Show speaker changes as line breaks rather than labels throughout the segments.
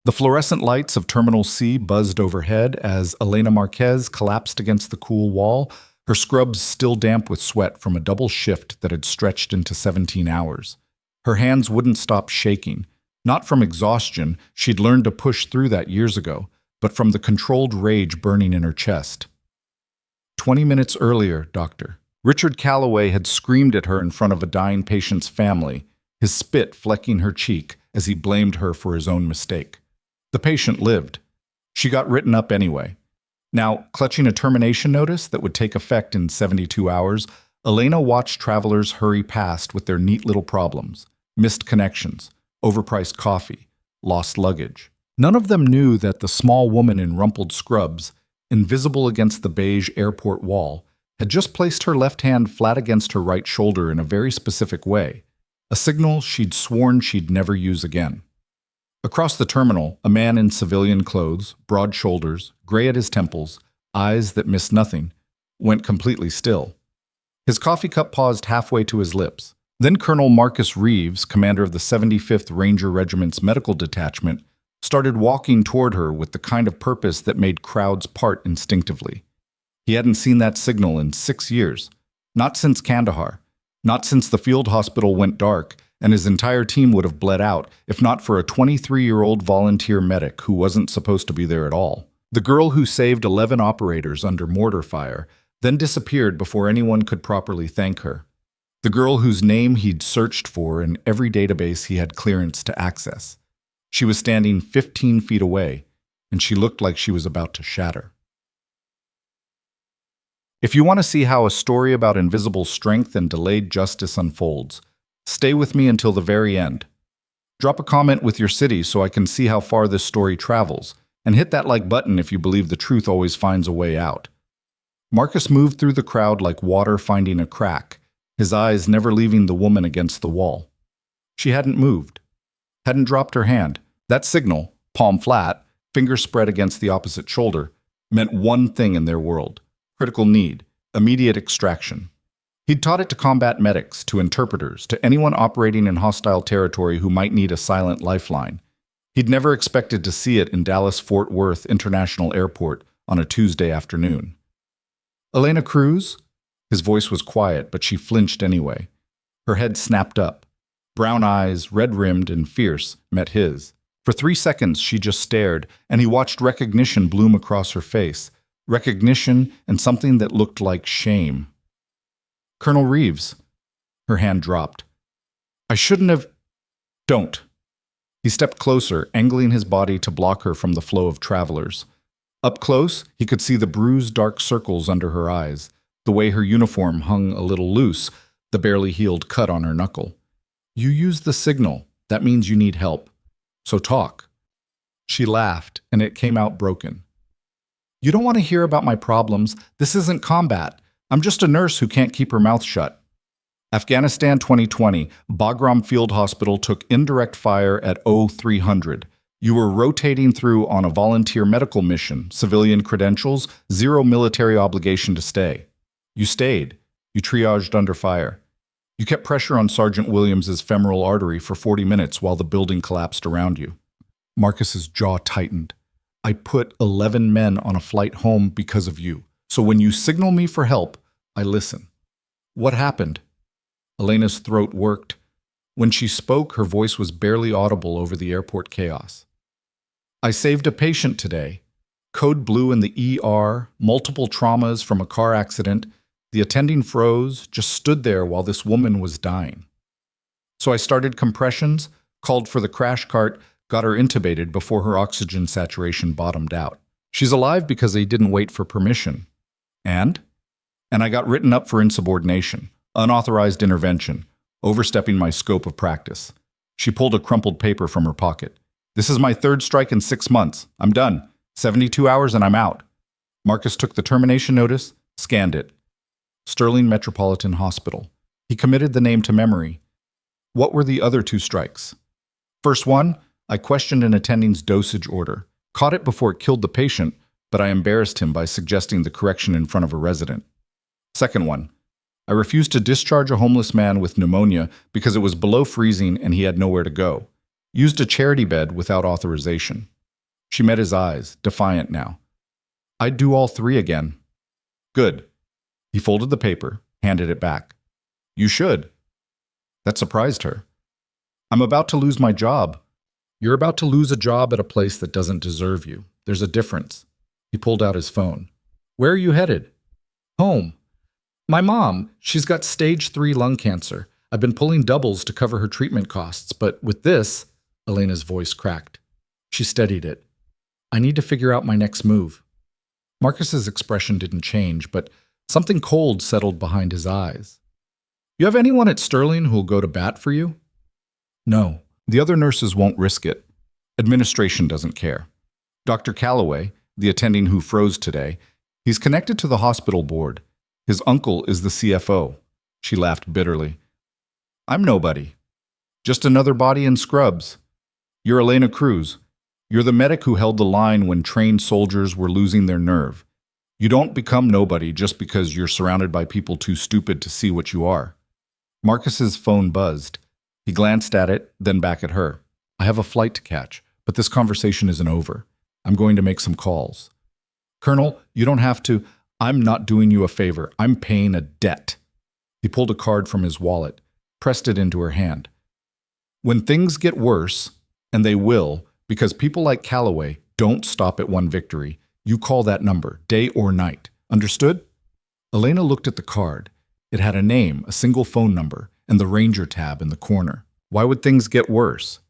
The fluorescent lights of Terminal C buzzed overhead as Elena Marquez collapsed against the cool wall, her scrubs still damp with sweat from a double shift that had stretched into 17 hours. Her hands wouldn't stop shaking, not from exhaustion, she'd learned to push through that years ago, but from the controlled rage burning in her chest. 20 minutes earlier, Doctor. Richard Calloway had screamed at her in front of a dying patient's family, his spit flecking her cheek as he blamed her for his own mistake. The patient lived. She got written up anyway. Now, clutching a termination notice that would take effect in 72 hours, Elena watched travelers hurry past with their neat little problems: missed connections, overpriced coffee, lost luggage. None of them knew that the small woman in rumpled scrubs, invisible against the beige airport wall, had just placed her left hand flat against her right shoulder in a very specific way, a signal she'd sworn she'd never use again. Across the terminal, a man in civilian clothes, broad shoulders, gray at his temples, eyes that missed nothing, went completely still. His coffee cup paused halfway to his lips. Then Colonel Marcus Reeves, commander of the 75th Ranger Regiment's medical detachment, started walking toward her with the kind of purpose that made crowds part instinctively. He hadn't seen that signal in 6 years, not since Kandahar, not since the field hospital went dark, and his entire team would have bled out if not for a 23-year-old volunteer medic who wasn't supposed to be there at all. The girl who saved 11 operators under mortar fire then disappeared before anyone could properly thank her. The girl whose name he'd searched for in every database he had clearance to access. She was standing 15 feet away, and she looked like she was about to shatter. If you want to see how a story about invisible strength and delayed justice unfolds, stay with me until the very end. Drop a comment with your city so I can see how far this story travels, and hit that like button if you believe the truth always finds a way out. Marcus moved through the crowd like water finding a crack, his eyes never leaving the woman against the wall. She hadn't moved, hadn't dropped her hand. That signal, palm flat, fingers spread against the opposite shoulder, meant one thing in their world: critical need, immediate extraction. He'd taught it to combat medics, to interpreters, to anyone operating in hostile territory who might need a silent lifeline. He'd never expected to see it in Dallas-Fort Worth International Airport on a Tuesday afternoon. Elena Cruz? His voice was quiet, but she flinched anyway. Her head snapped up. Brown eyes, red-rimmed and fierce, met his. For 3 seconds she just stared, and he watched recognition bloom across her face. Recognition and something that looked like shame. Colonel Reeves. Her hand dropped. I shouldn't have... Don't. He stepped closer, angling his body to block her from the flow of travelers. Up close, he could see the bruised dark circles under her eyes, the way her uniform hung a little loose, the barely healed cut on her knuckle. You used the signal. That means you need help. So talk. She laughed, and it came out broken. You don't want to hear about my problems. This isn't combat. I'm just a nurse who can't keep her mouth shut. Afghanistan 2020, Bagram Field Hospital took indirect fire at 0300. You were rotating through on a volunteer medical mission, civilian credentials, zero military obligation to stay. You stayed. You triaged under fire. You kept pressure on Sergeant Williams's femoral artery for 40 minutes while the building collapsed around you. Marcus's jaw tightened. I put 11 men on a flight home because of you. So when you signal me for help, I listen. What happened? Elena's throat worked. When she spoke, her voice was barely audible over the airport chaos. I saved a patient today. Code blue in the ER, multiple traumas from a car accident. The attending froze, just stood there while this woman was dying. So I started compressions, called for the crash cart, got her intubated before her oxygen saturation bottomed out. She's alive because they didn't wait for permission. And I got written up for insubordination, unauthorized intervention, overstepping my scope of practice. She pulled a crumpled paper from her pocket. This is my 3rd strike in 6 months. I'm done. 72 hours and I'm out. Marcus took the termination notice, scanned it. Sterling Metropolitan Hospital. He committed the name to memory. What were the other 2 strikes? First one, I questioned an attending's dosage order. Caught it before it killed the patient, but I embarrassed him by suggesting the correction in front of a resident. Second one, I refused to discharge a homeless man with pneumonia because it was below freezing and he had nowhere to go. Used a charity bed without authorization. She met his eyes, defiant now. I'd do all three again. Good. He folded the paper, handed it back. You should. That surprised her. I'm about to lose my job. You're about to lose a job at a place that doesn't deserve you. There's a difference. He pulled out his phone. Where are you headed? Home. My mom, she's got stage 3 lung cancer. I've been pulling doubles to cover her treatment costs, but with this, Elena's voice cracked. She steadied it. I need to figure out my next move. Marcus's expression didn't change, but something cold settled behind his eyes. You have anyone at Sterling who'll go to bat for you? No. The other nurses won't risk it. Administration doesn't care. Dr. Calloway, the attending who froze today, he's connected to the hospital board. His uncle is the CFO. She laughed bitterly. I'm nobody. Just another body in scrubs. You're Elena Cruz. You're the medic who held the line when trained soldiers were losing their nerve. You don't become nobody just because you're surrounded by people too stupid to see what you are. Marcus's phone buzzed. He glanced at it, then back at her. I have a flight to catch, but this conversation isn't over. I'm going to make some calls. Colonel, you don't have to. I'm not doing you a favor. I'm paying a debt. He pulled a card from his wallet, pressed it into her hand. When things get worse, and they will, because people like Calloway don't stop at one victory, you call that number, day or night. Understood? Elena looked at the card. It had a name, a single phone number, and the Ranger tab in the corner. Why would things get worse?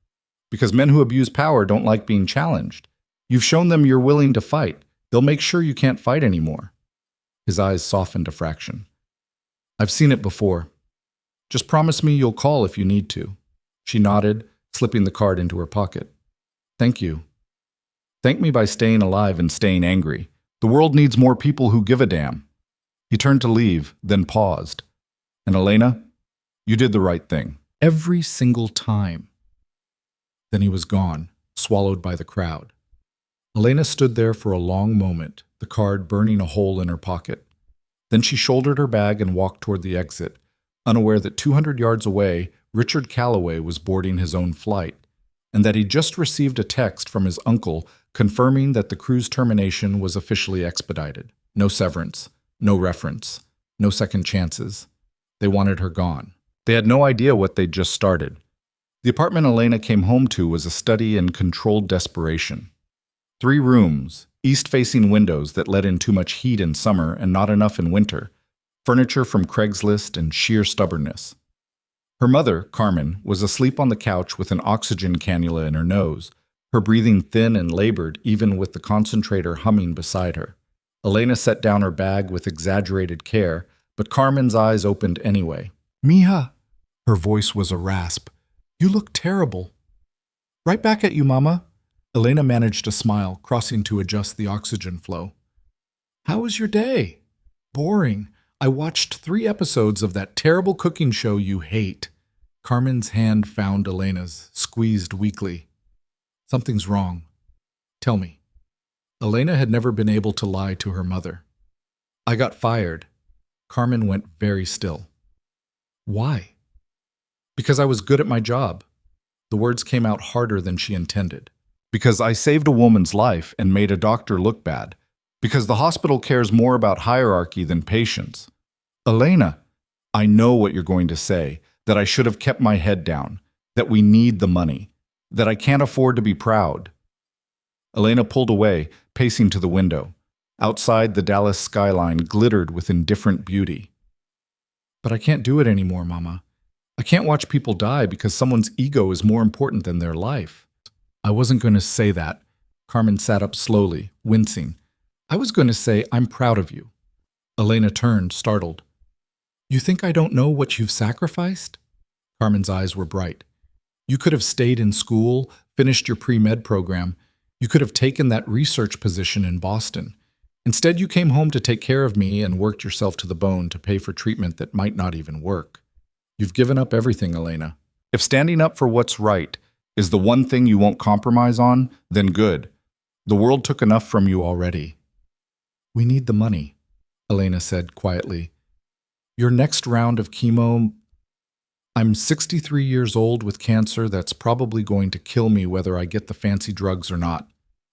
Because men who abuse power don't like being challenged. You've shown them you're willing to fight. They'll make sure you can't fight anymore. His eyes softened a fraction. I've seen it before. Just promise me you'll call if you need to. She nodded, slipping the card into her pocket. Thank you. Thank me by staying alive and staying angry. The world needs more people who give a damn. He turned to leave, then paused. And Elena, you did the right thing. Every single time. Then he was gone, swallowed by the crowd. Elena stood there for a long moment, the card burning a hole in her pocket. Then she shouldered her bag and walked toward the exit, unaware that 200 yards away, Richard Calloway was boarding his own flight, and that he'd just received a text from his uncle confirming that the cruise termination was officially expedited. No severance, no reference, no second chances. They wanted her gone. They had no idea what they'd just started. The apartment Elena came home to was a study in controlled desperation. 3 rooms, east-facing windows that let in too much heat in summer and not enough in winter, furniture from Craigslist and sheer stubbornness. Her mother, Carmen, was asleep on the couch with an oxygen cannula in her nose, her breathing thin and labored even with the concentrator humming beside her. Elena set down her bag with exaggerated care, but Carmen's eyes opened anyway. Mija! Her voice was a rasp. You look terrible. Right back at you, Mama. Elena managed a smile, crossing to adjust the oxygen flow. How was your day? Boring. I watched 3 episodes of that terrible cooking show you hate. Carmen's hand found Elena's, squeezed weakly. Something's wrong. Tell me. Elena had never been able to lie to her mother. I got fired. Carmen went very still. Why? Because I was good at my job. The words came out harder than she intended. Because I saved a woman's life and made a doctor look bad. Because the hospital cares more about hierarchy than patients. Elena, I know what you're going to say, that I should have kept my head down, that we need the money, that I can't afford to be proud. Elena pulled away, pacing to the window. Outside, the Dallas skyline glittered with indifferent beauty. But I can't do it anymore, Mama. I can't watch people die because someone's ego is more important than their life. I wasn't going to say that. Carmen sat up slowly, wincing. I was going to say, I'm proud of you. Elena turned, startled. You think I don't know what you've sacrificed? Carmen's eyes were bright. You could have stayed in school, finished your pre-med program. You could have taken that research position in Boston. Instead, you came home to take care of me and worked yourself to the bone to pay for treatment that might not even work. You've given up everything, Elena. If standing up for what's right is the one thing you won't compromise on, then good. The world took enough from you already. We need the money, Elena said quietly. Your next round of chemo... I'm 63 years old with cancer that's probably going to kill me whether I get the fancy drugs or not.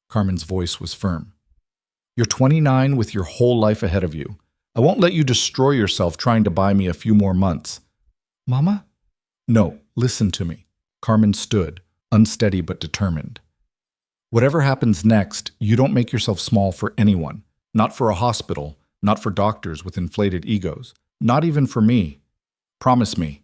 Carmen's voice was firm. You're 29 with your whole life ahead of you. I won't let you destroy yourself trying to buy me a few more months. Mama? No, listen to me. Carmen stood, unsteady but determined. Whatever happens next, you don't make yourself small for anyone. Not for a hospital, not for doctors with inflated egos, not even for me. Promise me.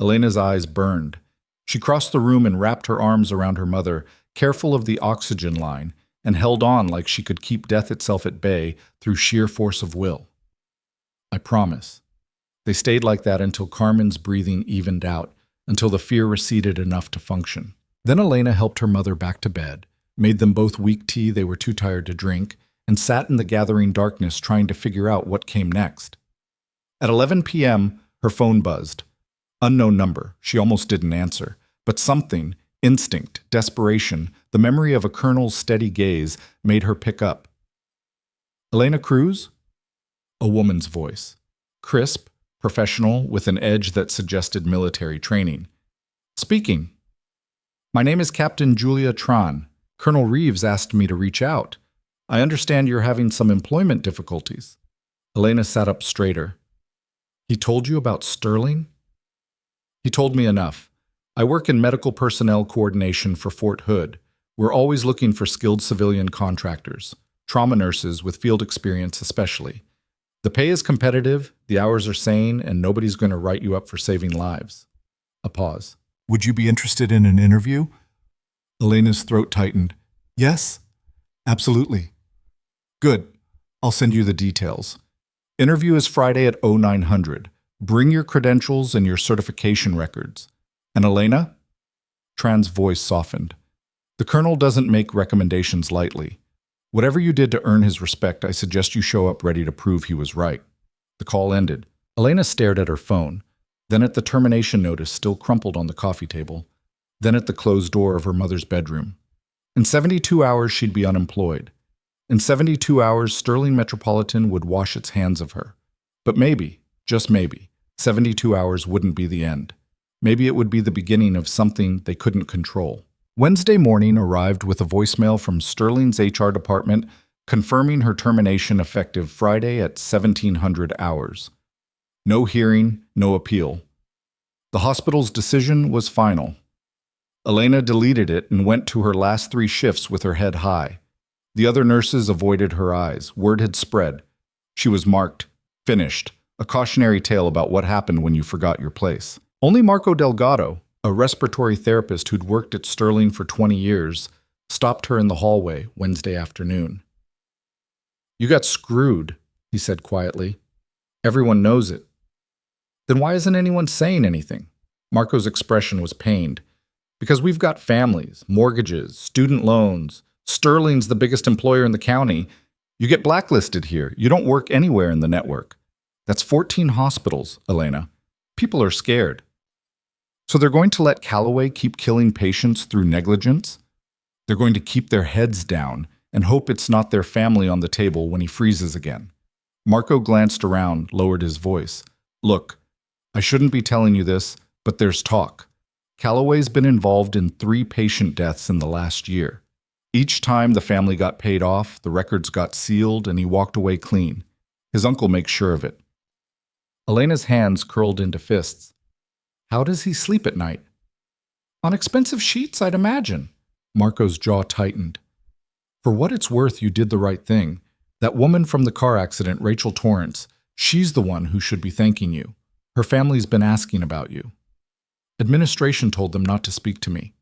Elena's eyes burned. She crossed the room and wrapped her arms around her mother, careful of the oxygen line, and held on like she could keep death itself at bay through sheer force of will. I promise. They stayed like that until Carmen's breathing evened out, until the fear receded enough to function. Then Elena helped her mother back to bed, made them both weak tea they were too tired to drink, and sat in the gathering darkness trying to figure out what came next. At 11 p.m., her phone buzzed. Unknown number. She almost didn't answer. But something, instinct, desperation, the memory of a colonel's steady gaze, made her pick up. Elena Cruz? A woman's voice. Crisp, professional, with an edge that suggested military training. Speaking. My name is Captain Julia Tran. Colonel Reeves asked me to reach out. I understand you're having some employment difficulties. Elena sat up straighter. He told you about Sterling? He told me enough. I work in medical personnel coordination for Fort Hood. We're always looking for skilled civilian contractors, trauma nurses with field experience especially. The pay is competitive, the hours are sane, and nobody's going to write you up for saving lives. A pause. Would you be interested in an interview? Elena's throat tightened. Yes, absolutely. Good. I'll send you the details. Interview is Friday at 0900. Bring your credentials and your certification records. And Elena? Tran's voice softened. The colonel doesn't make recommendations lightly. Whatever you did to earn his respect, I suggest you show up ready to prove he was right. The call ended. Elena stared at her phone, then at the termination notice still crumpled on the coffee table, then at the closed door of her mother's bedroom. In 72 hours, she'd be unemployed. In 72 hours, Sterling Metropolitan would wash its hands of her. But maybe, just maybe, 72 hours wouldn't be the end. Maybe it would be the beginning of something they couldn't control. Wednesday morning arrived with a voicemail from Sterling's HR department confirming her termination effective Friday at 1700 hours. No hearing, no appeal. The hospital's decision was final. Elena deleted it and went to her last 3 shifts with her head high. The other nurses avoided her eyes. Word had spread. She was marked, finished, a cautionary tale about what happened when you forgot your place. Only Marco Delgado, a respiratory therapist who'd worked at Sterling for 20 years, stopped her in the hallway Wednesday afternoon. You got screwed, he said quietly. Everyone knows it. Then why isn't anyone saying anything? Marco's expression was pained. Because we've got families, mortgages, student loans. Sterling's the biggest employer in the county. You get blacklisted here. You don't work anywhere in the network. That's 14 hospitals, Elena. People are scared. So they're going to let Callaway keep killing patients through negligence? They're going to keep their heads down and hope it's not their family on the table when he freezes again. Marco glanced around, lowered his voice. Look, I shouldn't be telling you this, but there's talk. Callaway's been involved in 3 patient deaths in the last year. Each time the family got paid off, the records got sealed, and he walked away clean. His uncle makes sure of it. Elena's hands curled into fists. How does he sleep at night? On expensive sheets, I'd imagine. Marco's jaw tightened. For what it's worth, you did the right thing. That woman from the car accident, Rachel Torrance, she's the one who should be thanking you. Her family's been asking about you. Administration told them not to speak to me.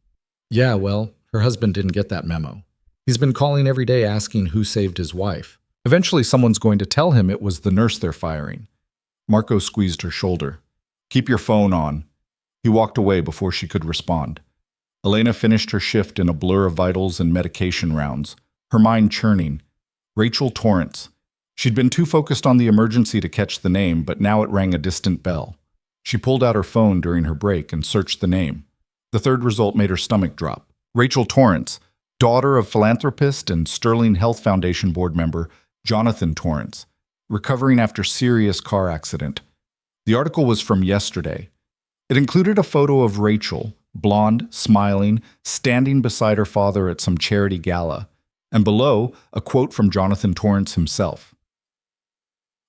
Yeah, well, her husband didn't get that memo. He's been calling every day asking who saved his wife. Eventually someone's going to tell him it was the nurse they're firing. Marco squeezed her shoulder. Keep your phone on. He walked away before she could respond. Elena finished her shift in a blur of vitals and medication rounds, her mind churning. Rachel Torrance. She'd been too focused on the emergency to catch the name, but now it rang a distant bell. She pulled out her phone during her break and searched the name. The third result made her stomach drop. Rachel Torrance, daughter of philanthropist and Sterling Health Foundation board member Jonathan Torrance, recovering after serious car accident. The article was from yesterday. It included a photo of Rachel, blonde, smiling, standing beside her father at some charity gala, and below, a quote from Jonathan Torrance himself.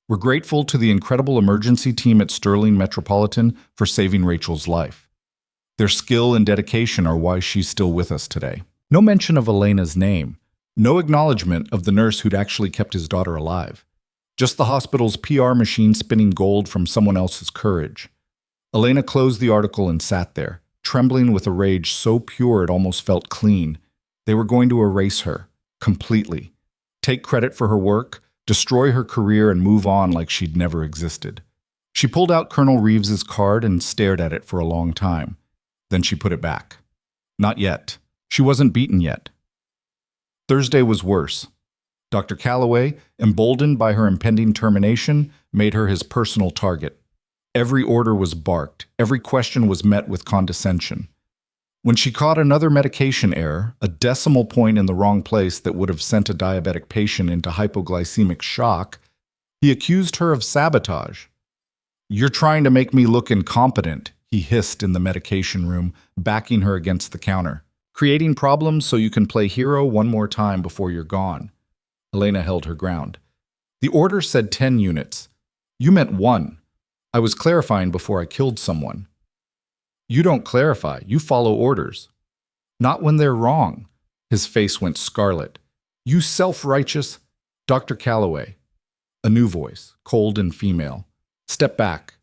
"We're grateful to the incredible emergency team at Sterling Metropolitan for saving Rachel's life. Their skill and dedication are why she's still with us today." No mention of Elena's name. No acknowledgement of the nurse who'd actually kept his daughter alive. Just the hospital's PR machine spinning gold from someone else's courage. Elena closed the article and sat there, trembling with a rage so pure it almost felt clean. They were going to erase her, completely. Take credit for her work, destroy her career, and move on like she'd never existed. She pulled out Colonel Reeves's card and stared at it for a long time. Then she put it back. Not yet. She wasn't beaten yet. Thursday was worse. Dr. Calloway, emboldened by her impending termination, made her his personal target. Every order was barked. Every question was met with condescension. When she caught another medication error, a decimal point in the wrong place that would have sent a diabetic patient into hypoglycemic shock, he accused her of sabotage. "You're trying to make me look incompetent," he hissed in the medication room, backing her against the counter. "Creating problems so you can play hero one more time before you're gone." Elena held her ground. "The order said 10 units. You meant 1. I was clarifying before I killed someone." "You don't clarify. You follow orders." "Not when they're wrong." His face went scarlet. "You self-righteous—" "Dr. Calloway." A new voice, cold and female. "Step back."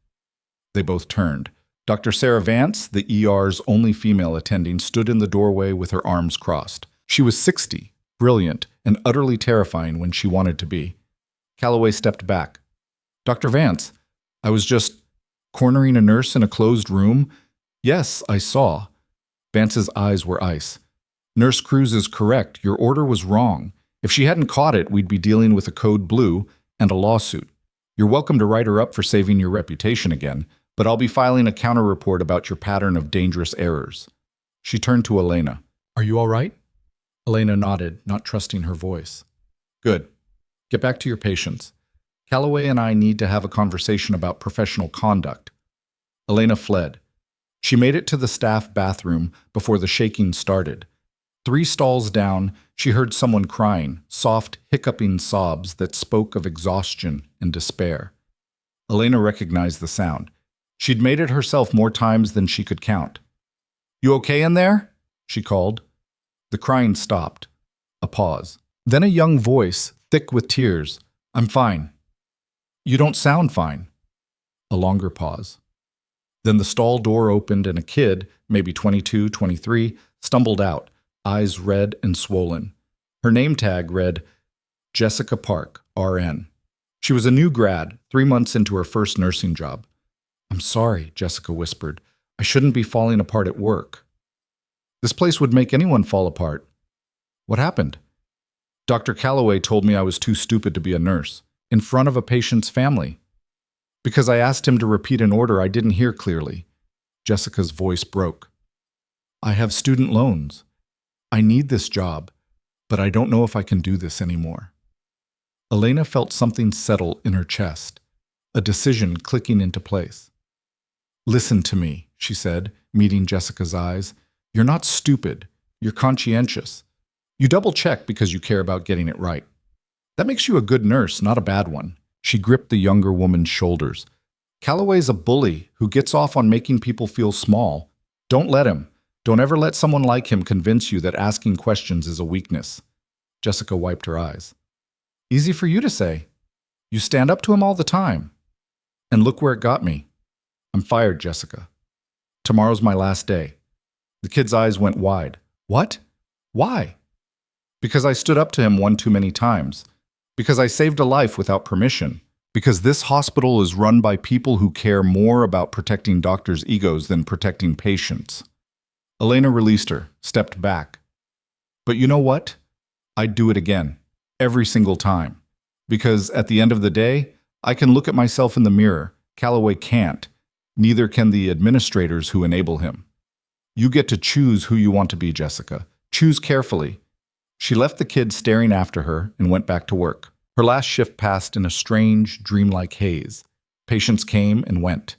They both turned. Dr. Sarah Vance, the ER's only female attending, stood in the doorway with her arms crossed. She was 60, brilliant, and utterly terrifying when she wanted to be. Calloway stepped back. "Dr. Vance, I was just cornering a nurse in a closed room." "Yes, I saw." Vance's eyes were ice. "Nurse Cruz is correct. Your order was wrong. If she hadn't caught it, we'd be dealing with a code blue and a lawsuit. You're welcome to write her up for saving your reputation again, but I'll be filing a counter-report about your pattern of dangerous errors." She turned to Elena. "Are you all right?" Elena nodded, not trusting her voice. "Good. Get back to your patients. Calloway and I need to have a conversation about professional conduct." Elena fled. She made it to the staff bathroom before the shaking started. 3 stalls down, she heard someone crying, soft, hiccuping sobs that spoke of exhaustion and despair. Elena recognized the sound. She'd made it herself more times than she could count. "You okay in there?" she called. The crying stopped. A pause. Then a young voice, thick with tears. "I'm fine." "You don't sound fine." A longer pause. Then the stall door opened and a kid, maybe 22, 23, stumbled out, eyes red and swollen. Her name tag read, Jessica Park, RN. She was a new grad, 3 months into her first nursing job. "I'm sorry," Jessica whispered. "I shouldn't be falling apart at work." "This place would make anyone fall apart." "What happened?" "Dr. Calloway told me I was too stupid to be a nurse, in front of a patient's family. Because I asked him to repeat an order I didn't hear clearly." Jessica's voice broke. "I have student loans. I need this job, but I don't know if I can do this anymore." Elena felt something settle in her chest, a decision clicking into place. "Listen to me," she said, meeting Jessica's eyes. "You're not stupid. You're conscientious. You double-check because you care about getting it right. That makes you a good nurse, not a bad one." She gripped the younger woman's shoulders. "Calloway's a bully who gets off on making people feel small. Don't let him. Don't ever let someone like him convince you that asking questions is a weakness." Jessica wiped her eyes. "Easy for you to say. You stand up to him all the time. And look where it got me. I'm fired, Jessica. Tomorrow's my last day." The kid's eyes went wide. "What? Why?" "Because I stood up to him one too many times. Because I saved a life without permission. Because this hospital is run by people who care more about protecting doctors' egos than protecting patients." Elena released her, stepped back. "But you know what? I'd do it again. Every single time. Because at the end of the day, I can look at myself in the mirror. Calloway can't. Neither can the administrators who enable him. You get to choose who you want to be, Jessica. Choose carefully." She left the kid staring after her and went back to work. Her last shift passed in a strange, dreamlike haze. Patients came and went.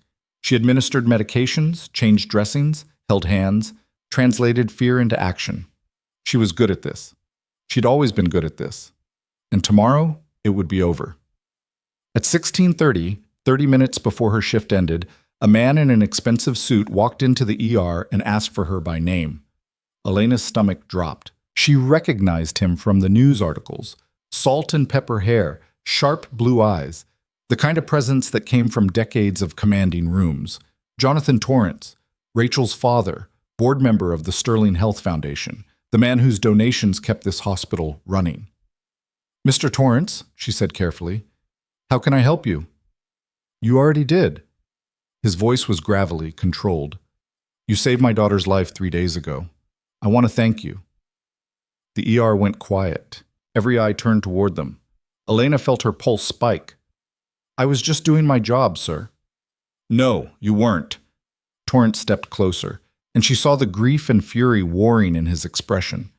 She administered medications, changed dressings, held hands, translated fear into action. She was good at this. She'd always been good at this. And tomorrow, it would be over. At 16:30, 30 minutes before her shift ended, a man in an expensive suit walked into the ER and asked for her by name. Elena's stomach dropped. She recognized him from the news articles. Salt and pepper hair, sharp blue eyes, the kind of presence that came from decades of commanding rooms. Jonathan Torrance, Rachel's father, board member of the Sterling Health Foundation, the man whose donations kept this hospital running. "Mr. Torrance," she said carefully, "how can I help you?" "You already did." His voice was gravelly, controlled. "You saved my daughter's life 3 days ago. I want to thank you." The ER went quiet. Every eye turned toward them. Elena felt her pulse spike. "I was just doing my job, sir." "No, you weren't." Torrance stepped closer, and she saw the grief and fury warring in his expression.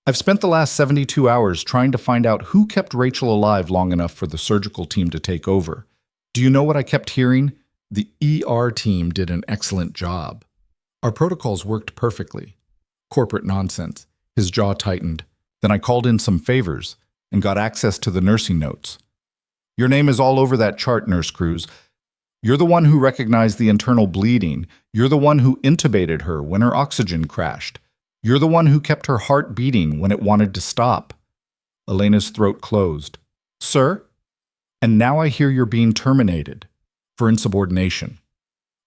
"I've spent the last 72 hours trying to find out who kept Rachel alive long enough for the surgical team to take over. Do you know what I kept hearing? The ER team did an excellent job. Our protocols worked perfectly. Corporate nonsense." His jaw tightened. "Then I called in some favors and got access to the nursing notes. Your name is all over that chart, Nurse Cruz. You're the one who recognized the internal bleeding. You're the one who intubated her when her oxygen crashed. You're the one who kept her heart beating when it wanted to stop." Elena's throat closed. "Sir? And now I hear you're being terminated for insubordination."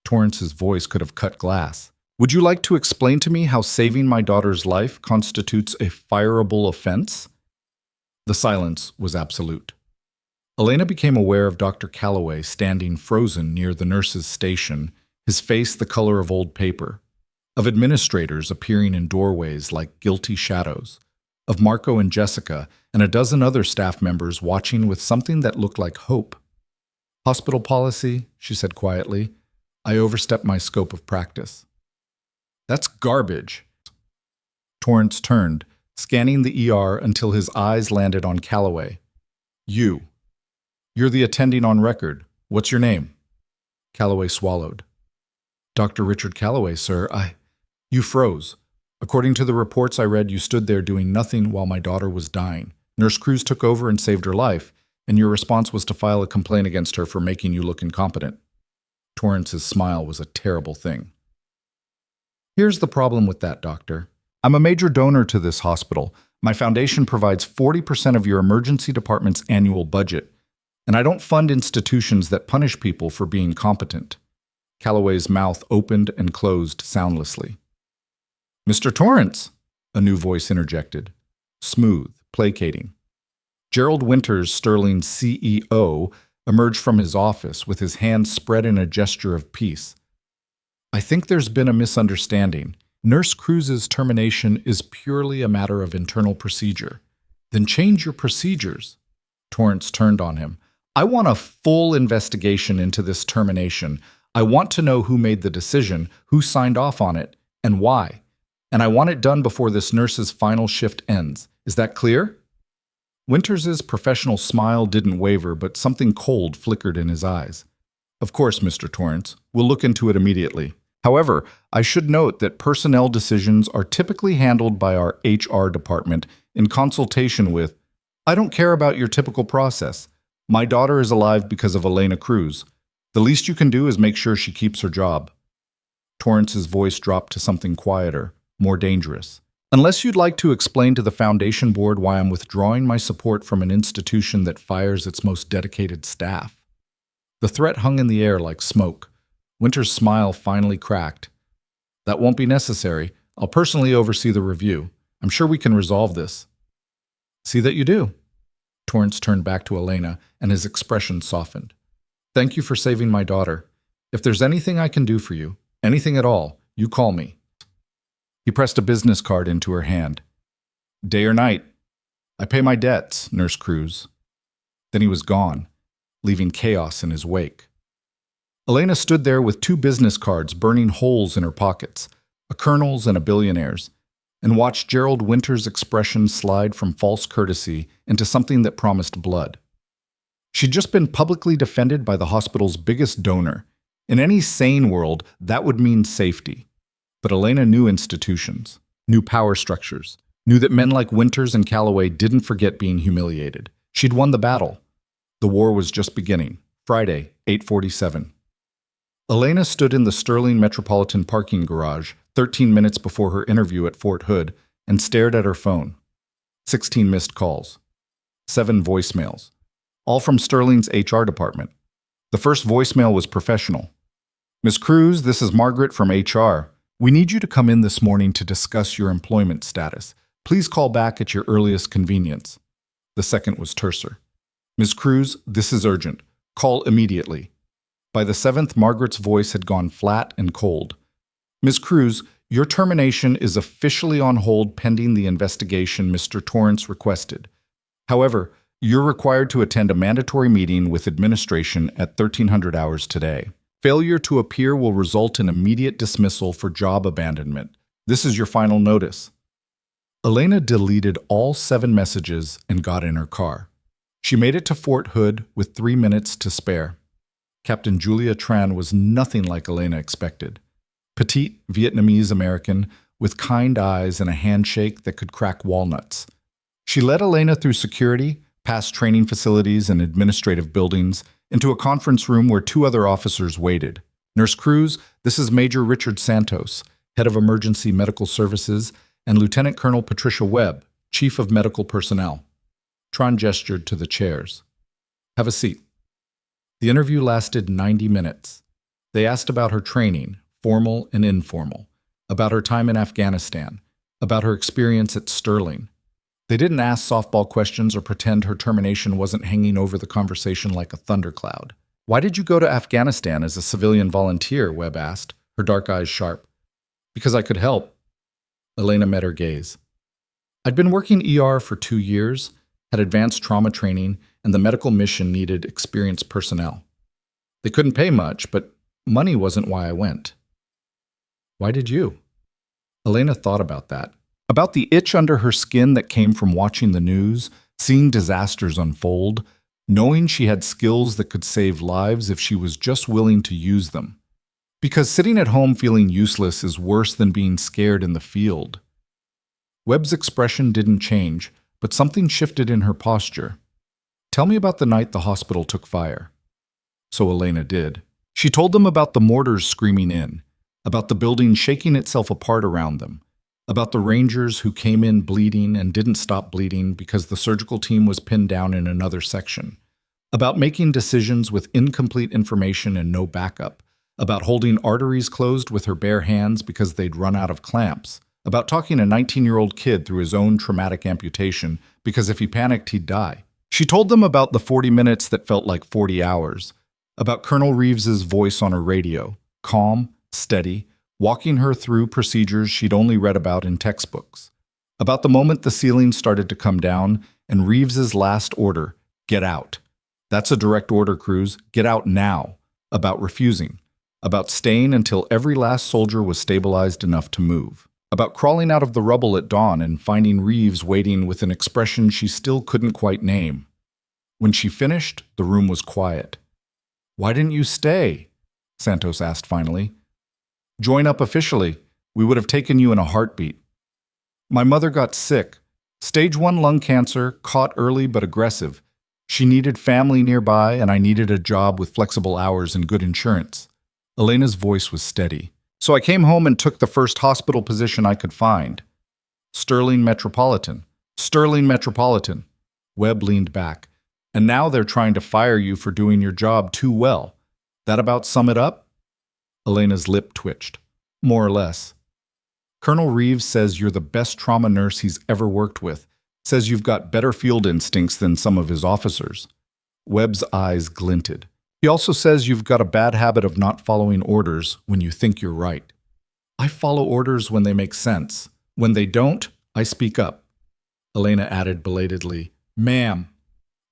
Torrance's voice could have cut glass. "Would you like to explain to me how saving my daughter's life constitutes a fireable offense?" The silence was absolute. Elena became aware of Dr. Calloway standing frozen near the nurse's station, his face the color of old paper, of administrators appearing in doorways like guilty shadows, of Marco and Jessica and a dozen other staff members watching with something that looked like hope. "Hospital policy," she said quietly. "I overstepped my scope of practice." "That's garbage." Torrance turned, scanning the ER until his eyes landed on Calloway. You're the attending on record. What's your name?" Calloway swallowed. "Dr. Richard Calloway, sir. You froze. According to the reports I read, you stood there doing nothing while my daughter was dying. Nurse Cruz took over and saved her life, and your response was to file a complaint against her for making you look incompetent." Torrance's smile was a terrible thing. "Here's the problem with that, doctor. I'm a major donor to this hospital. My foundation provides 40% of your emergency department's annual budget, and I don't fund institutions that punish people for being competent." Calloway's mouth opened and closed soundlessly. "Mr. Torrance," a new voice interjected, smooth, placating. Gerald Winters, Sterling's CEO, emerged from his office with his hands spread in a gesture of peace. "I think there's been a misunderstanding. Nurse Cruz's termination is purely a matter of internal procedure." "Then change your procedures." Torrance turned on him. "I want a full investigation into this termination. I want to know who made the decision, who signed off on it, and why. And I want it done before this nurse's final shift ends. Is that clear?" Winters's professional smile didn't waver, but something cold flickered in his eyes. "Of course, Mr. Torrance. We'll look into it immediately. However, I should note that personnel decisions are typically handled by our HR department in consultation with— I don't care about your typical process. My daughter is alive because of Elena Cruz. The least you can do is make sure she keeps her job." Torrance's voice dropped to something quieter, more dangerous. "Unless you'd like to explain to the Foundation Board why I'm withdrawing my support from an institution that fires its most dedicated staff." The threat hung in the air like smoke. Winter's smile finally cracked. "That won't be necessary. I'll personally oversee the review. I'm sure we can resolve this." "See that you do." Torrance turned back to Elena, and his expression softened. "Thank you for saving my daughter. If there's anything I can do for you, anything at all, you call me." He pressed a business card into her hand. "Day or night. I pay my debts, Nurse Cruz." Then he was gone, leaving chaos in his wake. Elena stood there with 2 business cards burning holes in her pockets, a colonel's and a billionaire's, and watched Gerald Winters' expression slide from false courtesy into something that promised blood. She'd just been publicly defended by the hospital's biggest donor, In any sane world, that would mean safety. But Elena knew institutions, knew power structures, knew that men like Winters and Calloway didn't forget being humiliated. She'd won the battle. The war was just beginning. Friday, 8:47. Elena stood in the Sterling Metropolitan parking garage 13 minutes before her interview at Fort Hood and stared at her phone. 16 missed calls. 7 voicemails. All from Sterling's HR department. The first voicemail was professional. "Ms. Cruz, this is Margaret from HR. We need you to come in this morning to discuss your employment status. Please call back at your earliest convenience." The second was terser. "Ms. Cruz, this is urgent. Call immediately." By the 7th, Margaret's voice had gone flat and cold. "Ms. Cruz, your termination is officially on hold pending the investigation Mr. Torrance requested. However, you're required to attend a mandatory meeting with administration at 1300 hours today. Failure to appear will result in immediate dismissal for job abandonment. This is your final notice." Elena deleted all 7 messages and got in her car. She made it to Fort Hood with 3 minutes to spare. Captain Julia Tran was nothing like Elena expected. Petite, Vietnamese American, with kind eyes and a handshake that could crack walnuts. She led Elena through security, past training facilities and administrative buildings, into a conference room where 2 other officers waited. "Nurse Cruz, this is Major Richard Santos, Head of Emergency Medical Services, and Lieutenant Colonel Patricia Webb, Chief of Medical Personnel." Tran gestured to the chairs. "Have a seat." The interview lasted 90 minutes. They asked about her training, formal and informal, about her time in Afghanistan, about her experience at Sterling. They didn't ask softball questions or pretend her termination wasn't hanging over the conversation like a thundercloud. "Why did you go to Afghanistan as a civilian volunteer?" Webb asked, her dark eyes sharp. "Because I could help." Elena met her gaze. "I'd been working ER for 2 years, had advanced trauma training, and the medical mission needed experienced personnel. They couldn't pay much, but money wasn't why I went." "Why did you?" Elena thought about that. About the itch under her skin that came from watching the news, seeing disasters unfold, knowing she had skills that could save lives if she was just willing to use them. Because sitting at home feeling useless is worse than being scared in the field. Webb's expression didn't change, but something shifted in her posture. "Tell me about the night the hospital took fire." So Elena did. She told them about the mortars screaming in, about the building shaking itself apart around them, about the Rangers who came in bleeding and didn't stop bleeding because the surgical team was pinned down in another section, about making decisions with incomplete information and no backup, about holding arteries closed with her bare hands because they'd run out of clamps, about talking a 19-year-old kid through his own traumatic amputation because if he panicked, he'd die. She told them about the 40 minutes that felt like 40 hours, about Colonel Reeves's voice on her radio, calm, steady, walking her through procedures she'd only read about in textbooks, about the moment the ceiling started to come down and Reeves's last order, "Get out." That's a direct order, Cruz. Get out now. About refusing. About staying until every last soldier was stabilized enough to move. About crawling out of the rubble at dawn and finding Reeves waiting with an expression she still couldn't quite name. When she finished, the room was quiet. "Why didn't you stay?" Santos asked finally. "Join up officially. We would have taken you in a heartbeat." "My mother got sick. Stage 1 lung cancer, caught early but aggressive. She needed family nearby, and I needed a job with flexible hours and good insurance." Elena's voice was steady. "So I came home and took the first hospital position I could find." Sterling Metropolitan. Sterling Metropolitan." Webb leaned back. "And now they're trying to fire you for doing your job too well. That about sum it up?" Elena's lip twitched. "More or less." "Colonel Reeves says you're the best trauma nurse he's ever worked with. Says you've got better field instincts than some of his officers." Webb's eyes glinted. "He also says you've got a bad habit of not following orders when you think you're right." "I follow orders when they make sense. When they don't, I speak up." Elena added belatedly, "Ma'am."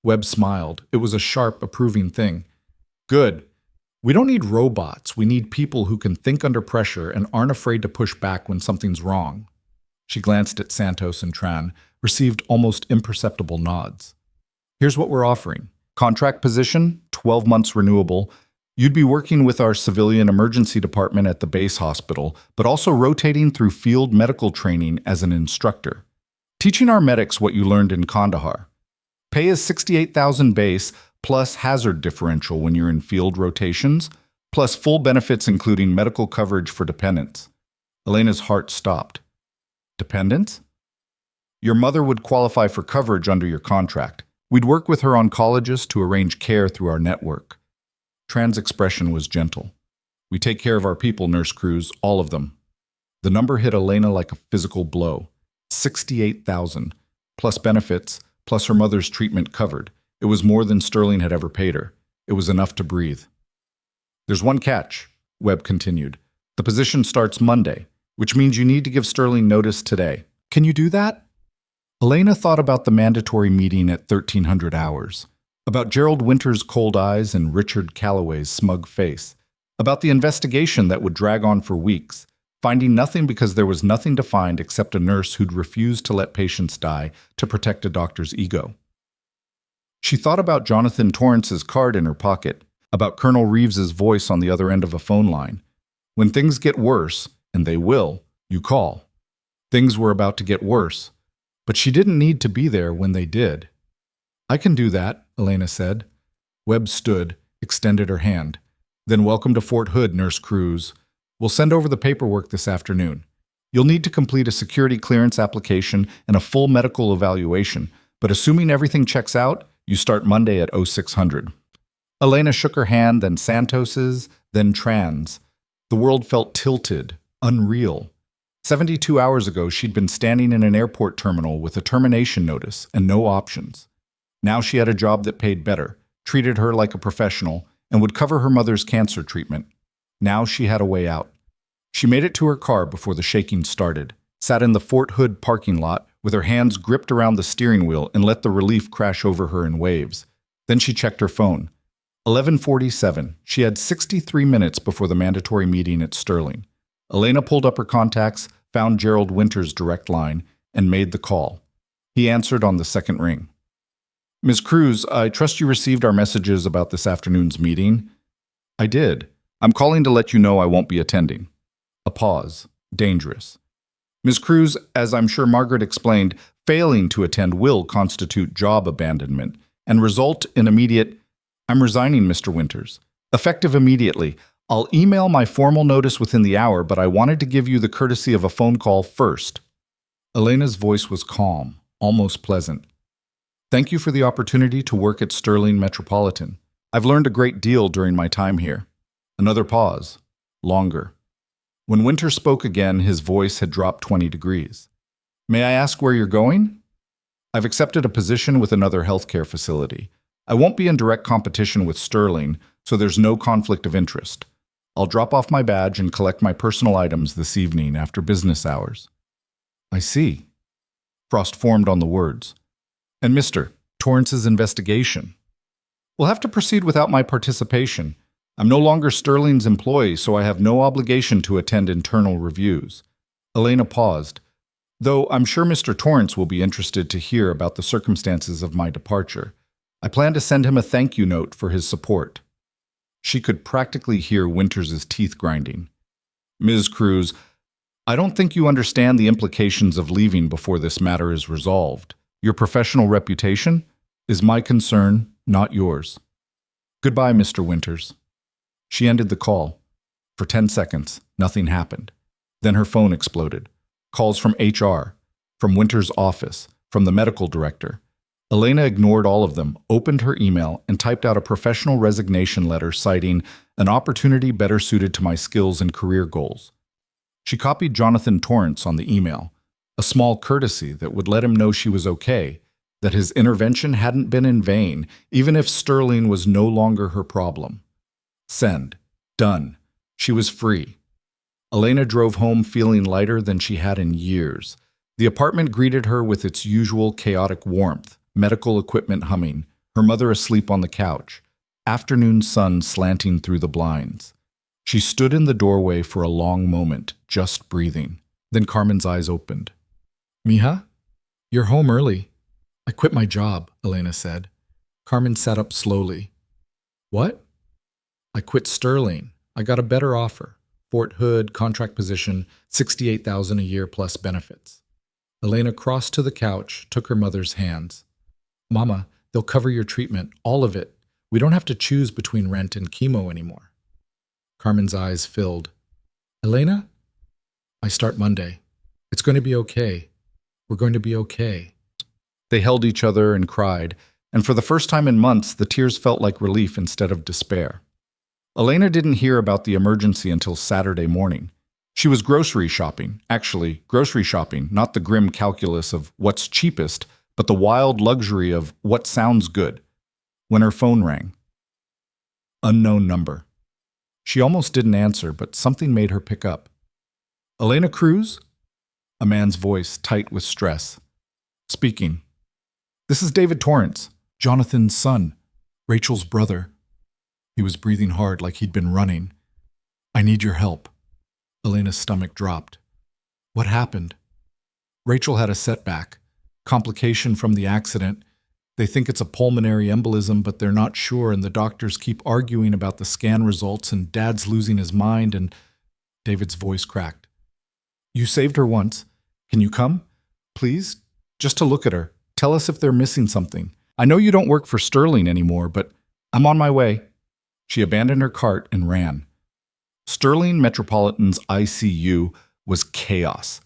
Webb smiled. It was a sharp, approving thing. "Good. We don't need robots. We need people who can think under pressure and aren't afraid to push back when something's wrong." She glanced at Santos and Tran, received almost imperceptible nods. "Here's what we're offering. Contract position, 12 months renewable, You'd be working with our civilian emergency department at the base hospital, but also rotating through field medical training as an instructor, teaching our medics what you learned in Kandahar. Pay is 68,000 base plus hazard differential when you're in field rotations, plus full benefits including medical coverage for dependents. Elena's heart stopped. Dependents? Your mother would qualify for coverage under your contract. We'd work with her oncologist to arrange care through our network. Tran's expression was gentle. We take care of our people, Nurse Cruz, all of them. The number hit Elena like a physical blow. 68,000, plus benefits, plus her mother's treatment covered. It was more than Sterling had ever paid her. It was enough to breathe. There's one catch, Webb continued. The position starts Monday, which means you need to give Sterling notice today. Can you do that? Elena thought about the mandatory meeting at 1300 hours, about Gerald Winter's cold eyes and Richard Calloway's smug face, about the investigation that would drag on for weeks, finding nothing because there was nothing to find except a nurse who'd refused to let patients die to protect a doctor's ego. She thought about Jonathan Torrance's card in her pocket, about Colonel Reeves's voice on the other end of a phone line. When things get worse, and they will, you call. Things were about to get worse, but she didn't need to be there when they did. I can do that, Elena said. Webb stood, extended her hand. Then welcome to Fort Hood, Nurse Cruz. We'll send over the paperwork this afternoon. You'll need to complete a security clearance application and a full medical evaluation, but assuming everything checks out, you start Monday at 0600. Elena shook her hand, then Santos's, then Tran's. The world felt tilted, unreal. 72 hours ago, she'd been standing in an airport terminal with a termination notice and no options. Now she had a job that paid better, treated her like a professional, and would cover her mother's cancer treatment. Now she had a way out. She made it to her car before the shaking started, sat in the Fort Hood parking lot with her hands gripped around the steering wheel and let the relief crash over her in waves. Then she checked her phone. 11:47. She had 63 minutes before the mandatory meeting at Sterling. Elena pulled up her contacts, found Gerald Winter's direct line, and made the call. He answered on the second ring. Ms. Cruz, I trust you received our messages about this afternoon's meeting. I did. I'm calling to let you know I won't be attending. A pause. Dangerous. Ms. Cruz, as I'm sure Margaret explained, failing to attend will constitute job abandonment and result in immediate... I'm resigning, Mr. Winters. Effective immediately. I'll email my formal notice within the hour, but I wanted to give you the courtesy of a phone call first. Elena's voice was calm, almost pleasant. Thank you for the opportunity to work at Sterling Metropolitan. I've learned a great deal during my time here. Another pause. Longer. When Winter spoke again, his voice had dropped 20 degrees. May I ask where you're going? I've accepted a position with another healthcare facility. I won't be in direct competition with Sterling, so there's no conflict of interest. I'll drop off my badge and collect my personal items this evening after business hours. I see. Frost formed on the words. And Mr. Torrance's investigation. We'll have to proceed without my participation. I'm no longer Sterling's employee, so I have no obligation to attend internal reviews. Elena paused. Though I'm sure Mr. Torrance will be interested to hear about the circumstances of my departure. I plan to send him a thank you note for his support. She could practically hear Winters' teeth grinding. Ms. Cruz, I don't think you understand the implications of leaving before this matter is resolved. Your professional reputation is my concern, not yours. Goodbye, Mr. Winters. She ended the call. For 10 seconds, nothing happened. Then her phone exploded. Calls from HR, from Winters' office, from the medical director. Elena ignored all of them, opened her email, and typed out a professional resignation letter citing an opportunity better suited to my skills and career goals. She copied Jonathan Torrance on the email, a small courtesy that would let him know she was okay, that his intervention hadn't been in vain, even if Sterling was no longer her problem. Send. Done. She was free. Elena drove home feeling lighter than she had in years. The apartment greeted her with its usual chaotic warmth. Medical equipment humming, her mother asleep on the couch, afternoon sun slanting through the blinds. She stood in the doorway for a long moment, just breathing. Then Carmen's eyes opened. Mija? You're home early. I quit my job, Elena said. Carmen sat up slowly. What? I quit Sterling. I got a better offer. Fort Hood, contract position, $68,000 a year plus benefits. Elena crossed to the couch, took her mother's hands. Mama, they'll cover your treatment, all of it. We don't have to choose between rent and chemo anymore. Carmen's eyes filled. Elena? I start Monday. It's going to be okay. We're going to be okay. They held each other and cried, and for the first time in months, the tears felt like relief instead of despair. Elena didn't hear about the emergency until Saturday morning. She was grocery shopping, not the grim calculus of what's cheapest, but the wild luxury of what sounds good, when her phone rang. Unknown number. She almost didn't answer, but something made her pick up. Elena Cruz? A man's voice, tight with stress. Speaking. This is David Torrance, Jonathan's son, Rachel's brother. He was breathing hard like he'd been running. I need your help. Elena's stomach dropped. What happened? Rachel had a setback. Complication from the accident. They think it's a pulmonary embolism, but they're not sure, and the doctors keep arguing about the scan results, and Dad's losing his mind, and David's voice cracked. You saved her once. Can you come? Please? Just to look at her. Tell us if they're missing something. I know you don't work for Sterling anymore, but I'm on my way. She abandoned her cart and ran. Sterling Metropolitan's ICU was chaos.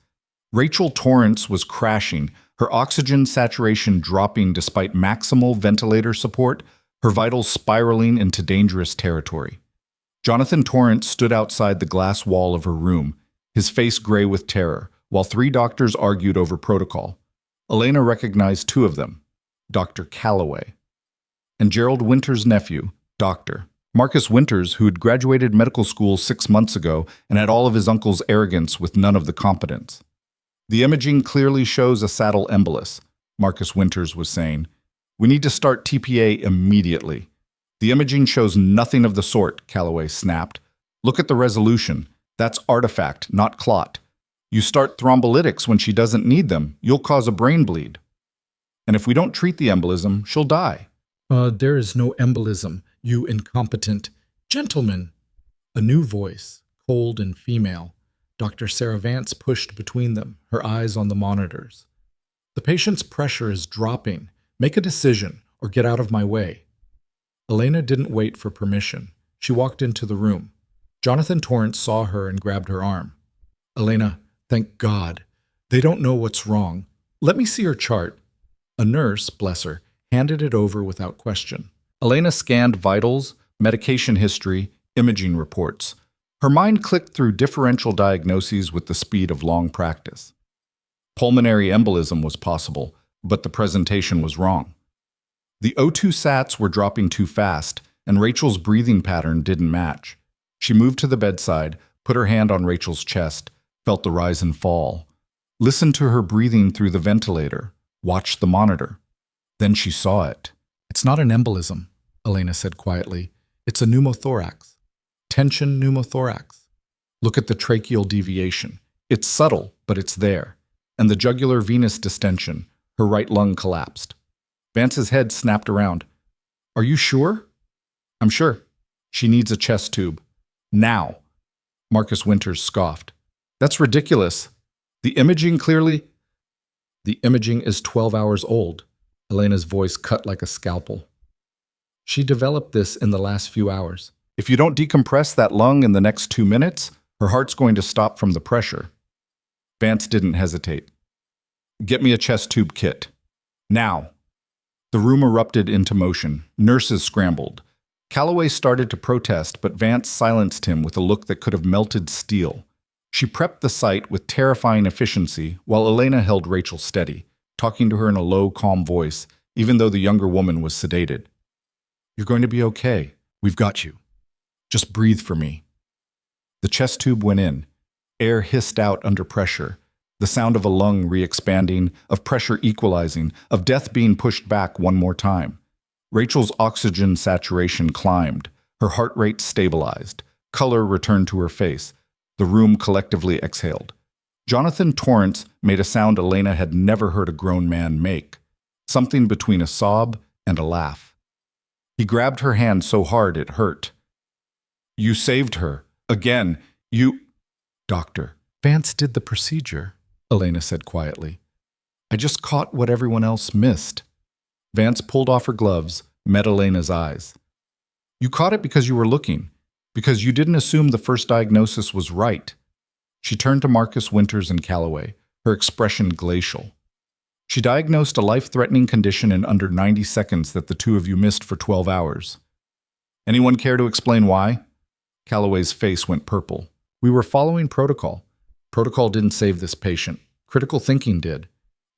Rachel Torrance was crashing, her oxygen saturation dropping despite maximal ventilator support, her vitals spiraling into dangerous territory. Jonathan Torrance stood outside the glass wall of her room, his face gray with terror, while 3 doctors argued over protocol. Elena recognized 2 of them, Dr. Calloway, and Gerald Winter's nephew, Dr. Marcus Winters, who had graduated medical school 6 months ago and had all of his uncle's arrogance with none of the competence. The imaging clearly shows a saddle embolus, Marcus Winters was saying. We need to start TPA immediately. The imaging shows nothing of the sort, Calloway snapped. Look at the resolution. That's artifact, not clot. You start thrombolytics when she doesn't need them. You'll cause a brain bleed. And if we don't treat the embolism, she'll die. There is no embolism, you incompetent gentleman. A new voice, cold and female. Dr. Sarah Vance pushed between them, her eyes on the monitors. The patient's pressure is dropping. Make a decision, or get out of my way. Elena didn't wait for permission. She walked into the room. Jonathan Torrance saw her and grabbed her arm. Elena, thank God. They don't know what's wrong. Let me see her chart. A nurse, bless her, handed it over without question. Elena scanned vitals, medication history, imaging reports. Her mind clicked through differential diagnoses with the speed of long practice. Pulmonary embolism was possible, but the presentation was wrong. The O2 sats were dropping too fast, and Rachel's breathing pattern didn't match. She moved to the bedside, put her hand on Rachel's chest, felt the rise and fall. Listened to her breathing through the ventilator, watched the monitor. Then she saw it. It's not an embolism, Elena said quietly. It's a pneumothorax. Tension pneumothorax. Look at the tracheal deviation. It's subtle, but it's there. And the jugular venous distension. Her right lung collapsed. Vance's head snapped around. Are you sure? I'm sure. She needs a chest tube. Now. Marcus Winters scoffed. That's ridiculous. The imaging is 12 hours old. Elena's voice cut like a scalpel. She developed this in the last few hours. If you don't decompress that lung in the next 2 minutes, her heart's going to stop from the pressure. Vance didn't hesitate. Get me a chest tube kit. Now. The room erupted into motion. Nurses scrambled. Calloway started to protest, but Vance silenced him with a look that could have melted steel. She prepped the site with terrifying efficiency while Elena held Rachel steady, talking to her in a low, calm voice, even though the younger woman was sedated. You're going to be okay. We've got you. Just breathe for me. The chest tube went in. Air hissed out under pressure. The sound of a lung re-expanding, of pressure equalizing, of death being pushed back one more time. Rachel's oxygen saturation climbed. Her heart rate stabilized. Color returned to her face. The room collectively exhaled. Jonathan Torrance made a sound Elena had never heard a grown man make. Something between a sob and a laugh. He grabbed her hand so hard it hurt. You saved her. Again, you... Doctor, Vance did the procedure, Elena said quietly. I just caught what everyone else missed. Vance pulled off her gloves, met Elena's eyes. You caught it because you were looking, because you didn't assume the first diagnosis was right. She turned to Marcus Winters and Calloway, her expression glacial. She diagnosed a life-threatening condition in under 90 seconds that the two of you missed for 12 hours. Anyone care to explain why? Calloway's face went purple. We were following protocol. Protocol didn't save this patient. Critical thinking did.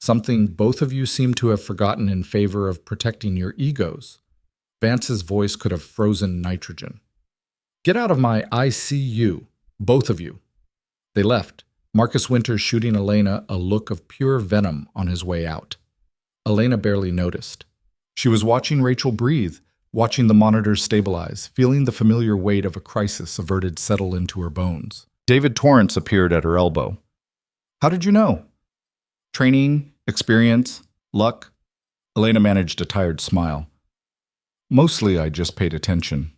Something both of you seem to have forgotten in favor of protecting your egos. Vance's voice could have frozen nitrogen. Get out of my ICU, both of you. They left, Marcus Winters shooting Elena a look of pure venom on his way out. Elena barely noticed. She was watching Rachel breathe, watching the monitors stabilize, feeling the familiar weight of a crisis averted settle into her bones. David Torrance appeared at her elbow. How did you know? Training, experience, luck? Elena managed a tired smile. Mostly I just paid attention.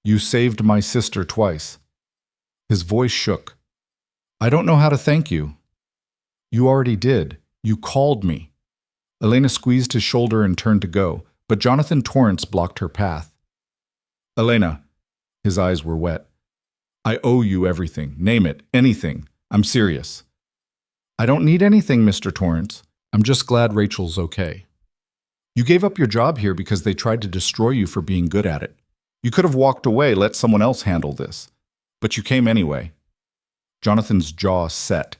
You saved my sister twice. His voice shook. I don't know how to thank you. You already did. You called me. Elena squeezed his shoulder and turned to go, but Jonathan Torrance blocked her path. Elena, his eyes were wet. I owe you everything. Name it. Anything. I'm serious. I don't need anything, Mr. Torrance. I'm just glad Rachel's okay. You gave up your job here because they tried to destroy you for being good at it. You could have walked away, let someone else handle this. But you came anyway. Jonathan's jaw set.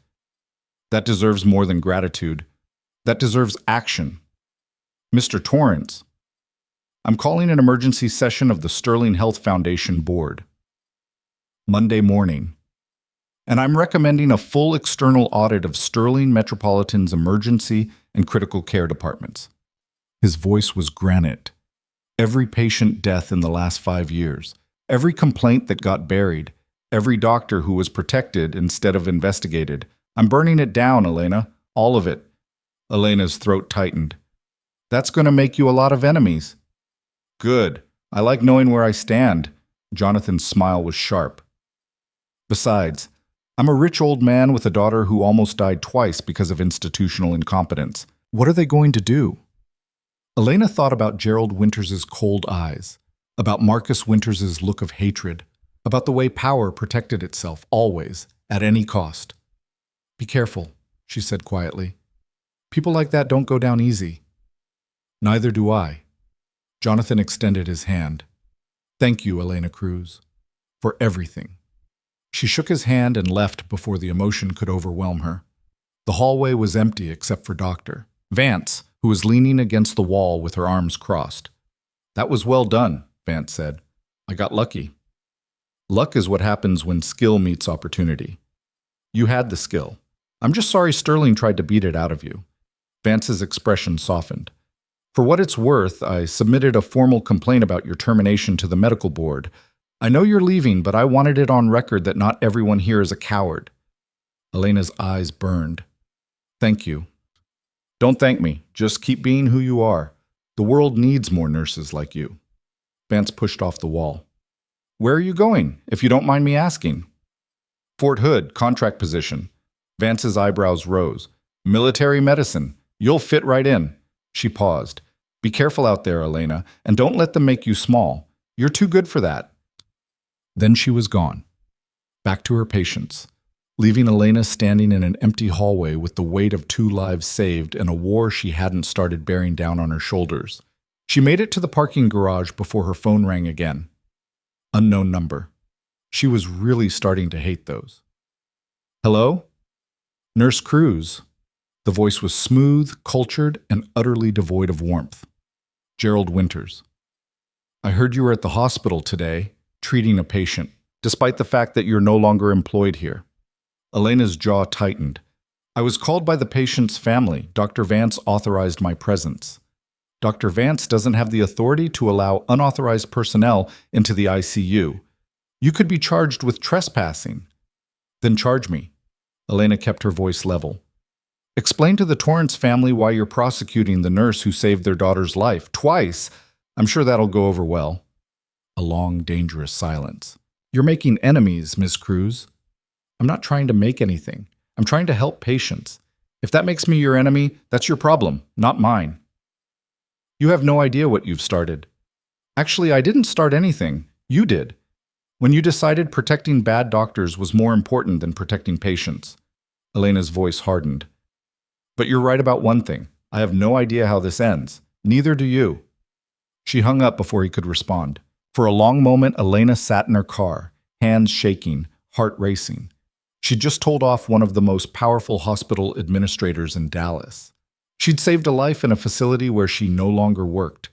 That deserves more than gratitude. That deserves action. Mr. Torrance, I'm calling an emergency session of the Sterling Health Foundation Board. Monday morning. And I'm recommending a full external audit of Sterling Metropolitan's emergency and critical care departments. His voice was granite. Every patient death in the last 5 years, every complaint that got buried, every doctor who was protected instead of investigated. I'm burning it down, Elena. All of it. Elena's throat tightened. That's going to make you a lot of enemies. Good. I like knowing where I stand. Jonathan's smile was sharp. Besides, I'm a rich old man with a daughter who almost died twice because of institutional incompetence. What are they going to do? Elena thought about Gerald Winters's cold eyes, about Marcus Winters's look of hatred, about the way power protected itself, always, at any cost. Be careful, she said quietly. People like that don't go down easy. Neither do I. Jonathan extended his hand. Thank you, Elena Cruz, for everything. She shook his hand and left before the emotion could overwhelm her. The hallway was empty except for Dr. Vance, who was leaning against the wall with her arms crossed. That was well done, Vance said. I got lucky. Luck is what happens when skill meets opportunity. You had the skill. I'm just sorry Sterling tried to beat it out of you. Vance's expression softened. For what it's worth, I submitted a formal complaint about your termination to the medical board. I know you're leaving, but I wanted it on record that not everyone here is a coward. Elena's eyes burned. Thank you. Don't thank me. Just keep being who you are. The world needs more nurses like you. Vance pushed off the wall. Where are you going, if you don't mind me asking? Fort Hood, contract position. Vance's eyebrows rose. Military medicine. You'll fit right in. She paused. Be careful out there, Elena, and don't let them make you small. You're too good for that. Then she was gone. Back to her patients, leaving Elena standing in an empty hallway with the weight of 2 lives saved and a war she hadn't started bearing down on her shoulders. She made it to the parking garage before her phone rang again. Unknown number. She was really starting to hate those. Hello? Nurse Cruz. The voice was smooth, cultured, and utterly devoid of warmth. Gerald Winters. I heard you were at the hospital today, treating a patient, despite the fact that you're no longer employed here. Elena's jaw tightened. I was called by the patient's family. Dr. Vance authorized my presence. Dr. Vance doesn't have the authority to allow unauthorized personnel into the ICU. You could be charged with trespassing. Then charge me. Elena kept her voice level. Explain to the Torrance family why you're prosecuting the nurse who saved their daughter's life twice. I'm sure that'll go over well. A long, dangerous silence. You're making enemies, Ms. Cruz. I'm not trying to make anything. I'm trying to help patients. If that makes me your enemy, that's your problem, not mine. You have no idea what you've started. Actually, I didn't start anything. You did. When you decided protecting bad doctors was more important than protecting patients. Elena's voice hardened. But you're right about one thing. I have no idea how this ends. Neither do you. She hung up before he could respond. For a long moment, Elena sat in her car, hands shaking, heart racing. She'd just told off one of the most powerful hospital administrators in Dallas. She'd saved a life in a facility where she no longer worked.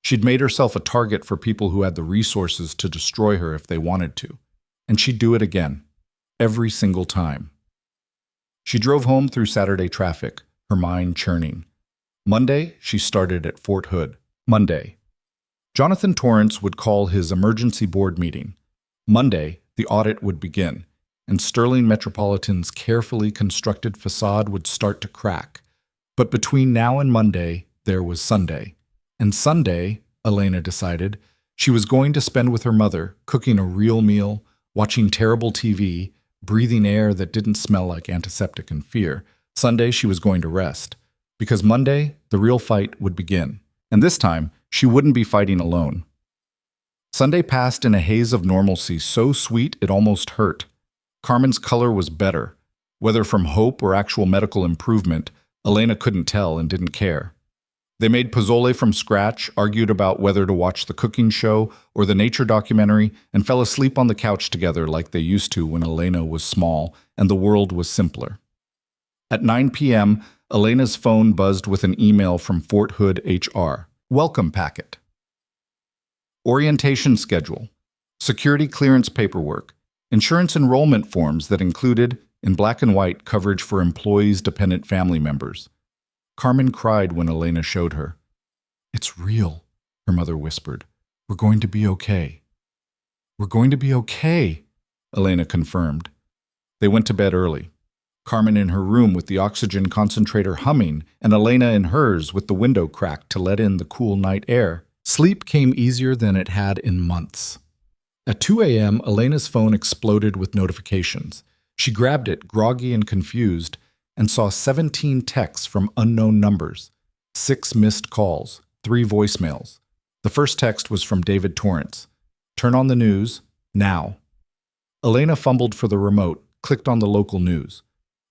She'd made herself a target for people who had the resources to destroy her if they wanted to. And she'd do it again. Every single time. She drove home through Saturday traffic, her mind churning. Monday, she started at Fort Hood. Monday. Jonathan Torrance would call his emergency board meeting. Monday, the audit would begin, and Sterling Metropolitan's carefully constructed facade would start to crack. But between now and Monday, there was Sunday. And Sunday, Elena decided, she was going to spend with her mother, cooking a real meal, watching terrible TV, breathing air that didn't smell like antiseptic and fear. Sunday, she was going to rest. Because Monday, the real fight would begin. And this time, she wouldn't be fighting alone. Sunday passed in a haze of normalcy so sweet it almost hurt. Carmen's color was better. Whether from hope or actual medical improvement, Elena couldn't tell and didn't care. They made pozole from scratch, argued about whether to watch the cooking show or the nature documentary, and fell asleep on the couch together like they used to when Elena was small and the world was simpler. At 9 p.m., Elena's phone buzzed with an email from Fort Hood HR. Welcome packet. Orientation schedule. Security clearance paperwork. Insurance enrollment forms that included, in black and white, coverage for employees' dependent family members. Carmen cried when Elena showed her. It's real, her mother whispered. We're going to be okay. We're going to be okay, Elena confirmed. They went to bed early. Carmen in her room with the oxygen concentrator humming, and Elena in hers with the window cracked to let in the cool night air. Sleep came easier than it had in months. At 2 a.m., Elena's phone exploded with notifications. She grabbed it, groggy and confused, and saw 17 texts from unknown numbers, 6 missed calls, 3 voicemails. The first text was from David Torrance. Turn on the news, now. Elena fumbled for the remote, clicked on the local news.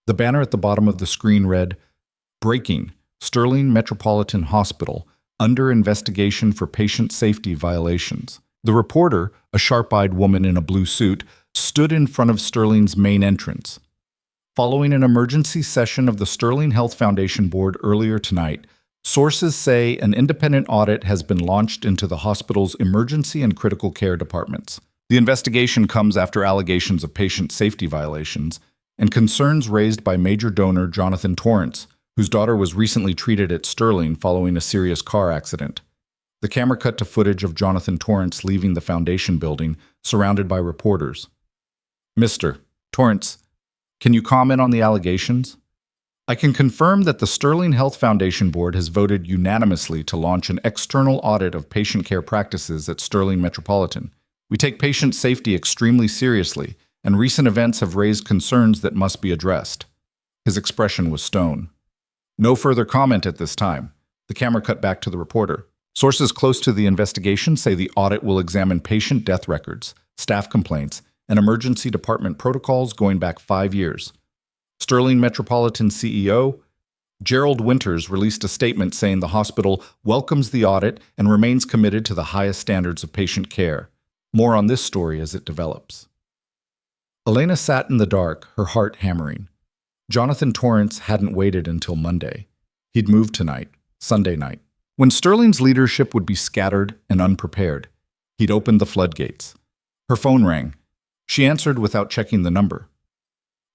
The banner at the bottom of the screen read, Breaking, Sterling Metropolitan Hospital, under investigation for patient safety violations. The reporter, a sharp-eyed woman in a blue suit, stood in front of Sterling's main entrance. Following an emergency session of the Sterling Health Foundation Board earlier tonight, sources say an independent audit has been launched into the hospital's emergency and critical care departments. The investigation comes after allegations of patient safety violations and concerns raised by major donor Jonathan Torrance, whose daughter was recently treated at Sterling following a serious car accident. The camera cut to footage of Jonathan Torrance leaving the foundation building, surrounded by reporters. Mr. Torrance, can you comment on the allegations? I can confirm that the Sterling Health Foundation Board has voted unanimously to launch an external audit of patient care practices at Sterling Metropolitan. We take patient safety extremely seriously, and recent events have raised concerns that must be addressed. His expression was stone. No further comment at this time. The camera cut back to the reporter. Sources close to the investigation say the audit will examine patient death records, staff complaints, and emergency department protocols going back 5 years. Sterling Metropolitan CEO Gerald Winters released a statement saying the hospital welcomes the audit and remains committed to the highest standards of patient care. More on this story as it develops. Elena sat in the dark, her heart hammering. Jonathan Torrance hadn't waited until Monday. He'd moved tonight, Sunday night, when Sterling's leadership would be scattered and unprepared. He'd opened the floodgates. Her phone rang. She answered without checking the number.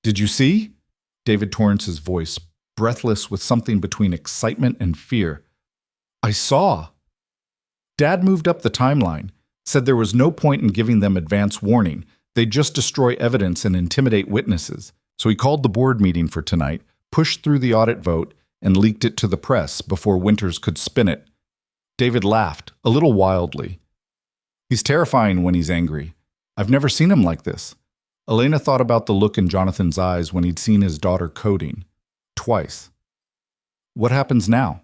Did you see? David Torrance's voice, breathless with something between excitement and fear. I saw. Dad moved up the timeline, said there was no point in giving them advance warning. They'd just destroy evidence and intimidate witnesses. So he called the board meeting for tonight, pushed through the audit vote, and leaked it to the press before Winters could spin it. David laughed, a little wildly. He's terrifying when he's angry. I've never seen him like this. Elena thought about the look in Jonathan's eyes when he'd seen his daughter coding. Twice. What happens now?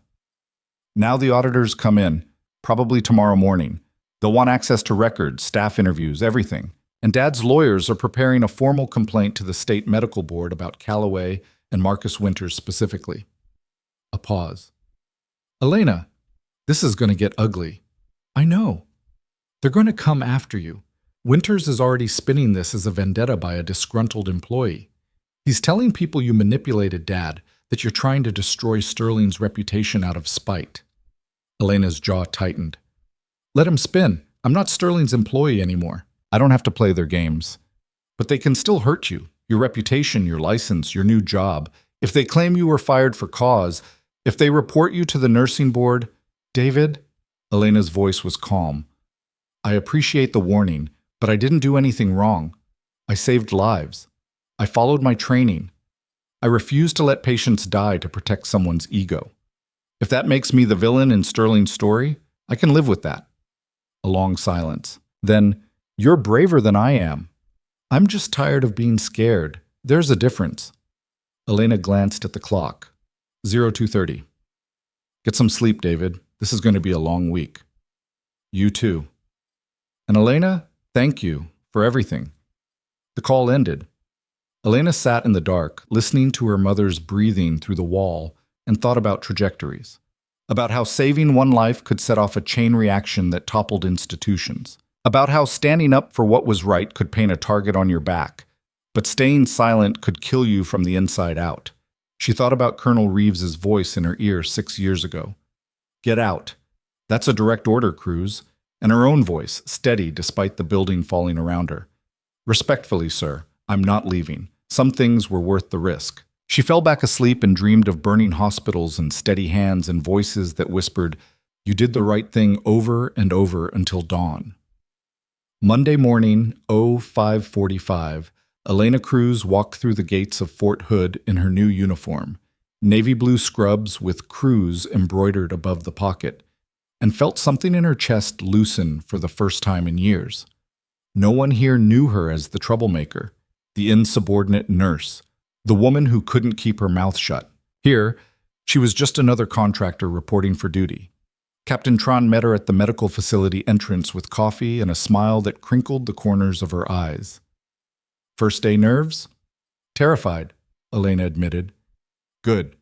Now the auditors come in, probably tomorrow morning. They'll want access to records, staff interviews, everything. And Dad's lawyers are preparing a formal complaint to the state medical board about Calloway and Marcus Winters specifically. A pause. Elena, this is going to get ugly. I know. They're going to come after you. Winters is already spinning this as a vendetta by a disgruntled employee. He's telling people you manipulated Dad, that you're trying to destroy Sterling's reputation out of spite. Elena's jaw tightened. Let him spin. I'm not Sterling's employee anymore. I don't have to play their games. But they can still hurt you, your reputation, your license, your new job. If they claim you were fired for cause, if they report you to the nursing board, David, Elena's voice was calm. I appreciate the warning, but I didn't do anything wrong. I saved lives. I followed my training. I refuse to let patients die to protect someone's ego. If that makes me the villain in Sterling's story, I can live with that. A long silence. Then, you're braver than I am. I'm just tired of being scared. There's a difference. Elena glanced at the clock. 02:30. Get some sleep, David. This is going to be a long week. You too. And Elena, thank you for everything. The call ended. Elena sat in the dark, listening to her mother's breathing through the wall, and thought about trajectories. About how saving one life could set off a chain reaction that toppled institutions. About how standing up for what was right could paint a target on your back, but staying silent could kill you from the inside out. She thought about Colonel Reeves's voice in her ear 6 years ago. Get out. That's a direct order, Cruz. And her own voice, steady despite the building falling around her. Respectfully, sir, I'm not leaving. Some things were worth the risk. She fell back asleep and dreamed of burning hospitals and steady hands and voices that whispered, you did the right thing over and over until dawn. Monday morning, 05:45, Elena Cruz walked through the gates of Fort Hood in her new uniform, navy blue scrubs with Cruz embroidered above the pocket, and felt something in her chest loosen for the first time in years. No one here knew her as the troublemaker, the insubordinate nurse, the woman who couldn't keep her mouth shut. Here, she was just another contractor reporting for duty. Captain Tron met her at the medical facility entrance with coffee and a smile that crinkled the corners of her eyes. First day nerves? Terrified, Elena admitted. Good.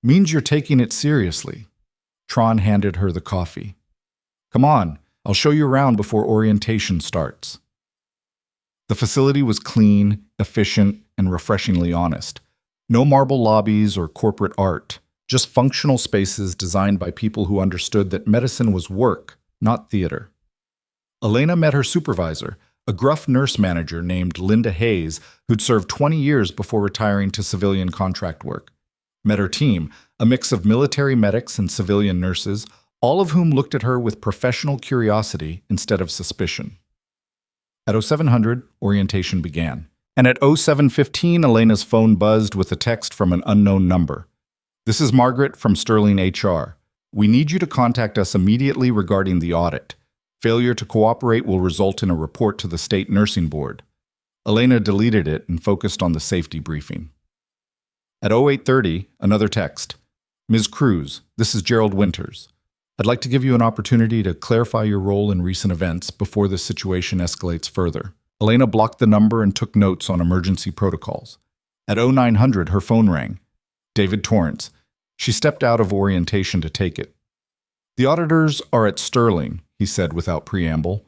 Means you're taking it seriously. Tron handed her the coffee. Come on, I'll show you around before orientation starts. The facility was clean, efficient, and refreshingly honest. No marble lobbies or corporate art, just functional spaces designed by people who understood that medicine was work, not theater. Elena met her supervisor, a gruff nurse manager named Linda Hayes, who'd served 20 years before retiring to civilian contract work. Met her team, a mix of military medics and civilian nurses, all of whom looked at her with professional curiosity instead of suspicion. At 0700, orientation began. And at 07:15, Elena's phone buzzed with a text from an unknown number. This is Margaret from Sterling HR. We need you to contact us immediately regarding the audit. Failure to cooperate will result in a report to the state nursing board. Elena deleted it and focused on the safety briefing. At 08:30, another text. Ms. Cruz, this is Gerald Winters. I'd like to give you an opportunity to clarify your role in recent events before the situation escalates further. Elena blocked the number and took notes on emergency protocols. At 0900, her phone rang. David Torrance. She stepped out of orientation to take it. The auditors are at Sterling, he said without preamble.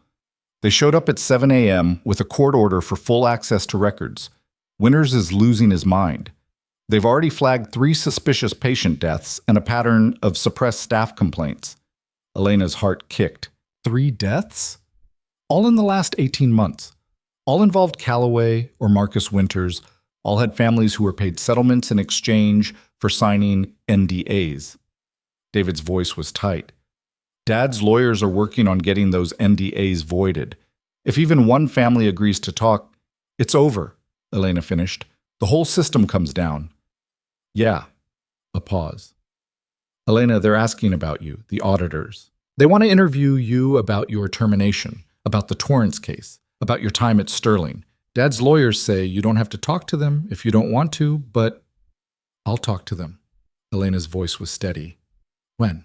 They showed up at 7 a.m. with a court order for full access to records. Winters is losing his mind. They've already flagged 3 suspicious patient deaths and a pattern of suppressed staff complaints. Elena's heart kicked. 3 deaths? All in the last 18 months. All involved Calloway or Marcus Winters. All had families who were paid settlements in exchange for signing NDAs. David's voice was tight. Dad's lawyers are working on getting those NDAs voided. If even one family agrees to talk, it's over, Elena finished. The whole system comes down. Yeah. A pause. Elena, they're asking about you, the auditors. They want to interview you about your termination, about the Torrance case, About your time at Sterling. Dad's lawyers say you don't have to talk to them if you don't want to, but I'll talk to them. Elena's voice was steady. When?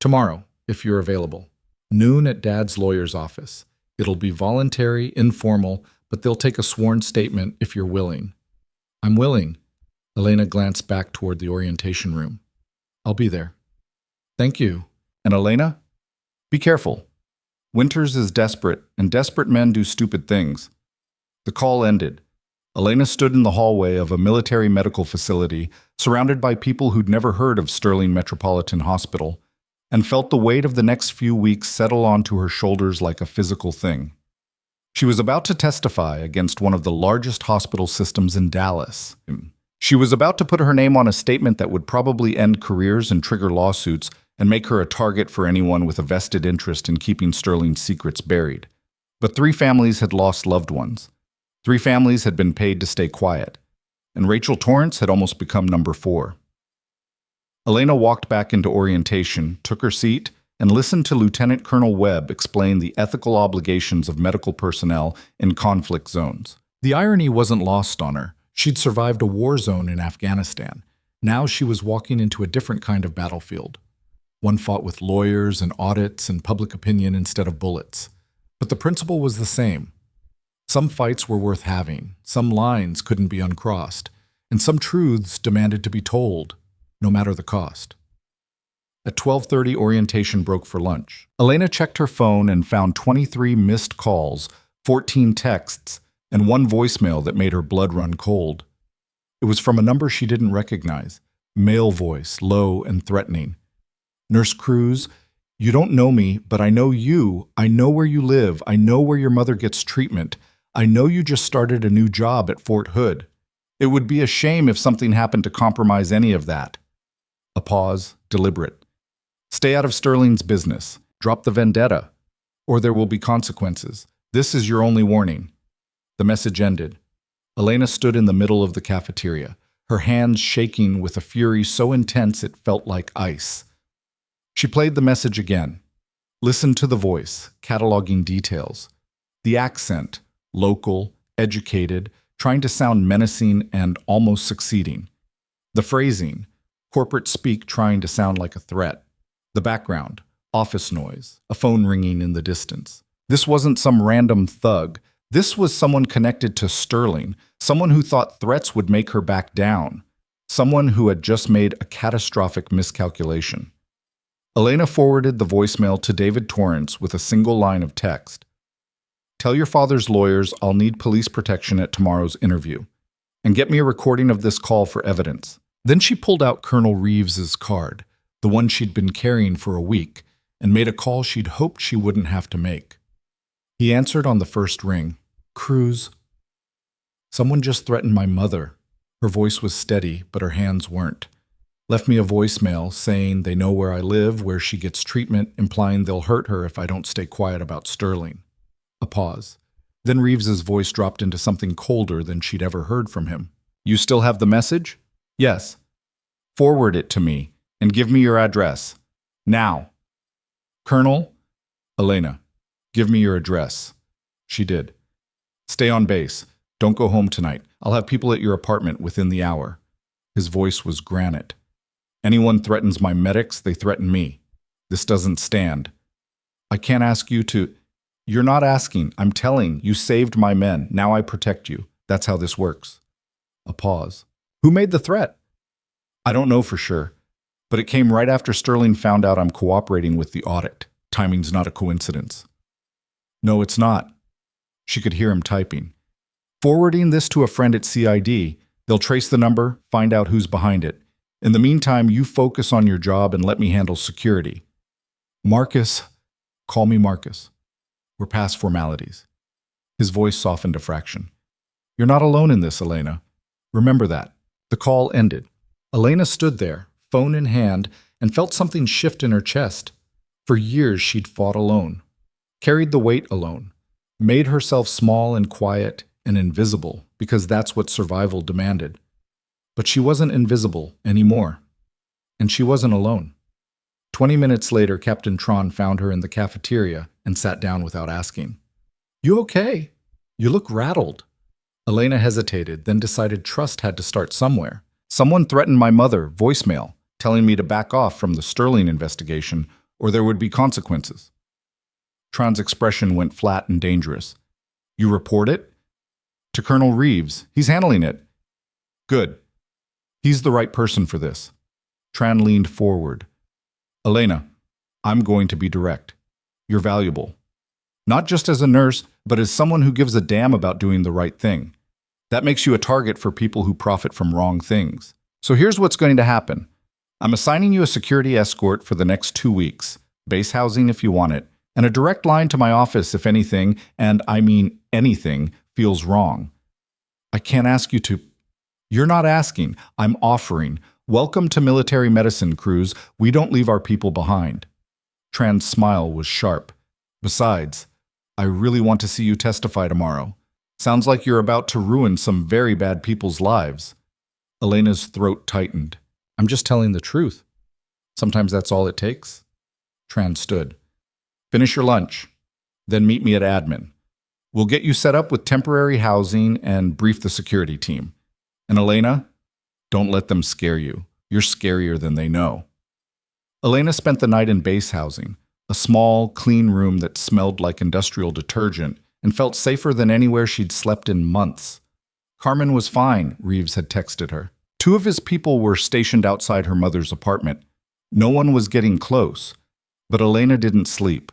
Tomorrow, if you're available. Noon at Dad's lawyer's office. It'll be voluntary, informal, but they'll take a sworn statement if you're willing. I'm willing. Elena glanced back toward the orientation room. I'll be there. Thank you. And Elena? Be careful. Winters is desperate, and desperate men do stupid things. The call ended. Elena stood in the hallway of a military medical facility, surrounded by people who'd never heard of Sterling Metropolitan Hospital, and felt the weight of the next few weeks settle onto her shoulders like a physical thing. She was about to testify against one of the largest hospital systems in Dallas. She was about to put her name on a statement that would probably end careers and trigger lawsuits and make her a target for anyone with a vested interest in keeping Sterling's secrets buried. But 3 families had lost loved ones. 3 families had been paid to stay quiet, and Rachel Torrance had almost become number 4. Elena walked back into orientation, took her seat, and listened to Lieutenant Colonel Webb explain the ethical obligations of medical personnel in conflict zones. The irony wasn't lost on her. She'd survived a war zone in Afghanistan. Now she was walking into a different kind of battlefield. One fought with lawyers and audits and public opinion instead of bullets. But the principle was the same. Some fights were worth having, some lines couldn't be uncrossed, and some truths demanded to be told, no matter the cost. At 12:30, orientation broke for lunch. Elena checked her phone and found 23 missed calls, 14 texts, and 1 voicemail that made her blood run cold. It was from a number she didn't recognize, male voice, low and threatening. Nurse Cruz, you don't know me, but I know you. I know where you live. I know where your mother gets treatment. I know you just started a new job at Fort Hood. It would be a shame if something happened to compromise any of that. A pause, deliberate. Stay out of Sterling's business. Drop the vendetta, or there will be consequences. This is your only warning. The message ended. Elena stood in the middle of the cafeteria, her hands shaking with a fury so intense it felt like ice. She played the message again. Listened to the voice, cataloging details. The accent, local, educated, trying to sound menacing and almost succeeding. The phrasing, corporate speak trying to sound like a threat. The background, office noise, a phone ringing in the distance. This wasn't some random thug. This was someone connected to Sterling, someone who thought threats would make her back down, someone who had just made a catastrophic miscalculation. Elena forwarded the voicemail to David Torrance with a single line of text. Tell your father's lawyers I'll need police protection at tomorrow's interview, and get me a recording of this call for evidence. Then she pulled out Colonel Reeves's card, the one she'd been carrying for a week, and made a call she'd hoped she wouldn't have to make. He answered on the first ring. Cruz. Someone just threatened my mother. Her voice was steady, but her hands weren't. Left me a voicemail saying they know where I live, where she gets treatment, implying they'll hurt her if I don't stay quiet about Sterling. A pause. Then Reeves's voice dropped into something colder than she'd ever heard from him. You still have the message? Yes. Forward it to me, and give me your address. Now. Colonel? Elena. Give me your address. She did. Stay on base. Don't go home tonight. I'll have people at your apartment within the hour. His voice was granite. Anyone threatens my medics, they threaten me. This doesn't stand. I can't ask you to... You're not asking. I'm telling. You saved my men. Now I protect you. That's how this works. A pause. Who made the threat? I don't know for sure, but it came right after Sterling found out I'm cooperating with the audit. Timing's not a coincidence. No, it's not. She could hear him typing. Forwarding this to a friend at CID, they'll trace the number, find out who's behind it. In the meantime, you focus on your job and let me handle security. Marcus. Call me Marcus. We're past formalities. His voice softened a fraction. You're not alone in this, Elena. Remember that. The call ended. Elena stood there, phone in hand, and felt something shift in her chest. For years, she'd fought alone, carried the weight alone, made herself small and quiet and invisible because that's what survival demanded. But she wasn't invisible anymore, and she wasn't alone. 20 minutes later, Captain Tron found her in the cafeteria and sat down without asking. You okay? You look rattled. Elena hesitated, then decided trust had to start somewhere. Someone threatened my mother, voicemail, telling me to back off from the Sterling investigation or there would be consequences. Tran's expression went flat and dangerous. You report it? To Colonel Reeves. He's handling it. Good. He's the right person for this. Tran leaned forward. Elena, I'm going to be direct. You're valuable. Not just as a nurse, but as someone who gives a damn about doing the right thing. That makes you a target for people who profit from wrong things. So here's what's going to happen. I'm assigning you a security escort for the next 2 weeks, base housing if you want it, and a direct line to my office if anything, and I mean anything, feels wrong. I can't ask you to. You're not asking. I'm offering. Welcome to military medicine, Cruz. We don't leave our people behind. Tran's smile was sharp. Besides, I really want to see you testify tomorrow. Sounds like you're about to ruin some very bad people's lives. Elena's throat tightened. I'm just telling the truth. Sometimes that's all it takes. Tran stood. Finish your lunch, then meet me at admin. We'll get you set up with temporary housing and brief the security team. And Elena, don't let them scare you. You're scarier than they know. Elena spent the night in base housing, a small, clean room that smelled like industrial detergent and felt safer than anywhere she'd slept in months. Carmen was fine, Reeves had texted her. 2 of his people were stationed outside her mother's apartment. No one was getting close, but Elena didn't sleep.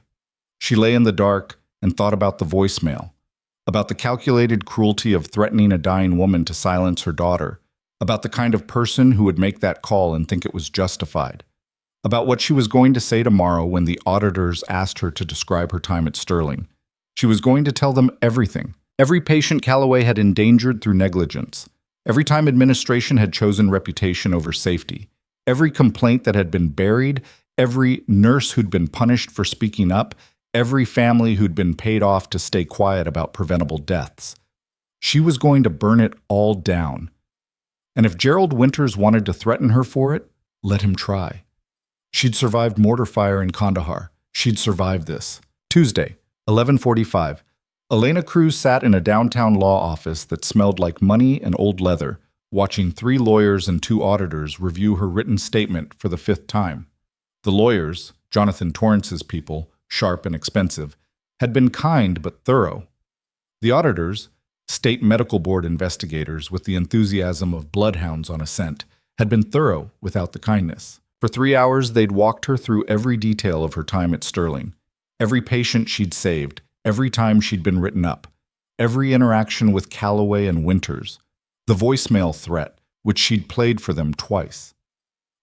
She lay in the dark and thought about the voicemail, about the calculated cruelty of threatening a dying woman to silence her daughter, about the kind of person who would make that call and think it was justified, about what she was going to say tomorrow when the auditors asked her to describe her time at Sterling. She was going to tell them everything. Every patient Calloway had endangered through negligence. Every time administration had chosen reputation over safety. Every complaint that had been buried. Every nurse who'd been punished for speaking up. Every family who'd been paid off to stay quiet about preventable deaths. She was going to burn it all down. And if Gerald Winters wanted to threaten her for it, let him try. She'd survived mortar fire in Kandahar. She'd survive this. Tuesday, 11:45. Elena Cruz sat in a downtown law office that smelled like money and old leather, watching 3 lawyers and 2 auditors review her written statement for the 5th time. The lawyers, Jonathan Torrance's people, sharp and expensive, had been kind but thorough. The auditors, state medical board investigators with the enthusiasm of bloodhounds on a scent, had been thorough without the kindness. For 3 hours, they'd walked her through every detail of her time at Sterling. Every patient she'd saved, every time she'd been written up, every interaction with Calloway and Winters, the voicemail threat, which she'd played for them twice.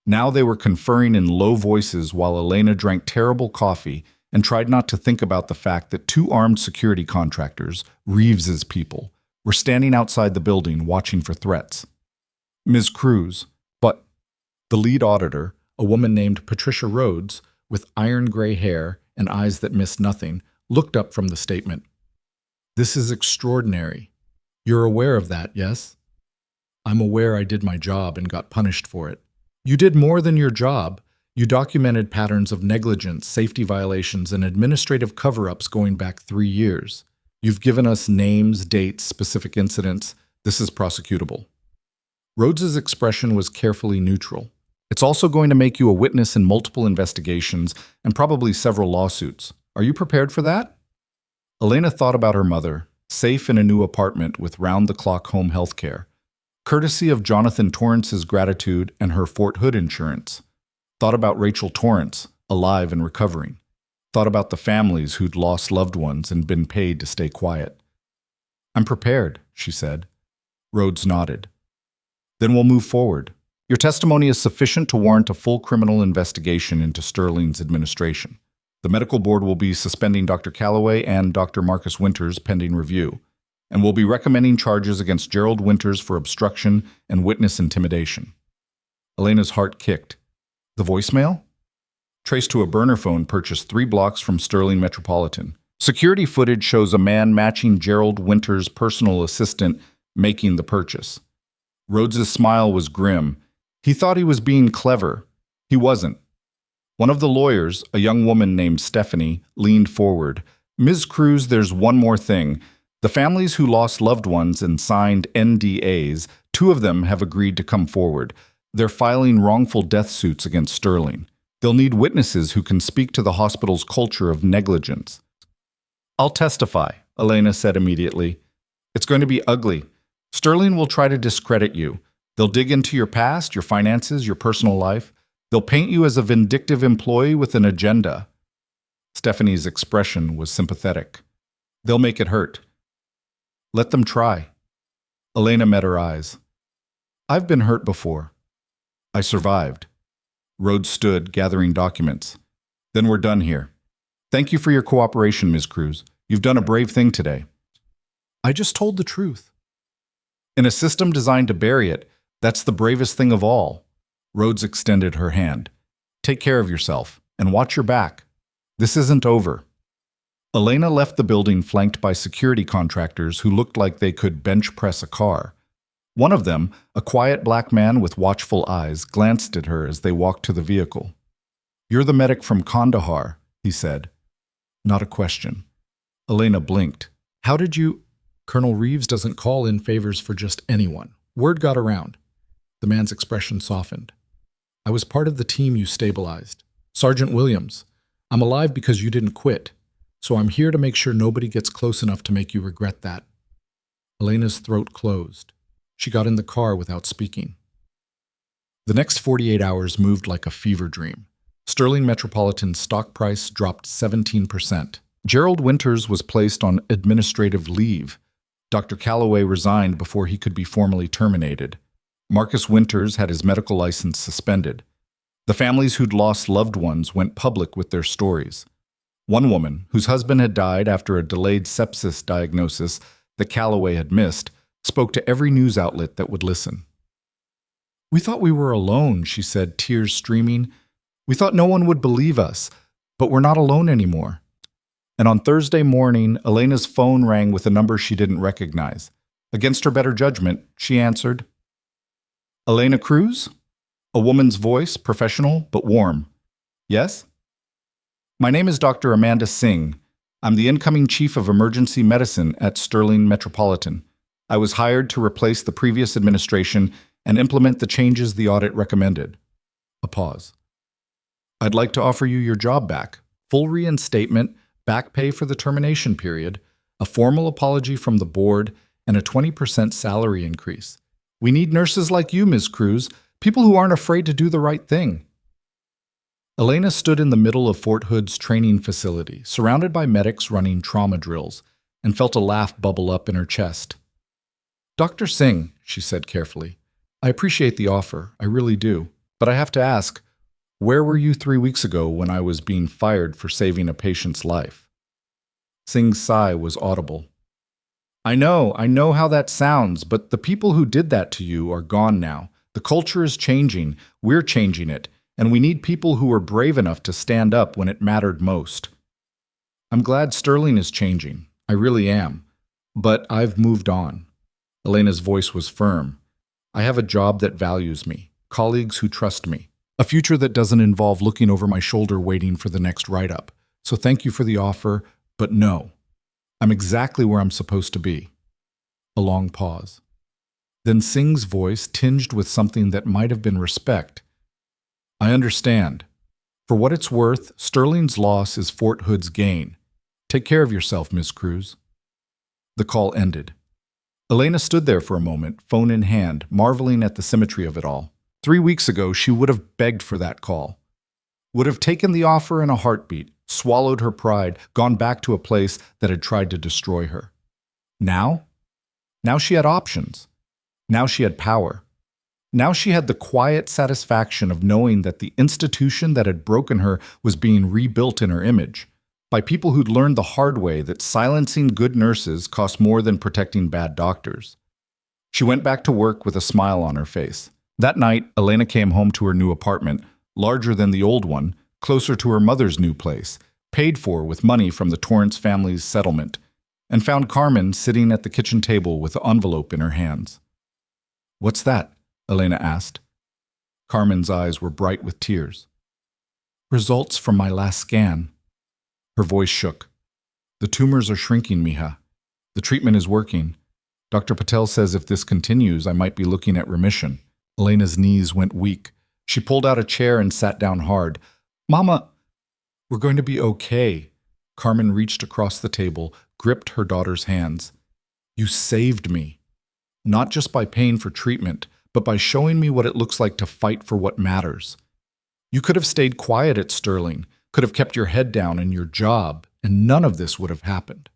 Now they were conferring in low voices while Elena drank terrible coffee and tried not to think about the fact that 2 armed security contractors, Reeves's people, were standing outside the building watching for threats. Ms. Cruz, but the lead auditor, a woman named Patricia Rhodes, with iron-gray hair and eyes that missed nothing, looked up from the statement. This is extraordinary. You're aware of that, yes? I'm aware I did my job and got punished for it. You did more than your job. You documented patterns of negligence, safety violations, and administrative cover-ups going back 3 years. You've given us names, dates, specific incidents. This is prosecutable. Rhodes's expression was carefully neutral. It's also going to make you a witness in multiple investigations and probably several lawsuits. Are you prepared for that? Elena thought about her mother, safe in a new apartment with round-the-clock home health care, courtesy of Jonathan Torrance's gratitude and her Fort Hood insurance. Thought about Rachel Torrance, alive and recovering. Thought about the families who'd lost loved ones and been paid to stay quiet. I'm prepared, she said. Rhodes nodded. Then we'll move forward. Your testimony is sufficient to warrant a full criminal investigation into Sterling's administration. The medical board will be suspending Dr. Calloway and Dr. Marcus Winters pending review, and will be recommending charges against Gerald Winters for obstruction and witness intimidation. Elena's heart kicked. The voicemail? Traced to a burner phone purchased 3 blocks from Sterling Metropolitan. Security footage shows a man matching Gerald Winters' personal assistant making the purchase. Rhodes's smile was grim. He thought he was being clever. He wasn't. One of the lawyers, a young woman named Stephanie, leaned forward. Ms. Cruz, there's one more thing. The families who lost loved ones and signed NDAs, two of them have agreed to come forward. They're filing wrongful death suits against Sterling. They'll need witnesses who can speak to the hospital's culture of negligence. I'll testify, Elena said immediately. It's going to be ugly. Sterling will try to discredit you. They'll dig into your past, your finances, your personal life. They'll paint you as a vindictive employee with an agenda. Stephanie's expression was sympathetic. They'll make it hurt. Let them try. Elena met her eyes. I've been hurt before. I survived. Rhodes stood, gathering documents. Then we're done here. Thank you for your cooperation, Ms. Cruz. You've done a brave thing today. I just told the truth. In a system designed to bury it, that's the bravest thing of all. Rhodes extended her hand. Take care of yourself, and watch your back. This isn't over. Elena left the building flanked by security contractors who looked like they could bench press a car. One of them, a quiet black man with watchful eyes, glanced at her as they walked to the vehicle. You're the medic from Kandahar, he said. Not a question. Elena blinked. How did you... Colonel Reeves doesn't call in favors for just anyone. Word got around. The man's expression softened. I was part of the team you stabilized. Sergeant Williams, I'm alive because you didn't quit, so I'm here to make sure nobody gets close enough to make you regret that. Elena's throat closed. She got in the car without speaking. The next 48 hours moved like a fever dream. Sterling Metropolitan's stock price dropped 17%. Gerald Winters was placed on administrative leave. Dr. Calloway resigned before he could be formally terminated. Marcus Winters had his medical license suspended. The families who'd lost loved ones went public with their stories. One woman, whose husband had died after a delayed sepsis diagnosis that Calloway had missed, spoke to every news outlet that would listen. We thought we were alone, she said, tears streaming. We thought no one would believe us, but we're not alone anymore. And on Thursday morning, Elena's phone rang with a number she didn't recognize. Against her better judgment, she answered. Elena Cruz? A woman's voice, professional but warm. Yes? My name is Dr. Amanda Singh. I'm the incoming chief of emergency medicine at Sterling Metropolitan. I was hired to replace the previous administration and implement the changes the audit recommended. A pause. I'd like to offer you your job back. Full reinstatement, back pay for the termination period, a formal apology from the board, and a 20% salary increase. We need nurses like you, Ms. Cruz, people who aren't afraid to do the right thing. Elena stood in the middle of Fort Hood's training facility, surrounded by medics running trauma drills, and felt a laugh bubble up in her chest. Dr. Singh, she said carefully, I appreciate the offer, I really do. But I have to ask, where were you 3 weeks ago when I was being fired for saving a patient's life? Singh's sigh was audible. I know how that sounds, but the people who did that to you are gone now. The culture is changing, we're changing it, and we need people who are brave enough to stand up when it mattered most. I'm glad Sterling is changing, I really am, but I've moved on. Elena's voice was firm. I have a job that values me, colleagues who trust me, a future that doesn't involve looking over my shoulder waiting for the next write-up. So thank you for the offer, but no. I'm exactly where I'm supposed to be. A long pause. Then Singh's voice tinged with something that might have been respect. I understand. For what it's worth, Sterling's loss is Fort Hood's gain. Take care of yourself, Ms. Cruz. The call ended. Elena stood there for a moment, phone in hand, marveling at the symmetry of it all. 3 weeks ago, she would have begged for that call. Would have taken the offer in a heartbeat, swallowed her pride, gone back to a place that had tried to destroy her. Now? Now she had options. Now she had power. Now she had the quiet satisfaction of knowing that the institution that had broken her was being rebuilt in her image, by people who'd learned the hard way that silencing good nurses cost more than protecting bad doctors. She went back to work with a smile on her face. That night, Elena came home to her new apartment, larger than the old one, closer to her mother's new place, paid for with money from the Torrance family's settlement, and found Carmen sitting at the kitchen table with an envelope in her hands. What's that? Elena asked. Carmen's eyes were bright with tears. Results from my last scan. Her voice shook. The tumors are shrinking, mija. The treatment is working. Dr. Patel says if this continues, I might be looking at remission. Elena's knees went weak. She pulled out a chair and sat down hard. Mama, we're going to be okay. Carmen reached across the table, gripped her daughter's hands. You saved me. Not just by paying for treatment, but by showing me what it looks like to fight for what matters. You could have stayed quiet at Sterling, could have kept your head down in your job, and none of this would have happened.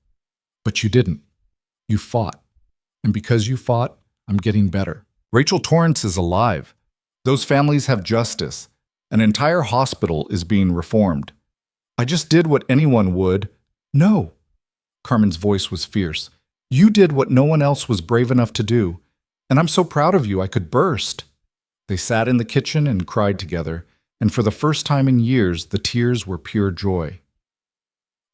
But you didn't. You fought. And because you fought, I'm getting better. Rachel Torrance is alive. Those families have justice. An entire hospital is being reformed. I just did what anyone would. No. Carmen's voice was fierce. You did what no one else was brave enough to do. And I'm so proud of you I could burst. They sat in the kitchen and cried together, and for the first time in years, the tears were pure joy.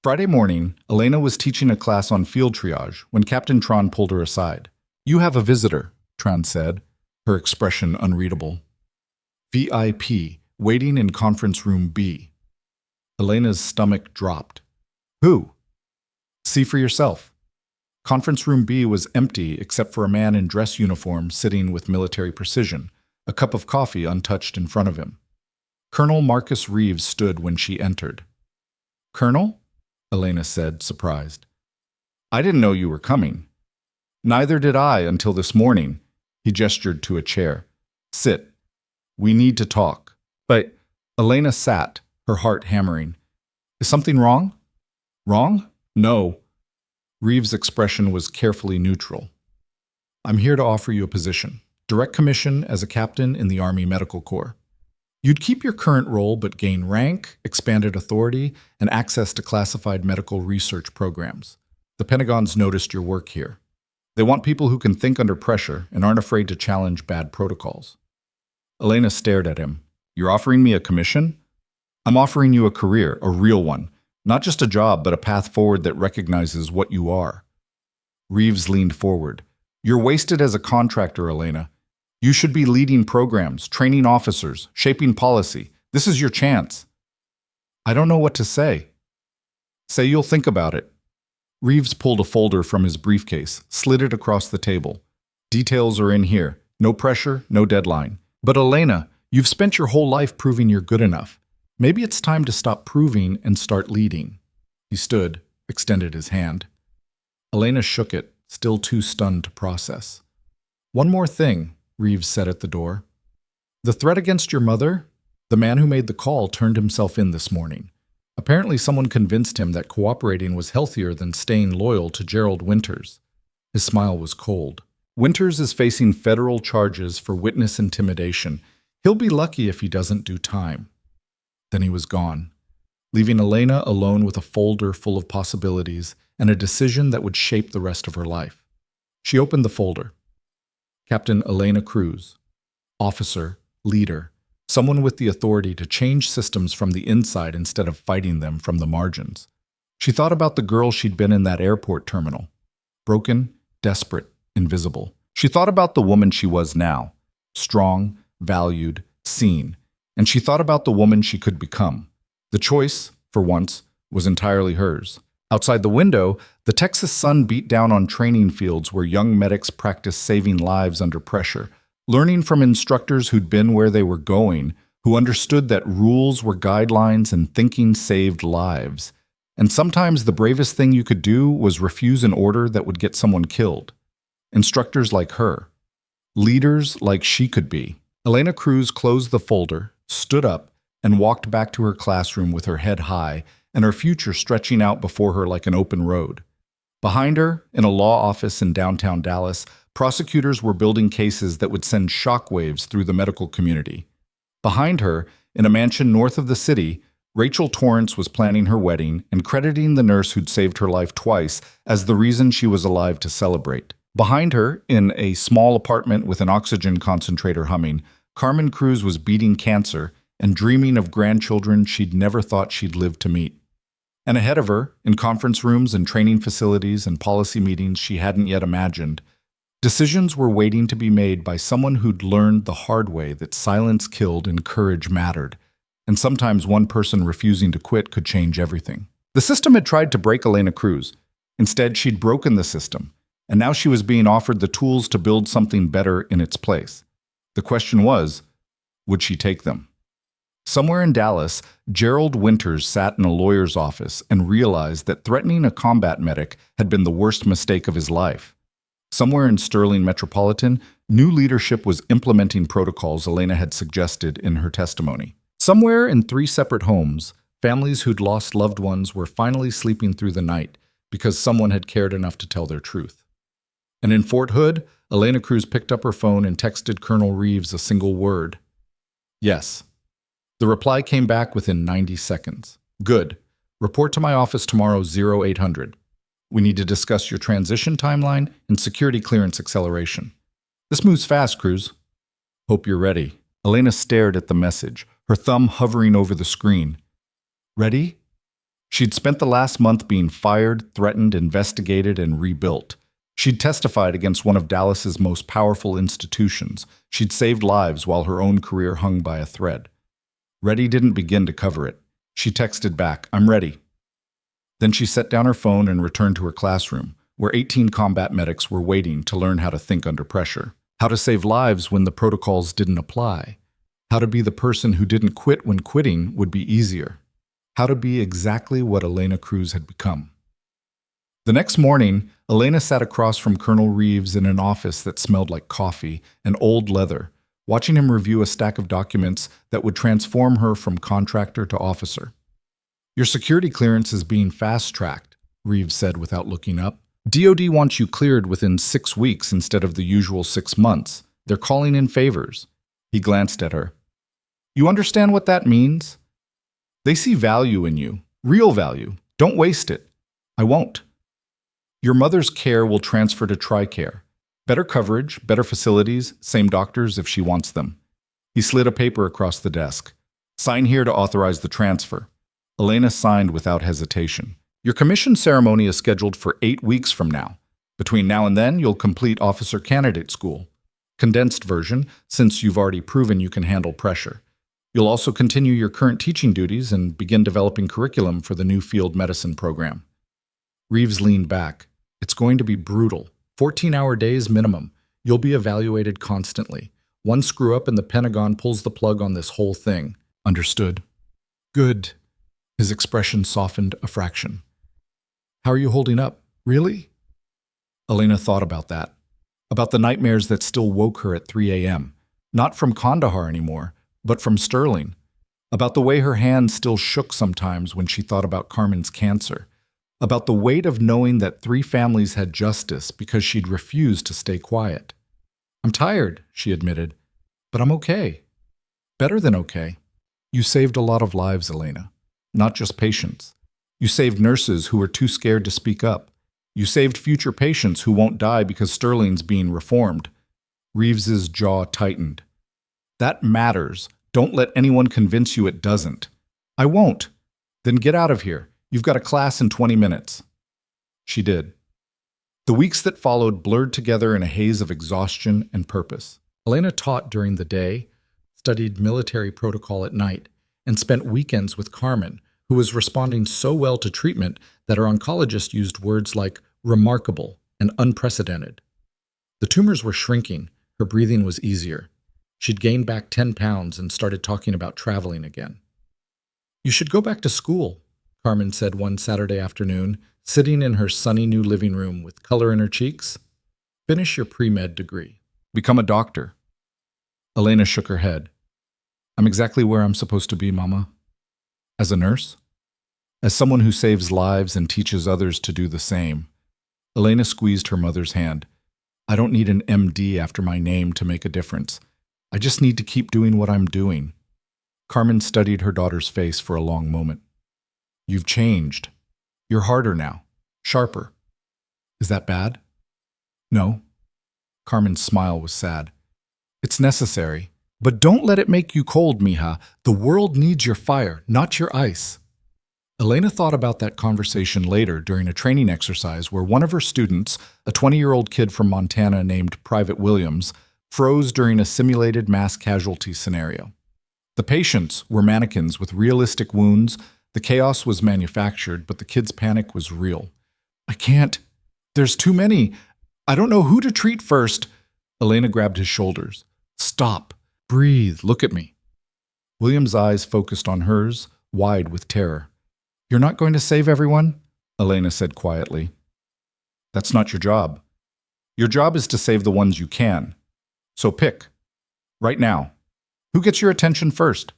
Friday morning, Elena was teaching a class on field triage when Captain Tron pulled her aside. You have a visitor, Tron said, her expression unreadable. VIP, waiting in conference room B. Elena's stomach dropped. Who? See for yourself. Conference room B was empty except for a man in dress uniform sitting with military precision, a cup of coffee untouched in front of him. Colonel Marcus Reeves stood when she entered. Colonel? Elena said, surprised. I didn't know you were coming. Neither did I until this morning. He gestured to a chair. Sit. We need to talk. But Elena sat, her heart hammering. Is something wrong? Wrong? No. Reeves' expression was carefully neutral. I'm here to offer you a position, direct commission as a captain in the Army Medical Corps. You'd keep your current role but gain rank, expanded authority, and access to classified medical research programs. The Pentagon's noticed your work here. They want people who can think under pressure and aren't afraid to challenge bad protocols. Elena stared at him. You're offering me a commission? I'm offering you a career, a real one. Not just a job, but a path forward that recognizes what you are. Reeves leaned forward. You're wasted as a contractor, Elena. You should be leading programs, training officers, shaping policy. This is your chance. I don't know what to say. Say you'll think about it. Reeves pulled a folder from his briefcase, slid it across the table. Details are in here. No pressure, no deadline. But Elena, you've spent your whole life proving you're good enough. Maybe it's time to stop proving and start leading. He stood, extended his hand. Elena shook it, still too stunned to process. One more thing, Reeves said at the door. The threat against your mother? The man who made the call turned himself in this morning. Apparently someone convinced him that cooperating was healthier than staying loyal to Gerald Winters. His smile was cold. Winters is facing federal charges for witness intimidation. He'll be lucky if he doesn't do time. Then he was gone, leaving Elena alone with a folder full of possibilities and a decision that would shape the rest of her life. She opened the folder. Captain Elena Cruz, officer, leader, someone with the authority to change systems from the inside instead of fighting them from the margins. She thought about the girl she'd been in that airport terminal. Broken, desperate, invisible. She thought about the woman she was now. Strong, valued, seen. And she thought about the woman she could become. The choice, for once, was entirely hers. Outside the window, the Texas sun beat down on training fields where young medics practiced saving lives under pressure, learning from instructors who'd been where they were going, who understood that rules were guidelines and thinking saved lives. And sometimes the bravest thing you could do was refuse an order that would get someone killed. Instructors like her. Leaders like she could be. Elena Cruz closed the folder, stood up, and walked back to her classroom with her head high and her future stretching out before her like an open road. Behind her, in a law office in downtown Dallas, prosecutors were building cases that would send shockwaves through the medical community. Behind her, in a mansion north of the city, Rachel Torrance was planning her wedding and crediting the nurse who'd saved her life twice as the reason she was alive to celebrate. Behind her, in a small apartment with an oxygen concentrator humming, Carmen Cruz was beating cancer and dreaming of grandchildren she'd never thought she'd live to meet. And ahead of her, in conference rooms and training facilities and policy meetings she hadn't yet imagined, decisions were waiting to be made by someone who'd learned the hard way that silence killed and courage mattered, and sometimes one person refusing to quit could change everything. The system had tried to break Elena Cruz. Instead, she'd broken the system, and now she was being offered the tools to build something better in its place. The question was, would she take them? Somewhere in Dallas, Gerald Winters sat in a lawyer's office and realized that threatening a combat medic had been the worst mistake of his life. Somewhere in Sterling Metropolitan, new leadership was implementing protocols Elena had suggested in her testimony. Somewhere in 3 separate homes, families who'd lost loved ones were finally sleeping through the night because someone had cared enough to tell their truth. And in Fort Hood, Elena Cruz picked up her phone and texted Colonel Reeves a single word. Yes. The reply came back within 90 seconds. Good. Report to my office tomorrow 0800. We need to discuss your transition timeline and security clearance acceleration. This moves fast, Cruz. Hope you're ready. Elena stared at the message, her thumb hovering over the screen. Ready? She'd spent the last month being fired, threatened, investigated, and rebuilt. She'd testified against one of Dallas's most powerful institutions. She'd saved lives while her own career hung by a thread. Ready didn't begin to cover it. She texted back, I'm ready. Then she set down her phone and returned to her classroom, where 18 combat medics were waiting to learn how to think under pressure, how to save lives when the protocols didn't apply, how to be the person who didn't quit when quitting would be easier, how to be exactly what Elena Cruz had become. The next morning, Elena sat across from Colonel Reeves in an office that smelled like coffee and old leather, watching him review a stack of documents that would transform her from contractor to officer. Your security clearance is being fast-tracked, Reeves said without looking up. DoD wants you cleared within 6 weeks instead of the usual 6 months. They're calling in favors. He glanced at her. You understand what that means? They see value in you, real value. Don't waste it. I won't. Your mother's care will transfer to TRICARE. Better coverage, better facilities, same doctors if she wants them. He slid a paper across the desk. Sign here to authorize the transfer. Elena signed without hesitation. Your commission ceremony is scheduled for 8 weeks from now. Between now and then, you'll complete Officer Candidate School. Condensed version, since you've already proven you can handle pressure. You'll also continue your current teaching duties and begin developing curriculum for the new field medicine program. Reeves leaned back. It's going to be brutal. 14-hour days minimum. You'll be evaluated constantly. One screw up and the Pentagon pulls the plug on this whole thing. Understood. Good. His expression softened a fraction. How are you holding up? Really? Elena thought about that. About the nightmares that still woke her at 3 a.m. Not from Kandahar anymore, but from Sterling. About the way her hands still shook sometimes when she thought about Carmen's cancer. About the weight of knowing that 3 families had justice because she'd refused to stay quiet. I'm tired, she admitted, but I'm okay. Better than okay. You saved a lot of lives, Elena. Not just patients. You saved nurses who were too scared to speak up. You saved future patients who won't die because Sterling's being reformed. Reeves's jaw tightened. That matters. Don't let anyone convince you it doesn't. I won't. Then get out of here. You've got a class in 20 minutes. She did. The weeks that followed blurred together in a haze of exhaustion and purpose. Elena taught during the day, studied military protocol at night, and spent weekends with Carmen, who was responding so well to treatment that her oncologist used words like remarkable and unprecedented. The tumors were shrinking, her breathing was easier. She'd gained back 10 pounds and started talking about traveling again. You should go back to school, Carmen said one Saturday afternoon, sitting in her sunny new living room with color in her cheeks. Finish your pre-med degree. Become a doctor. Elena shook her head. I'm exactly where I'm supposed to be, Mama. As a nurse? As someone who saves lives and teaches others to do the same. Elena squeezed her mother's hand. I don't need an MD after my name to make a difference. I just need to keep doing what I'm doing. Carmen studied her daughter's face for a long moment. You've changed. You're harder now. Sharper. Is that bad? No. Carmen's smile was sad. It's necessary. But don't let it make you cold, mija. The world needs your fire, not your ice. Elena thought about that conversation later during a training exercise where one of her students, a 20-year-old kid from Montana named Private Williams, froze during a simulated mass casualty scenario. The patients were mannequins with realistic wounds. The chaos was manufactured, but the kid's panic was real. I can't. There's too many. I don't know who to treat first. Elena grabbed his shoulders. Stop. Breathe. Look at me. William's eyes focused on hers, wide with terror. You're not going to save everyone? Elena said quietly. That's not your job. Your job is to save the ones you can. So pick. Right now. Who gets your attention first?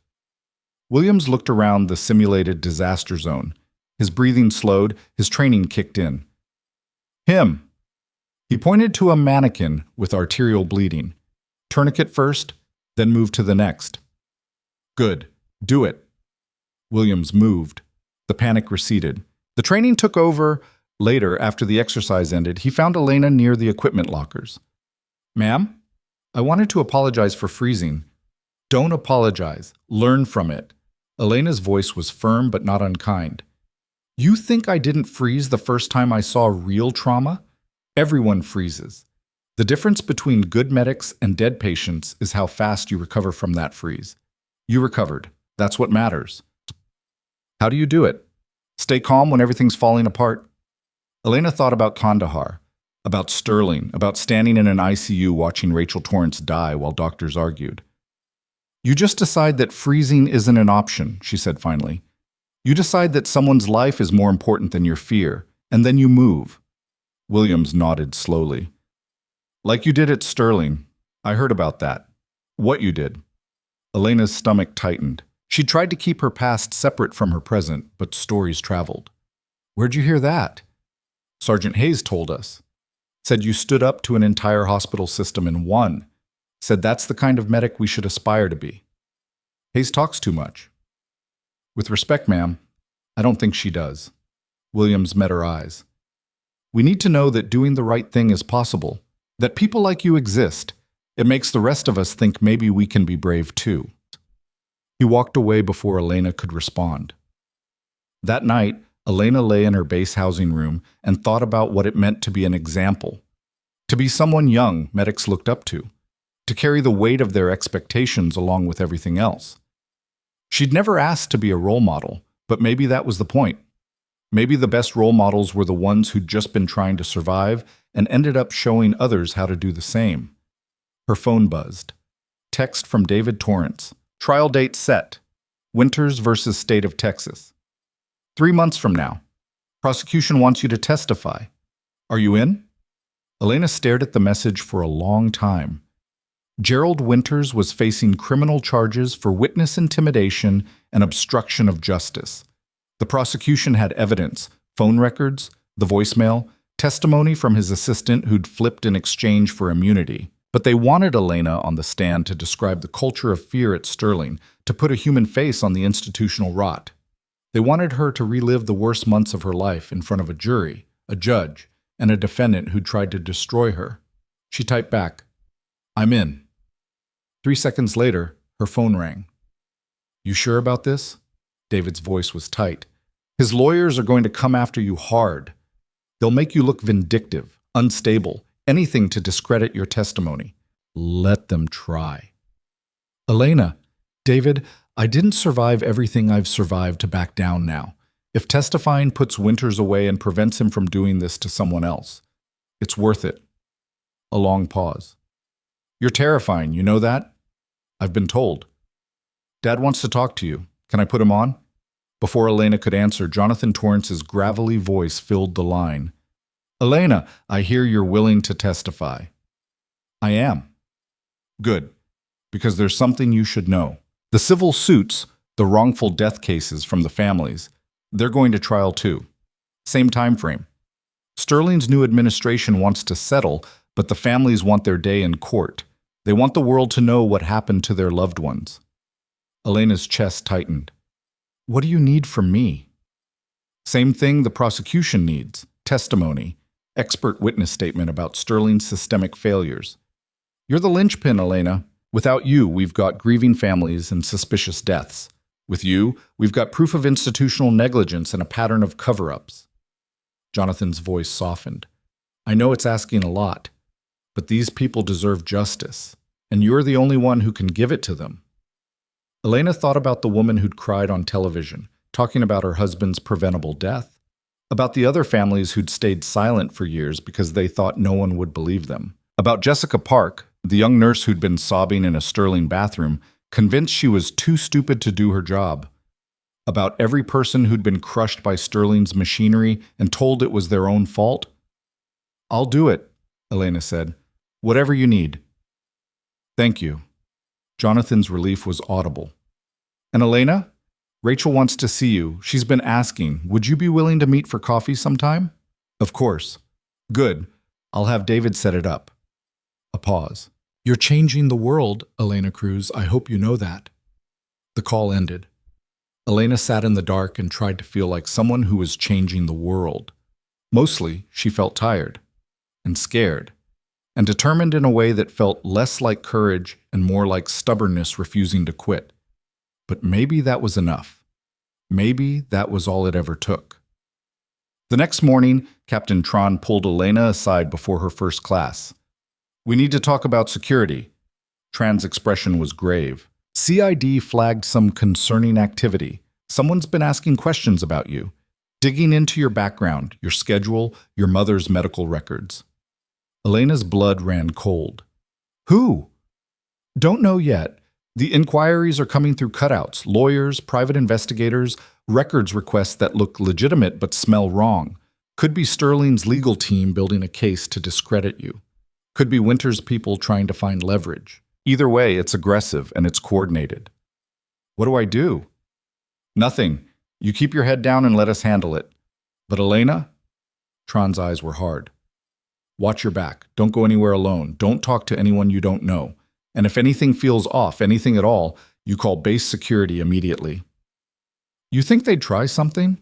Williams looked around the simulated disaster zone. His breathing slowed, his training kicked in. Him. He pointed to a mannequin with arterial bleeding. Tourniquet first, then move to the next. Good. Do it. Williams moved. The panic receded. The training took over. Later, after the exercise ended, he found Elena near the equipment lockers. Ma'am? I wanted to apologize for freezing. Don't apologize. Learn from it. Elena's voice was firm but not unkind. You think I didn't freeze the first time I saw real trauma? Everyone freezes. The difference between good medics and dead patients is how fast you recover from that freeze. You recovered. That's what matters. How do you do it? Stay calm when everything's falling apart? Elena thought about Kandahar, about Sterling, about standing in an ICU watching Rachel Torrance die while doctors argued. You just decide that freezing isn't an option, she said finally. You decide that someone's life is more important than your fear, and then you move. Williams nodded slowly. Like you did at Sterling. I heard about that. What you did. Elena's stomach tightened. She tried to keep her past separate from her present, but stories traveled. Where'd you hear that? Sergeant Hayes told us. Said you stood up to an entire hospital system and won. Said that's the kind of medic we should aspire to be. Hayes talks too much. With respect, ma'am, I don't think she does. Williams met her eyes. We need to know that doing the right thing is possible, that people like you exist. It makes the rest of us think maybe we can be brave too. He walked away before Elena could respond. That night, Elena lay in her base housing room and thought about what it meant to be an example, to be someone young medics looked up to carry the weight of their expectations along with everything else. She'd never asked to be a role model, but maybe that was the point. Maybe the best role models were the ones who'd just been trying to survive and ended up showing others how to do the same. Her phone buzzed. Text from David Torrance. Trial date set. Winters versus State of Texas. 3 months from now. Prosecution wants you to testify. Are you in? Elena stared at the message for a long time. Gerald Winters was facing criminal charges for witness intimidation and obstruction of justice. The prosecution had evidence, phone records, the voicemail, testimony from his assistant who'd flipped in exchange for immunity. But they wanted Elena on the stand to describe the culture of fear at Sterling, to put a human face on the institutional rot. They wanted her to relive the worst months of her life in front of a jury, a judge, and a defendant who'd tried to destroy her. She typed back, I'm in. 3 seconds later, her phone rang. You sure about this? David's voice was tight. His lawyers are going to come after you hard. They'll make you look vindictive, unstable, anything to discredit your testimony. Let them try. Elena, David, I didn't survive everything I've survived to back down now. If testifying puts Winters away and prevents him from doing this to someone else, it's worth it. A long pause. You're terrifying, you know that? I've been told. Dad wants to talk to you. Can I put him on? Before Elena could answer, Jonathan Torrance's gravelly voice filled the line. Elena, I hear you're willing to testify. I am. Good, because there's something you should know. The civil suits, the wrongful death cases from the families, they're going to trial too. Same time frame. Sterling's new administration wants to settle, but the families want their day in court. They want the world to know what happened to their loved ones. Elena's chest tightened. What do you need from me? Same thing the prosecution needs. Testimony. Expert witness statement about Sterling's systemic failures. You're the linchpin, Elena. Without you, we've got grieving families and suspicious deaths. With you, we've got proof of institutional negligence and a pattern of cover-ups. Jonathan's voice softened. I know it's asking a lot, but these people deserve justice, and you're the only one who can give it to them. Elena thought about the woman who'd cried on television, talking about her husband's preventable death. About the other families who'd stayed silent for years because they thought no one would believe them. About Jessica Park, the young nurse who'd been sobbing in a Sterling bathroom, convinced she was too stupid to do her job. About every person who'd been crushed by Sterling's machinery and told it was their own fault. "I'll do it," Elena said. "Whatever you need." "Thank you." Jonathan's relief was audible. "And Elena? Rachel wants to see you. She's been asking, would you be willing to meet for coffee sometime?" "Of course." "Good. I'll have David set it up." A pause. "You're changing the world, Elena Cruz. I hope you know that." The call ended. Elena sat in the dark and tried to feel like someone who was changing the world. Mostly, she felt tired and scared and determined in a way that felt less like courage and more like stubbornness refusing to quit. But maybe that was enough. Maybe that was all it ever took. The next morning, Captain Tron pulled Elena aside before her first class. "We need to talk about security." Tran's expression was grave. "CID flagged some concerning activity. Someone's been asking questions about you, digging into your background, your schedule, your mother's medical records." Elena's blood ran cold. "Who?" "Don't know yet. The inquiries are coming through cutouts, lawyers, private investigators, records requests that look legitimate but smell wrong. Could be Sterling's legal team building a case to discredit you. Could be Winter's people trying to find leverage. Either way, it's aggressive and it's coordinated." "What do I do?" "Nothing. You keep your head down and let us handle it." "But Elena?" Tron's eyes were hard. "Watch your back. Don't go anywhere alone. Don't talk to anyone you don't know. And if anything feels off, anything at all, you call base security immediately." "You think they'd try something?"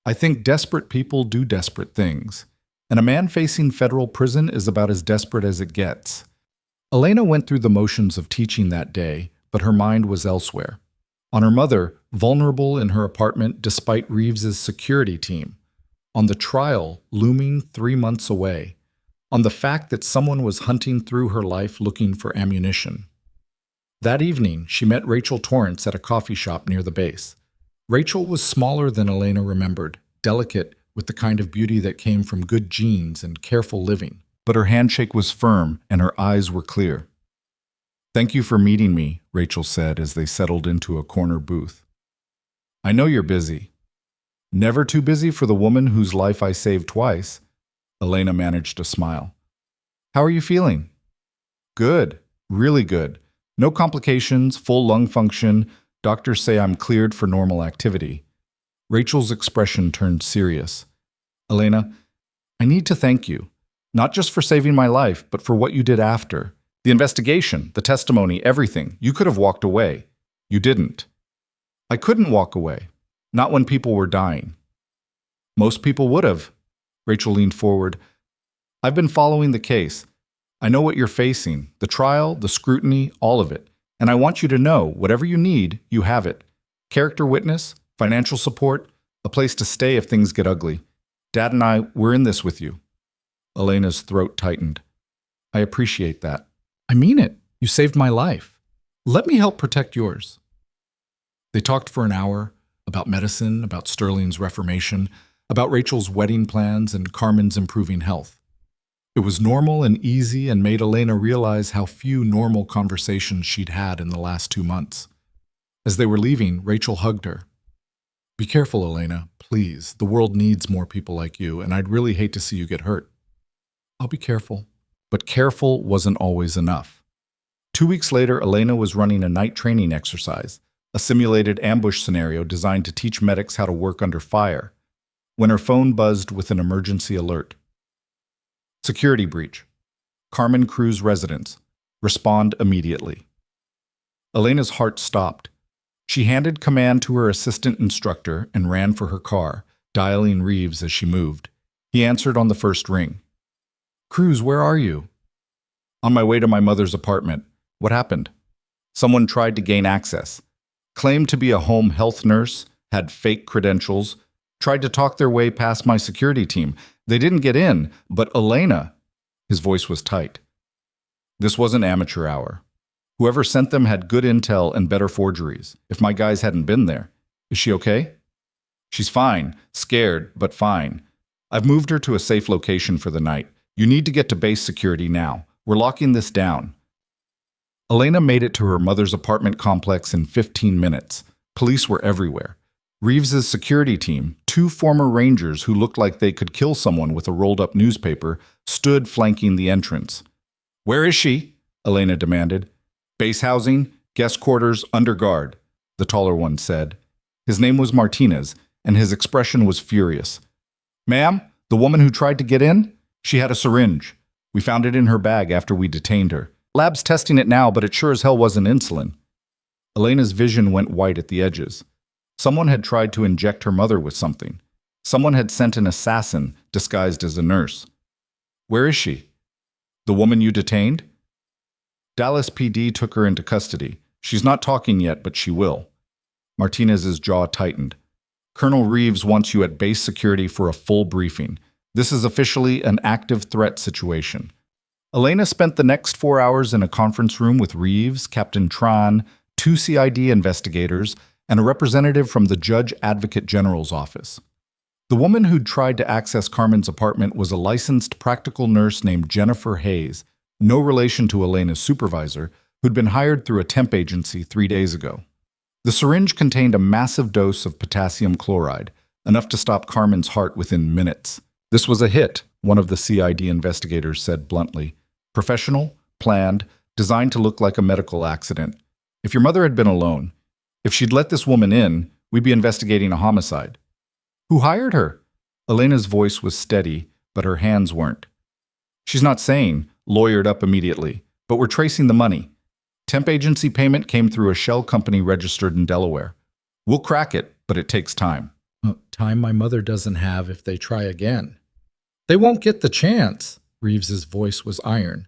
"I think desperate people do desperate things. And a man facing federal prison is about as desperate as it gets." Elena went through the motions of teaching that day, but her mind was elsewhere. On her mother, vulnerable in her apartment despite Reeves's security team. On the trial, looming 3 months away. On the fact that someone was hunting through her life looking for ammunition. That evening, she met Rachel Torrance at a coffee shop near the base. Rachel was smaller than Elena remembered, delicate with the kind of beauty that came from good genes and careful living. But her handshake was firm and her eyes were clear. "Thank you for meeting me," Rachel said as they settled into a corner booth. "I know you're busy." "Never too busy for the woman whose life I saved twice." Elena managed a smile. "How are you feeling?" "Good. Really good. No complications, full lung function. Doctors say I'm cleared for normal activity." Rachel's expression turned serious. "Elena, I need to thank you. Not just for saving my life, but for what you did after. The investigation, the testimony, everything. You could have walked away. You didn't." "I couldn't walk away. Not when people were dying." "Most people would have." Rachel leaned forward. "I've been following the case. I know what you're facing, the trial, the scrutiny, all of it. And I want you to know, whatever you need, you have it. Character witness, financial support, a place to stay if things get ugly. Dad and I, we're in this with you." Elena's throat tightened. "I appreciate that." "I mean it. You saved my life. Let me help protect yours." They talked for an hour about medicine, about Sterling's reformation, about Rachel's wedding plans and Carmen's improving health. It was normal and easy and made Elena realize how few normal conversations she'd had in the last 2 months. As they were leaving, Rachel hugged her. "Be careful, Elena, please. The world needs more people like you, and I'd really hate to see you get hurt." "I'll be careful." But careful wasn't always enough. 2 weeks later, Elena was running a night training exercise, a simulated ambush scenario designed to teach medics how to work under fire, when her phone buzzed with an emergency alert. "Security breach. Carmen Cruz residence. Respond immediately." Elena's heart stopped. She handed command to her assistant instructor and ran for her car, dialing Reeves as she moved. He answered on the first ring. "Cruz, where are you?" "On my way to my mother's apartment. What happened?" "Someone tried to gain access. Claimed to be a home health nurse, had fake credentials, tried to talk their way past my security team. They didn't get in, but Elena..." His voice was tight. "This wasn't amateur hour. Whoever sent them had good intel and better forgeries. If my guys hadn't been there. Is she okay?" She's fine, scared, but fine. I've moved her to a safe location for the night. You need to get to base security now. We're locking this down. Elena made it to her mother's apartment complex in 15 minutes. Police were everywhere. Reeves's security team, two former rangers who looked like they could kill someone with a rolled-up newspaper, stood flanking the entrance. "Where is she?" Elena demanded. "Base housing, guest quarters, under guard," the taller one said. His name was Martinez, and his expression was furious. "Ma'am, the woman who tried to get in? She had a syringe. We found it in her bag after we detained her. Lab's testing it now, but it sure as hell wasn't insulin." Elena's vision went white at the edges. Someone had tried to inject her mother with something. Someone had sent an assassin disguised as a nurse. "Where is she?" "The woman you detained?" "Dallas PD took her into custody. She's not talking yet, but she will." Martinez's jaw tightened. "Colonel Reeves wants you at base security for a full briefing. This is officially an active threat situation." Elena spent the next 4 hours in a conference room with Reeves, Captain Tran, 2 CID investigators, and a representative from the Judge Advocate General's office. The woman who'd tried to access Carmen's apartment was a licensed practical nurse named Jennifer Hayes, no relation to Elena's supervisor, who'd been hired through a temp agency 3 days ago. The syringe contained a massive dose of potassium chloride, enough to stop Carmen's heart within minutes. "This was a hit," one of the CID investigators said bluntly. "Professional, planned, designed to look like a medical accident. If your mother had been alone, if she'd let this woman in, we'd be investigating a homicide." "Who hired her?" Elena's voice was steady, but her hands weren't. "She's not saying," lawyered up immediately, "but we're tracing the money. Temp agency payment came through a shell company registered in Delaware. We'll crack it, but it takes time."
Time my mother doesn't have if they try again. "They won't get the chance." Reeves's voice was iron.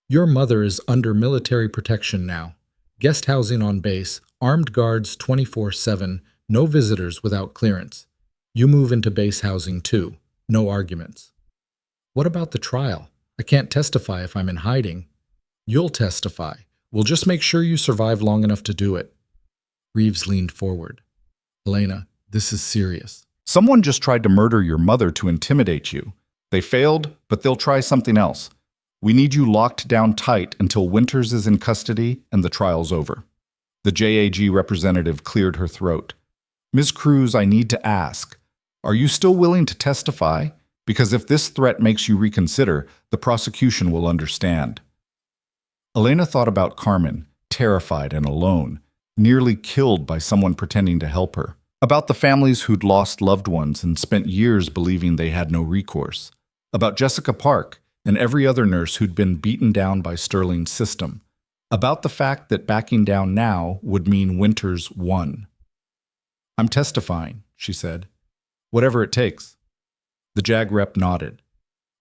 "Your mother is under military protection now. Guest housing on base, armed guards 24/7, no visitors without clearance. You move into base housing too. No arguments." "What about the trial? I can't testify if I'm in hiding." "You'll testify. We'll just make sure you survive long enough to do it." Reeves leaned forward. "Elena, this is serious."
"Someone just tried to murder your mother to intimidate you. They failed, but they'll try something else. We need you locked down tight until Winters is in custody and the trial's over." The JAG representative cleared her throat. "Ms. Cruz, I need to ask, are you still willing to testify? Because if this threat makes you reconsider, the prosecution will understand." Elena thought about Carmen, terrified and alone, nearly killed by someone pretending to help her. About the families who'd lost loved ones and spent years believing they had no recourse. About Jessica Park and every other nurse who'd been beaten down by Sterling's system. About the fact that backing down now would mean Winters won. "I'm testifying," she said. "Whatever it takes." The JAG rep nodded.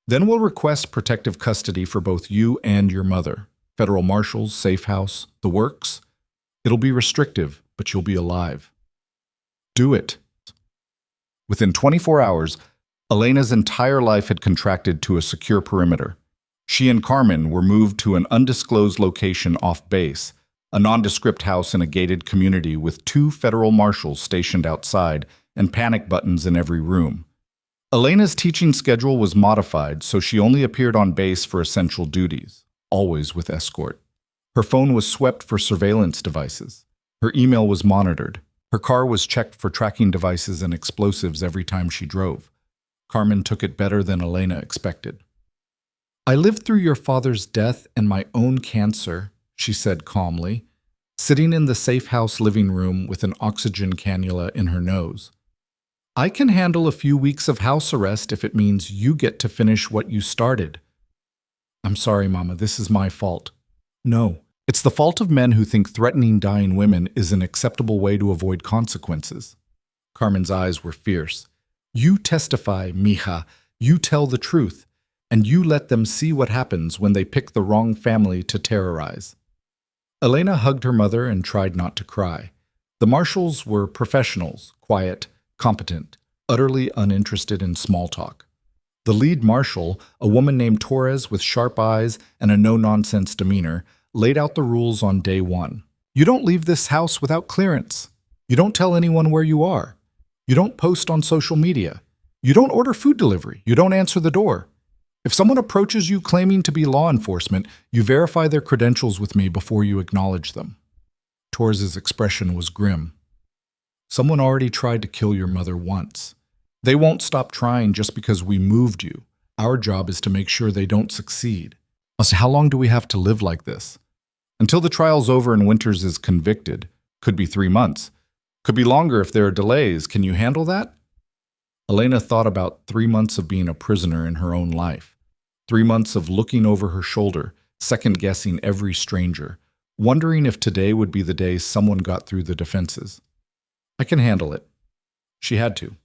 "Then we'll request protective custody for both you and your mother. Federal marshals, safe house, the works. It'll be restrictive, but you'll be alive." "Do it." Within 24 hours, Elena's entire life had contracted to a secure perimeter. She and Carmen were moved to an undisclosed location off base, a nondescript house in a gated community with 2 federal marshals stationed outside and panic buttons in every room. Elena's teaching schedule was modified, so she only appeared on base for essential duties, always with escort. Her phone was swept for surveillance devices. Her email was monitored. Her car was checked for tracking devices and explosives every time she drove. Carmen took it better than Elena expected. "I lived through your father's death and my own cancer," she said calmly, sitting in the safe house living room with an oxygen cannula in her nose. "I can handle a few weeks of house arrest if it means you get to finish what you started." "I'm sorry, Mama, this is my fault." "No, it's the fault of men who think threatening dying women is an acceptable way to avoid consequences." Carmen's eyes were fierce. "You testify, mija. You tell the truth. And you let them see what happens when they pick the wrong family to terrorize." Elena hugged her mother and tried not to cry. The marshals were professionals, quiet, competent, utterly uninterested in small talk. The lead marshal, a woman named Torres with sharp eyes and a no-nonsense demeanor, laid out the rules on day 1. "You don't leave this house without clearance. You don't tell anyone where you are. You don't post on social media. You don't order food delivery. You don't answer the door. If someone approaches you claiming to be law enforcement, you verify their credentials with me before you acknowledge them. Torres's expression was grim. Someone already tried to kill your mother once. They won't stop trying just because we moved you. Our job is to make sure they don't succeed. So how long do we have to live like this? Until the trial's over and Winters is convicted. Could be 3 months. Could be longer if there are delays. Can you handle that? Elena thought about 3 months of being a prisoner in her own life. 3 months of looking over her shoulder, second-guessing every stranger, wondering if today would be the day someone got through the defenses. I can handle it. She had to.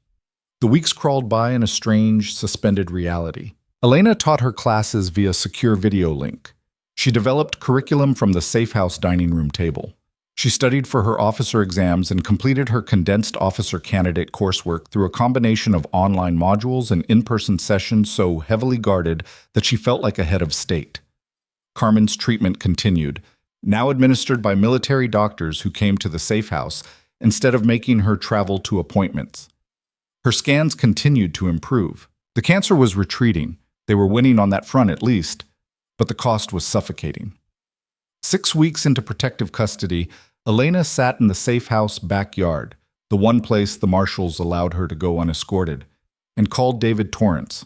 The weeks crawled by in a strange, suspended reality. Elena taught her classes via secure video link. She developed curriculum from the safe house dining room table. She studied for her officer exams and completed her condensed officer candidate coursework through a combination of online modules and in-person sessions so heavily guarded that she felt like a head of state. Carmen's treatment continued, now administered by military doctors who came to the safe house instead of making her travel to appointments. Her scans continued to improve. The cancer was retreating. They were winning on that front at least, but the cost was suffocating. 6 weeks into protective custody, Elena sat in the safe house backyard, the one place the marshals allowed her to go unescorted, and called David Torrance.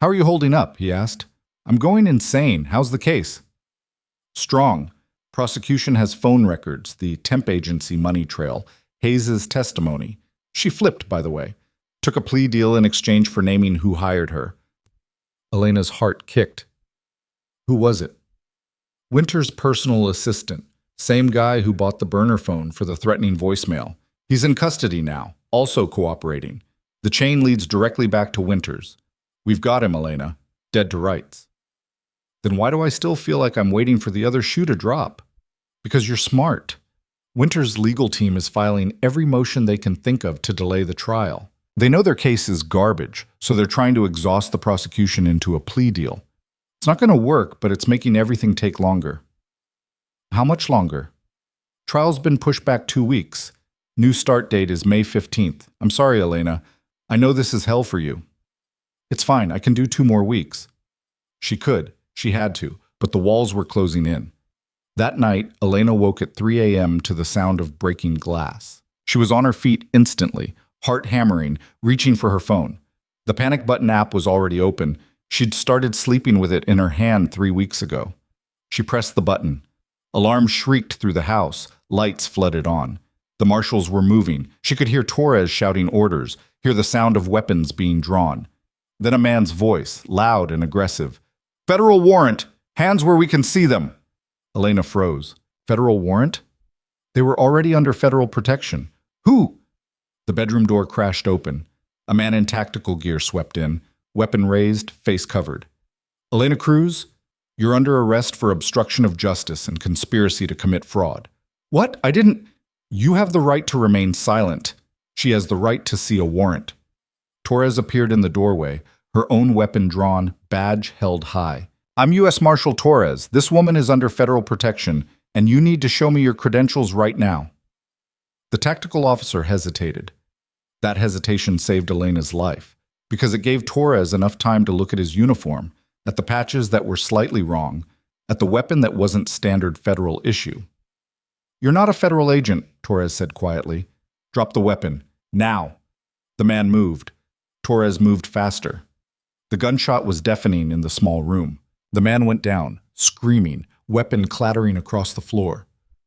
"How are you holding up?" he asked. "I'm going insane. How's the case?" "Strong. Prosecution has phone records, the temp agency money trail, Hayes' testimony. She flipped, by the way. Took a plea deal in exchange for naming who hired her." Elena's heart kicked. "Who was it?" "Winter's personal assistant. Same guy who bought the burner phone for the threatening voicemail. He's in custody now, also cooperating. The chain leads directly back to Winters. We've got him, Elena. Dead to rights." "Then why do I still feel like I'm waiting for the other shoe to drop?" "Because you're smart. Winters' legal team is filing every motion they can think of to delay the trial. They know their case is garbage, so they're trying to exhaust the prosecution into a plea deal. It's not going to work, but it's making everything take longer." "How much longer?" "Trial's been pushed back 2 weeks. New start date is May 15th. I'm sorry, Elena. I know this is hell for you." "It's fine. I can do 2 more weeks." She could. She had to. But the walls were closing in. That night, Elena woke at 3 a.m. to the sound of breaking glass. She was on her feet instantly, heart hammering, reaching for her phone. The panic button app was already open. She'd started sleeping with it in her hand 3 weeks ago. She pressed the button. Alarms shrieked through the house. Lights flooded on. The marshals were moving. She could hear Torres shouting orders, hear the sound of weapons being drawn. Then a man's voice, loud and aggressive. "Federal warrant! Hands where we can see them!" Elena froze. Federal warrant? They were already under federal protection. Who? The bedroom door crashed open. A man in tactical gear swept in, weapon raised, face covered. "Elena Cruz, you're under arrest for obstruction of justice and conspiracy to commit fraud." "What? I didn't—" "You have the right to remain silent. She has the right to see a warrant." Torres appeared in the doorway, her own weapon drawn, badge held high. "I'm U.S. Marshal Torres. This woman is under federal protection, and you need to show me your credentials right now." The tactical officer hesitated. That hesitation saved Elena's life, because it gave Torres enough time to look at his uniform, at the patches that were slightly wrong, at the weapon that wasn't standard federal issue. "You're not a federal agent," Torres said quietly. "Drop the weapon. Now." The man moved. Torres moved faster. The gunshot was deafening in the small room. The man went down, screaming, weapon clattering across the floor.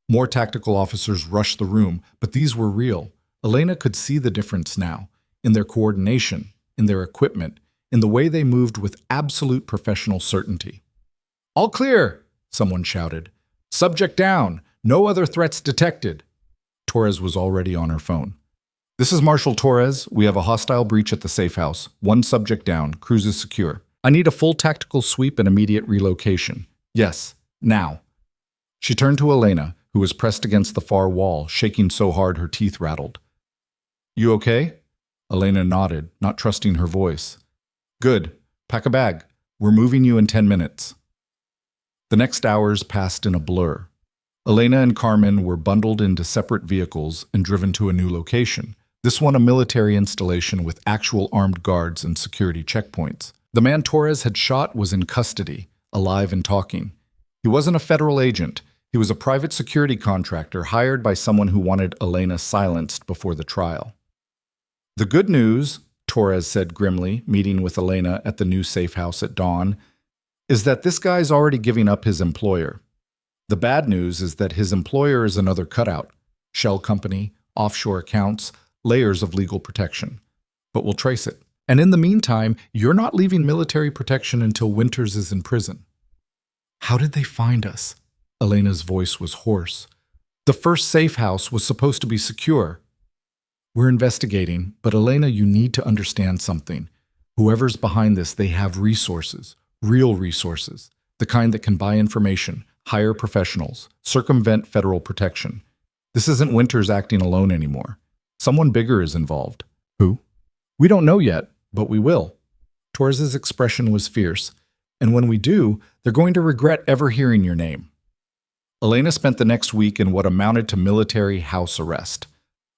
More tactical officers rushed the room, but these were real. Elena could see the difference now, in their coordination, in their equipment, in the way they moved with absolute professional certainty. "All clear!" someone shouted. "Subject down! No other threats detected!" Torres was already on her phone. "This is Marshal Torres. We have a hostile breach at the safe house. 1 subject down. Cruise is secure. I need a full tactical sweep and immediate relocation. Yes, now." She turned to Elena, who was pressed against the far wall, shaking so hard her teeth rattled. "You okay?" Elena nodded, not trusting her voice. "Good. Pack a bag. We're moving you in 10 minutes." The next hours passed in a blur. Elena and Carmen were bundled into separate vehicles and driven to a new location, This one a military installation with actual armed guards and security checkpoints. The man Torres had shot was in custody, alive and talking. He wasn't a federal agent. He was a private security contractor hired by someone who wanted Elena silenced before the trial. The good news, Torres said grimly, meeting with Elena at the new safe house at dawn, is that this guy's already giving up his employer. The bad news is that his employer is another cutout. Shell company, offshore accounts, layers of legal protection. But we'll trace it. And in the meantime, you're not leaving military protection until Winters is in prison. How did they find us? Elena's voice was hoarse. The first safe house was supposed to be secure. We're investigating, but Elena, you need to understand something. Whoever's behind this, they have resources, real resources, the kind that can buy information, hire professionals, circumvent federal protection. This isn't Winters acting alone anymore. Someone bigger is involved. Who? We don't know yet, but we will. Torres's expression was fierce. And when we do, they're going to regret ever hearing your name. Elena spent the next week in what amounted to military house arrest.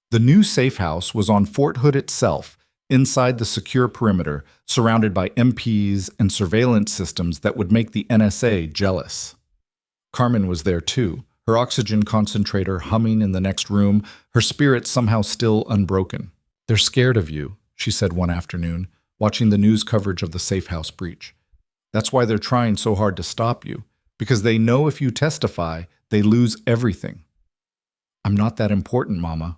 The new safe house was on Fort Hood itself, inside the secure perimeter, surrounded by MPs and surveillance systems that would make the NSA jealous. Carmen was there too, her oxygen concentrator humming in the next room, her spirit somehow still unbroken. They're scared of you, she said one afternoon, watching the news coverage of the safe house breach. That's why they're trying so hard to stop you, because they know if you testify, they lose everything. I'm not that important, Mama.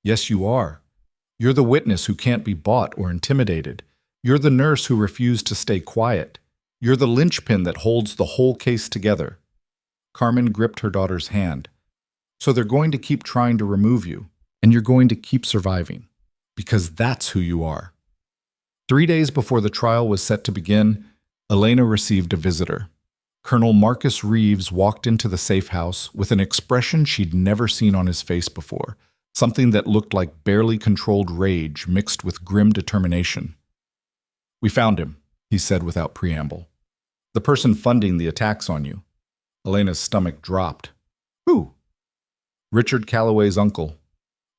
Yes, you are. You're the witness who can't be bought or intimidated. You're the nurse who refused to stay quiet. You're the linchpin that holds the whole case together. Carmen gripped her daughter's hand. So they're going to keep trying to remove you, and you're going to keep surviving, because that's who you are. 3 days before the trial was set to begin, Elena received a visitor. Colonel Marcus Reeves walked into the safe house with an expression she'd never seen on his face before, something that looked like barely controlled rage mixed with grim determination. We found him, he said without preamble. The person funding the attacks on you. Elena's stomach dropped. Who? Richard Calloway's uncle,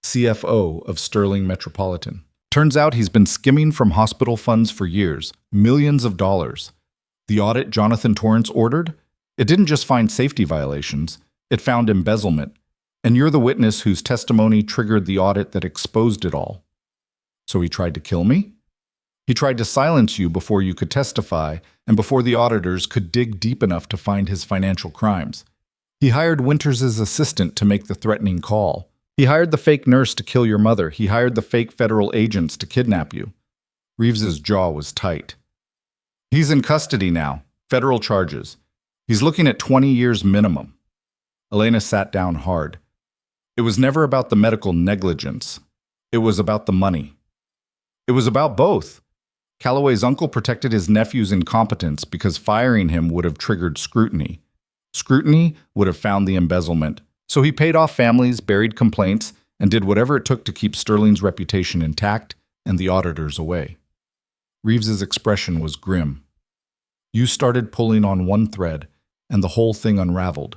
CFO of Sterling Metropolitan. Turns out he's been skimming from hospital funds for years, millions of dollars. The audit Jonathan Torrance ordered? It didn't just find safety violations, it found embezzlement. And you're the witness whose testimony triggered the audit that exposed it all. So he tried to kill me? He tried to silence you before you could testify and before the auditors could dig deep enough to find his financial crimes. He hired Winters' assistant to make the threatening call. He hired the fake nurse to kill your mother. He hired the fake federal agents to kidnap you. Reeves's jaw was tight. He's in custody now, federal charges. He's looking at 20 years minimum. Elena sat down hard. It was never about the medical negligence. It was about the money. It was about both. Calloway's uncle protected his nephew's incompetence because firing him would have triggered scrutiny. Scrutiny would have found the embezzlement. So he paid off families, buried complaints, and did whatever it took to keep Sterling's reputation intact and the auditors away. Reeves's expression was grim. You started pulling on one thread, and the whole thing unraveled.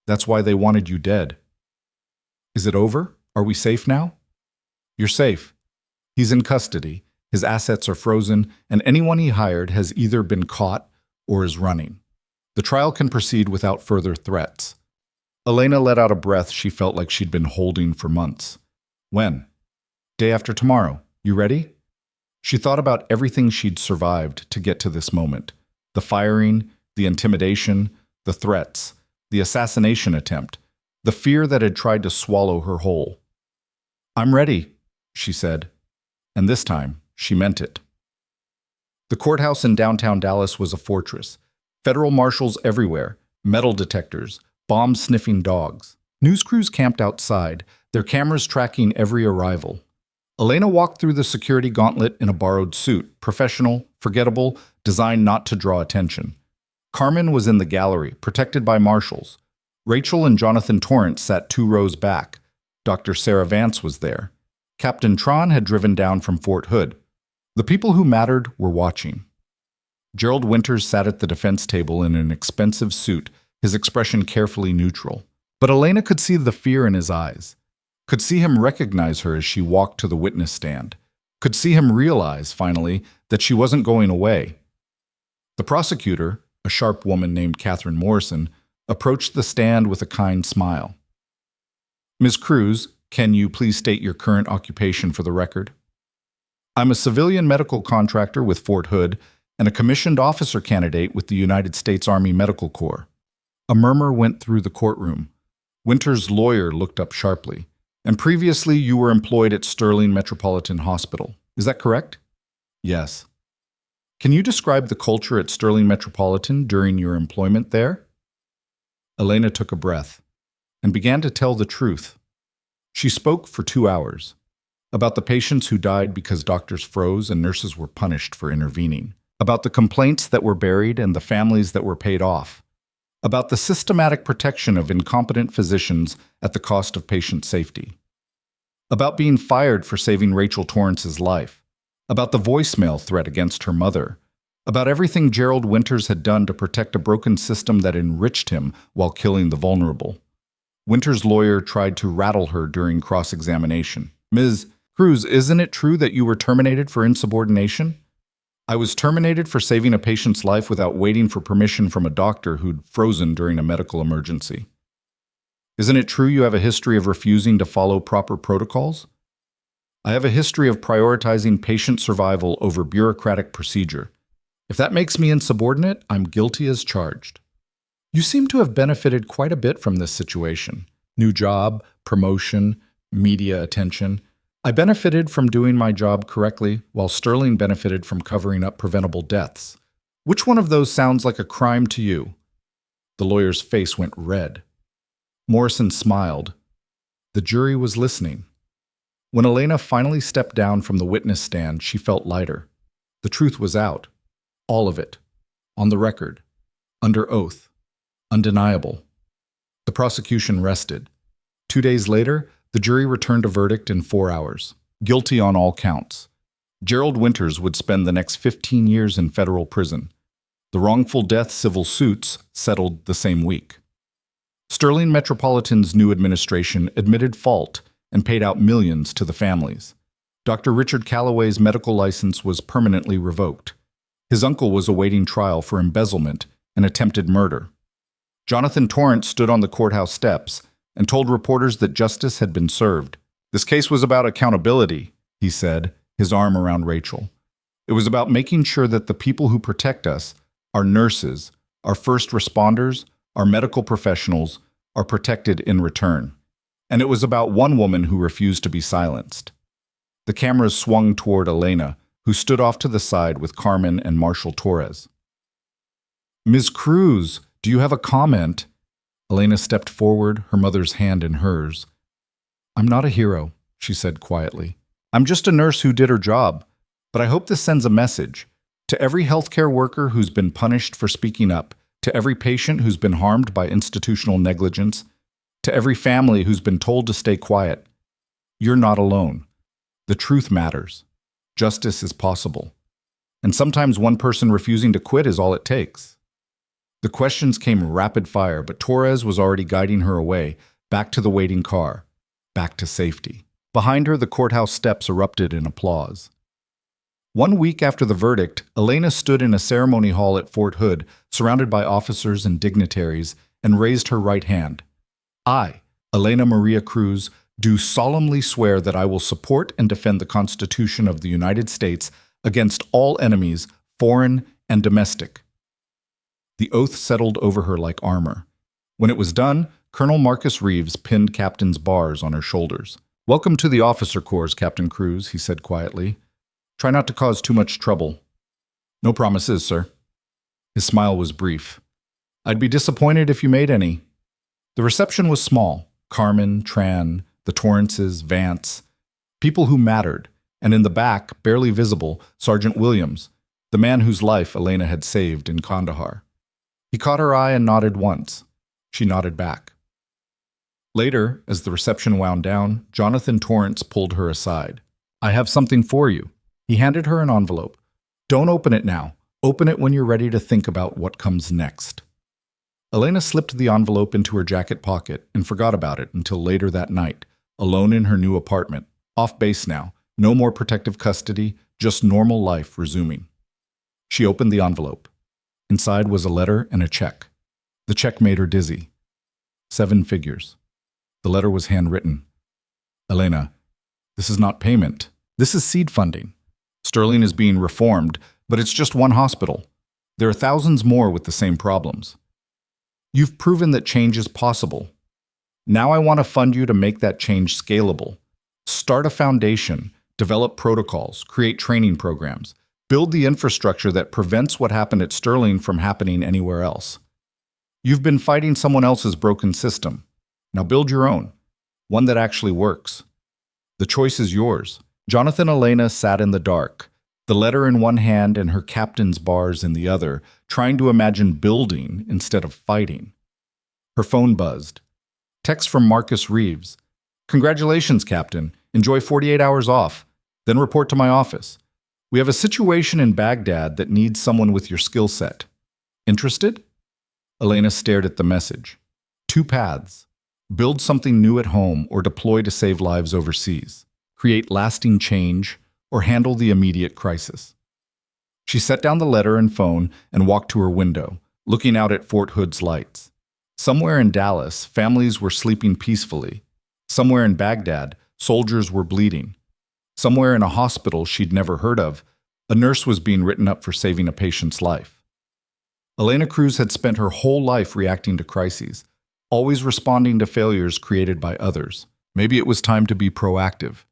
That's why they wanted you dead. Is it over? Are we safe now? You're safe. He's in custody, his assets are frozen, and anyone he hired has either been caught or is running. The trial can proceed without further threats. Elena let out a breath she felt like she'd been holding for months. When? Day after tomorrow. You ready? She thought about everything she'd survived to get to this moment. The firing, the intimidation, the threats, the assassination attempt, the fear that had tried to swallow her whole. I'm ready, she said. And this time, she meant it. The courthouse in downtown Dallas was a fortress. Federal marshals everywhere, metal detectors, bomb-sniffing dogs. News crews camped outside, their cameras tracking every arrival. Elena walked through the security gauntlet in a borrowed suit, professional, forgettable, designed not to draw attention. Carmen was in the gallery, protected by marshals. Rachel and Jonathan Torrance sat 2 rows back. Dr. Sarah Vance was there. Captain Tron had driven down from Fort Hood. The people who mattered were watching. Gerald Winters sat at the defense table in an expensive suit, his expression carefully neutral. But Elena could see the fear in his eyes. could see him recognize her as she walked to the witness stand, could see him realize, finally, that she wasn't going away. The prosecutor, a sharp woman named Catherine Morrison, approached the stand with a kind smile. "Ms. Cruz, can you please state your current occupation for the record?" "I'm a civilian medical contractor with Fort Hood and a commissioned officer candidate with the United States Army Medical Corps." A murmur went through the courtroom. Winter's lawyer looked up sharply. "And previously you were employed at Sterling Metropolitan Hospital. Is that correct?" "Yes." "Can you describe the culture at Sterling Metropolitan during your employment there?" Elena took a breath and began to tell the truth. She spoke for 2 hours about the patients who died because doctors froze and nurses were punished for intervening, about the complaints that were buried and the families that were paid off, about the systematic protection of incompetent physicians at the cost of patient safety, about being fired for saving Rachel Torrance's life, about the voicemail threat against her mother, about everything Gerald Winters had done to protect a broken system that enriched him while killing the vulnerable. Winters' lawyer tried to rattle her during cross-examination. "Ms. Cruz, isn't it true that you were terminated for insubordination?" "I was terminated for saving a patient's life without waiting for permission from a doctor who'd frozen during a medical emergency." "Isn't it true you have a history of refusing to follow proper protocols?" "I have a history of prioritizing patient survival over bureaucratic procedure. If that makes me insubordinate, I'm guilty as charged." "You seem to have benefited quite a bit from this situation. New job, promotion, media attention. I benefited from doing my job correctly, while Sterling benefited from covering up preventable deaths. Which one of those sounds like a crime to you?" The lawyer's face went red. Morrison smiled. The jury was listening. When Elena finally stepped down from the witness stand, she felt lighter. The truth was out. All of it. On the record. Under oath. Undeniable. The prosecution rested. 2 days later, the jury returned a verdict in 4 hours. Guilty on all counts. Gerald Winters would spend the next 15 years in federal prison. The wrongful death civil suits settled the same week. Sterling Metropolitan's new administration admitted fault and paid out millions to the families. Dr. Richard Calloway's medical license was permanently revoked. His uncle was awaiting trial for embezzlement and attempted murder. Jonathan Torrance stood on the courthouse steps and told reporters that justice had been served. "This case was about accountability," he said, his arm around Rachel. "It was about making sure that the people who protect us, our nurses, our first responders, our medical professionals, are protected in return. And it was about one woman who refused to be silenced." The cameras swung toward Elena, who stood off to the side with Carmen and Marshal Torres. "Ms. Cruz, do you have a comment?" Elena stepped forward, her mother's hand in hers. "I'm not a hero," she said quietly. "I'm just a nurse who did her job. But I hope this sends a message to every healthcare worker who's been punished for speaking up, to every patient who's been harmed by institutional negligence, to every family who's been told to stay quiet. You're not alone. The truth matters. Justice is possible. And sometimes one person refusing to quit is all it takes." The questions came rapid fire, but Torres was already guiding her away, back to the waiting car, back to safety. Behind her, the courthouse steps erupted in applause. 1 week after the verdict, Elena stood in a ceremony hall at Fort Hood, surrounded by officers and dignitaries, and raised her right hand. "I, Elena Maria Cruz, do solemnly swear that I will support and defend the Constitution of the United States against all enemies, foreign and domestic." The oath settled over her like armor. When it was done, Colonel Marcus Reeves pinned Captain's bars on her shoulders. "Welcome to the officer corps, Captain Cruz," he said quietly. "Try not to cause too much trouble." "No promises, sir." His smile was brief. "I'd be disappointed if you made any." The reception was small. Carmen, Tran, the Torrances, Vance, people who mattered, and in the back, barely visible, Sergeant Williams, the man whose life Elena had saved in Kandahar. He caught her eye and nodded once. She nodded back. Later, as the reception wound down, Jonathan Torrance pulled her aside. "I have something for you." He handed her an envelope. "Don't open it now. Open it when you're ready to think about what comes next." Elena slipped the envelope into her jacket pocket and forgot about it until later that night, alone in her new apartment, off base now, no more protective custody, just normal life resuming. She opened the envelope. Inside was a letter and a check. The check made her dizzy. 7 figures. The letter was handwritten. Elena, this is not payment. This is seed funding. Sterling is being reformed, but it's just one hospital. There are thousands more with the same problems. You've proven that change is possible. Now I want to fund you to make that change scalable. Start a foundation, develop protocols, create training programs, build the infrastructure that prevents what happened at Sterling from happening anywhere else. You've been fighting someone else's broken system. Now build your own, one that actually works. The choice is yours. Jonathan Elena sat in the dark, the letter in one hand and her captain's bars in the other, trying to imagine building instead of fighting. Her phone buzzed. Text from Marcus Reeves. Congratulations, Captain. Enjoy 48 hours off. Then report to my office. We have a situation in Baghdad that needs someone with your skill set. Interested? Elena stared at the message. 2 paths. Build something new at home or deploy to save lives overseas. Create lasting change or handle the immediate crisis. She set down the letter and phone and walked to her window, looking out at Fort Hood's lights. Somewhere in Dallas, families were sleeping peacefully. Somewhere in Baghdad, soldiers were bleeding. Somewhere in a hospital she'd never heard of, a nurse was being written up for saving a patient's life. Elena Cruz had spent her whole life reacting to crises, always responding to failures created by others. Maybe it was time to be proactive.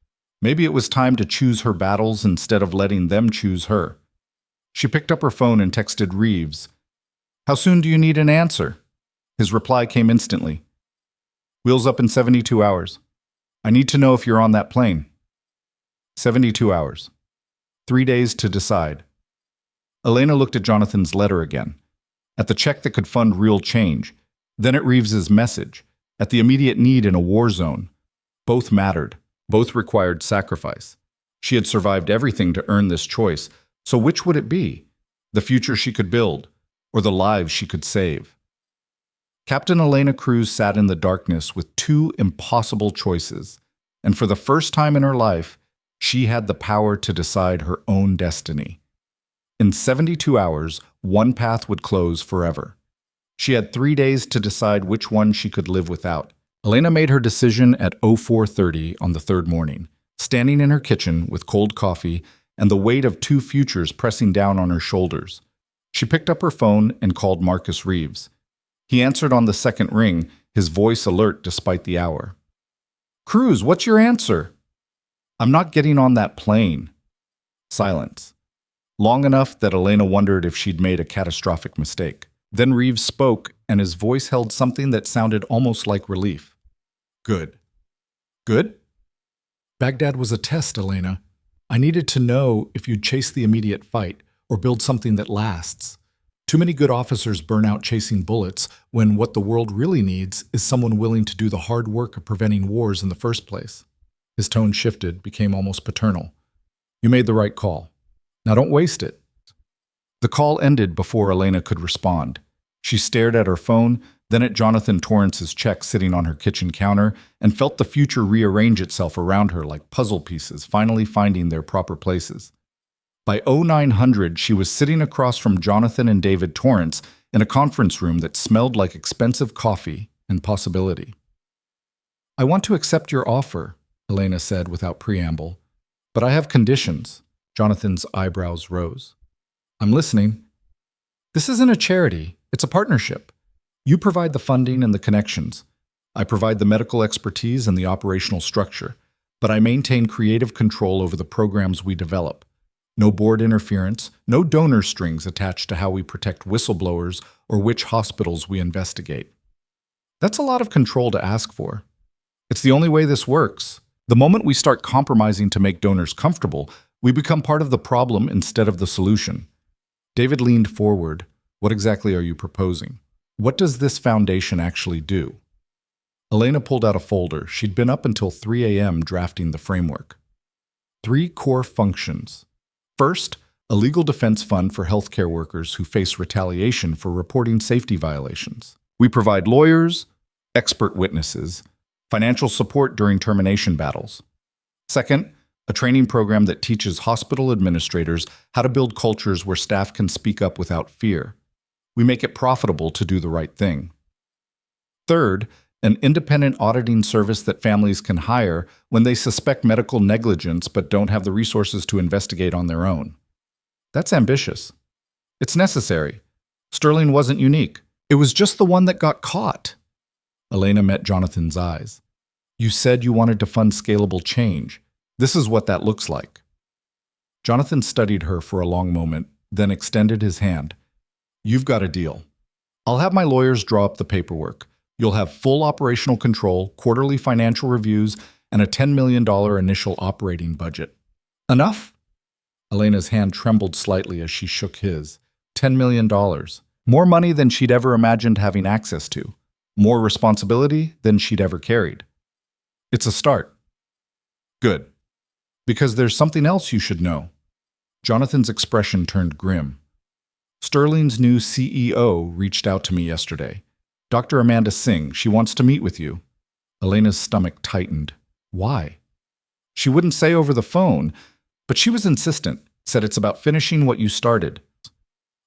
Maybe it was time to choose her battles instead of letting them choose her. She picked up her phone and texted Reeves. How soon do you need an answer? His reply came instantly. Wheels up in 72 hours. I need to know if you're on that plane. 72 hours. 3 days to decide. Elena looked at Jonathan's letter again, at the check that could fund real change, then at Reeves's message, at the immediate need in a war zone. Both mattered. Both required sacrifice. She had survived everything to earn this choice, so which would it be? The future she could build, or the lives she could save? Captain Elena Cruz sat in the darkness with 2 impossible choices, and for the first time in her life, she had the power to decide her own destiny. In 72 hours, one path would close forever. She had 3 days to decide which one she could live without. Elena made her decision at 04:30 on the 3rd morning, standing in her kitchen with cold coffee and the weight of 2 futures pressing down on her shoulders. She picked up her phone and called Marcus Reeves. He answered on the 2nd ring, his voice alert despite the hour. Cruz, what's your answer? I'm not getting on that plane. Silence. Long enough that Elena wondered if she'd made a catastrophic mistake. Then Reeves spoke, and his voice held something that sounded almost like relief. Good. Good? Baghdad was a test, Elena. I needed to know if you'd chase the immediate fight or build something that lasts. Too many good officers burn out chasing bullets when what the world really needs is someone willing to do the hard work of preventing wars in the first place. His tone shifted, became almost paternal. You made the right call. Now don't waste it. The call ended before Elena could respond. She stared at her phone, then at Jonathan Torrance's check sitting on her kitchen counter, and felt the future rearrange itself around her like puzzle pieces, finally finding their proper places. By 0900, she was sitting across from Jonathan and David Torrance in a conference room that smelled like expensive coffee and possibility. I want to accept your offer, Elena said without preamble, but I have conditions. Jonathan's eyebrows rose. I'm listening. This isn't a charity. It's a partnership. You provide the funding and the connections. I provide the medical expertise and the operational structure, but I maintain creative control over the programs we develop. No board interference, no donor strings attached to how we protect whistleblowers or which hospitals we investigate. That's a lot of control to ask for. It's the only way this works. The moment we start compromising to make donors comfortable, we become part of the problem instead of the solution. David leaned forward. What exactly are you proposing? What does this foundation actually do? Elena pulled out a folder. She'd been up until 3 a.m. drafting the framework. 3 core functions. First, a legal defense fund for healthcare workers who face retaliation for reporting safety violations. We provide lawyers, expert witnesses, financial support during termination battles. Second, a training program that teaches hospital administrators how to build cultures where staff can speak up without fear. We make it profitable to do the right thing. Third, an independent auditing service that families can hire when they suspect medical negligence but don't have the resources to investigate on their own. That's ambitious. It's necessary. Sterling wasn't unique. It was just the one that got caught. Elena met Jonathan's eyes. You said you wanted to fund scalable change. This is what that looks like. Jonathan studied her for a long moment, then extended his hand. You've got a deal. I'll have my lawyers draw up the paperwork. You'll have full operational control, quarterly financial reviews, and a $10 million initial operating budget. Enough? Elena's hand trembled slightly as she shook his. $10 million. More money than she'd ever imagined having access to. More responsibility than she'd ever carried. It's a start. Good. Because there's something else you should know. Jonathan's expression turned grim. Sterling's new CEO reached out to me yesterday. Dr. Amanda Singh, she wants to meet with you. Elena's stomach tightened. Why? She wouldn't say over the phone, but she was insistent, said it's about finishing what you started.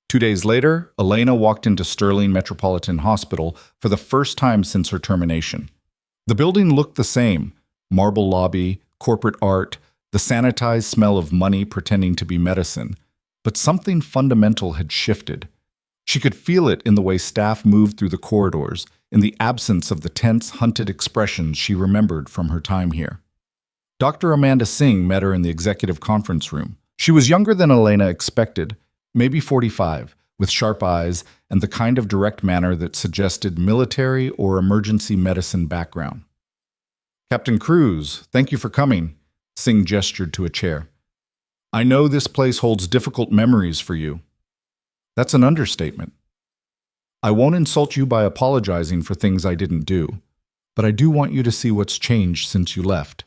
2 days later, Elena walked into Sterling Metropolitan Hospital for the first time since her termination. The building looked the same: marble lobby, corporate art, the sanitized smell of money pretending to be medicine. But something fundamental had shifted. She could feel it in the way staff moved through the corridors, in the absence of the tense, hunted expressions she remembered from her time here. Dr. Amanda Singh met her in the executive conference room. She was younger than Elena expected, maybe 45, with sharp eyes and the kind of direct manner that suggested military or emergency medicine background. Captain Cruz, thank you for coming, Singh gestured to a chair. I know this place holds difficult memories for you. That's an understatement. I won't insult you by apologizing for things I didn't do, but I do want you to see what's changed since you left.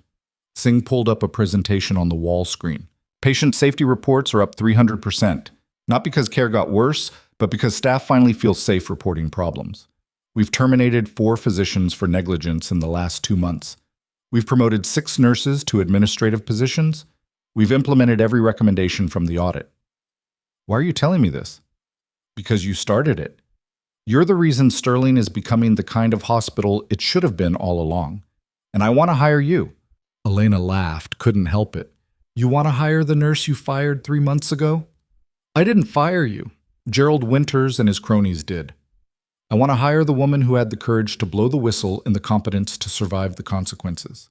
Singh pulled up a presentation on the wall screen. Patient safety reports are up 300%, not because care got worse, but because staff finally feel safe reporting problems. We've terminated 4 physicians for negligence in the last 2 months. We've promoted 6 nurses to administrative positions. We've implemented every recommendation from the audit. Why are you telling me this? Because you started it. You're the reason Sterling is becoming the kind of hospital it should have been all along. And I want to hire you. Elena laughed, couldn't help it. You want to hire the nurse you fired 3 months ago? I didn't fire you. Gerald Winters and his cronies did. I want to hire the woman who had the courage to blow the whistle and the competence to survive the consequences.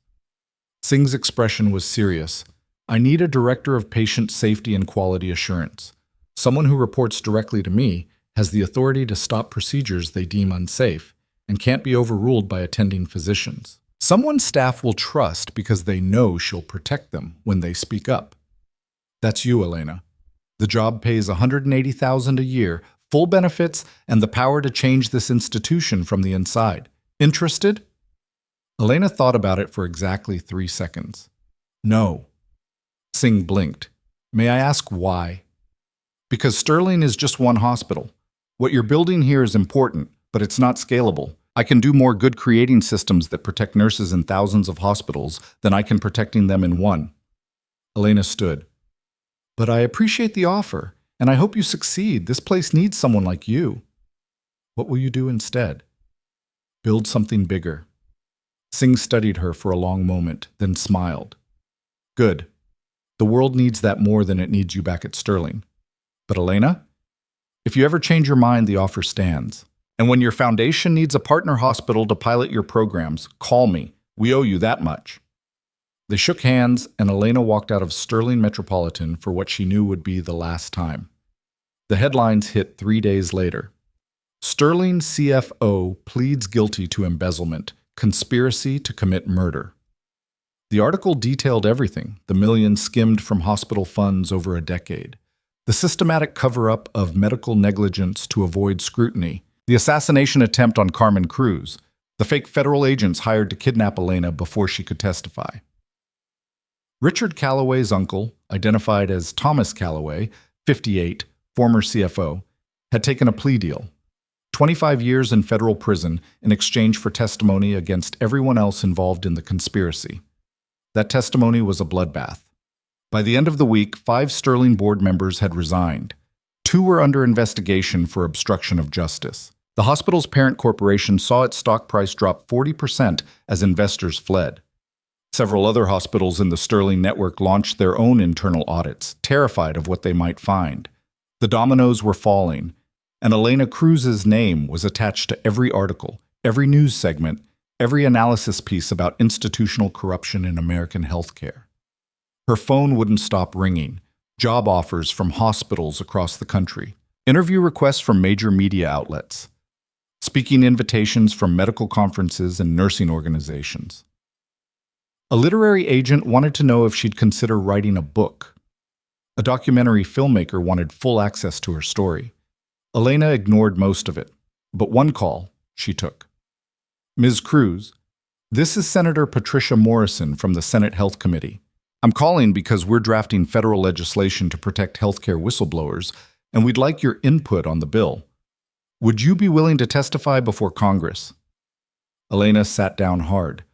Singh's expression was serious. I need a director of patient safety and quality assurance. Someone who reports directly to me, has the authority to stop procedures they deem unsafe, and can't be overruled by attending physicians. Someone staff will trust because they know she'll protect them when they speak up. That's you, Elena. The job pays $180,000 a year, full benefits, and the power to change this institution from the inside. Interested? Elena thought about it for exactly 3 seconds. No. Singh blinked. May I ask why? Because Sterling is just one hospital. What you're building here is important, but it's not scalable. I can do more good creating systems that protect nurses in thousands of hospitals than I can protecting them in one. Elena stood. But I appreciate the offer, and I hope you succeed. This place needs someone like you. What will you do instead? Build something bigger. Singh studied her for a long moment, then smiled. Good. The world needs that more than it needs you back at Sterling. But Elena, if you ever change your mind, the offer stands. And when your foundation needs a partner hospital to pilot your programs, call me. We owe you that much. They shook hands, and Elena walked out of Sterling Metropolitan for what she knew would be the last time. The headlines hit 3 days later. Sterling CFO pleads guilty to embezzlement, conspiracy to commit murder. The article detailed everything: the millions skimmed from hospital funds over a decade, the systematic cover-up of medical negligence to avoid scrutiny, the assassination attempt on Carmen Cruz, the fake federal agents hired to kidnap Elena before she could testify. Richard Calloway's uncle, identified as Thomas Calloway, 58, former CFO, had taken a plea deal. 25 years in federal prison in exchange for testimony against everyone else involved in the conspiracy. That testimony was a bloodbath. By the end of the week, 5 Sterling board members had resigned. 2 were under investigation for obstruction of justice. The hospital's parent corporation saw its stock price drop 40% as investors fled. Several other hospitals in the Sterling network launched their own internal audits, terrified of what they might find. The dominoes were falling, and Elena Cruz's name was attached to every article, every news segment, every analysis piece about institutional corruption in American healthcare. Her phone wouldn't stop ringing. Job offers from hospitals across the country, interview requests from major media outlets, speaking invitations from medical conferences and nursing organizations. A literary agent wanted to know if she'd consider writing a book. A documentary filmmaker wanted full access to her story. Elena ignored most of it, but one call she took. Ms. Cruz, this is Senator Patricia Morrison from the Senate Health Committee. I'm calling because we're drafting federal legislation to protect healthcare whistleblowers, and we'd like your input on the bill. Would you be willing to testify before Congress? Elena sat down hard.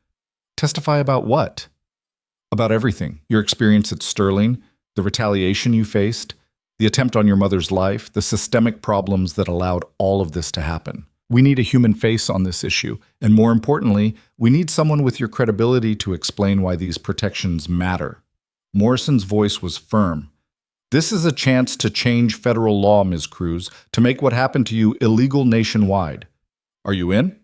Testify about what? About everything. Your experience at Sterling, the retaliation you faced, the attempt on your mother's life, the systemic problems that allowed all of this to happen. We need a human face on this issue, and more importantly, we need someone with your credibility to explain why these protections matter. Morrison's voice was firm. This is a chance to change federal law, Ms. Cruz, to make what happened to you illegal nationwide. Are you in?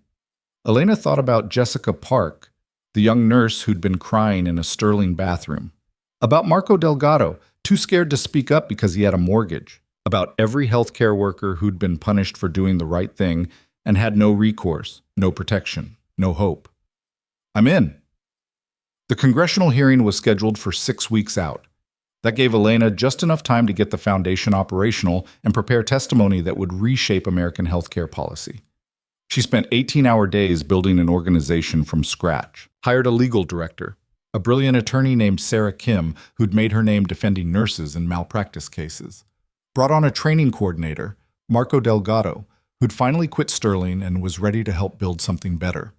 Elena thought about Jessica Park, the young nurse who'd been crying in a Sterling bathroom. About Marco Delgado, too scared to speak up because he had a mortgage. About every healthcare worker who'd been punished for doing the right thing and had no recourse, no protection, no hope. I'm in. The congressional hearing was scheduled for 6 weeks out. That gave Elena just enough time to get the foundation operational and prepare testimony that would reshape American healthcare policy. She spent 18-hour days building an organization from scratch, hired a legal director, a brilliant attorney named Sarah Kim who'd made her name defending nurses in malpractice cases, brought on a training coordinator, Marco Delgado, who'd finally quit Sterling and was ready to help build something better,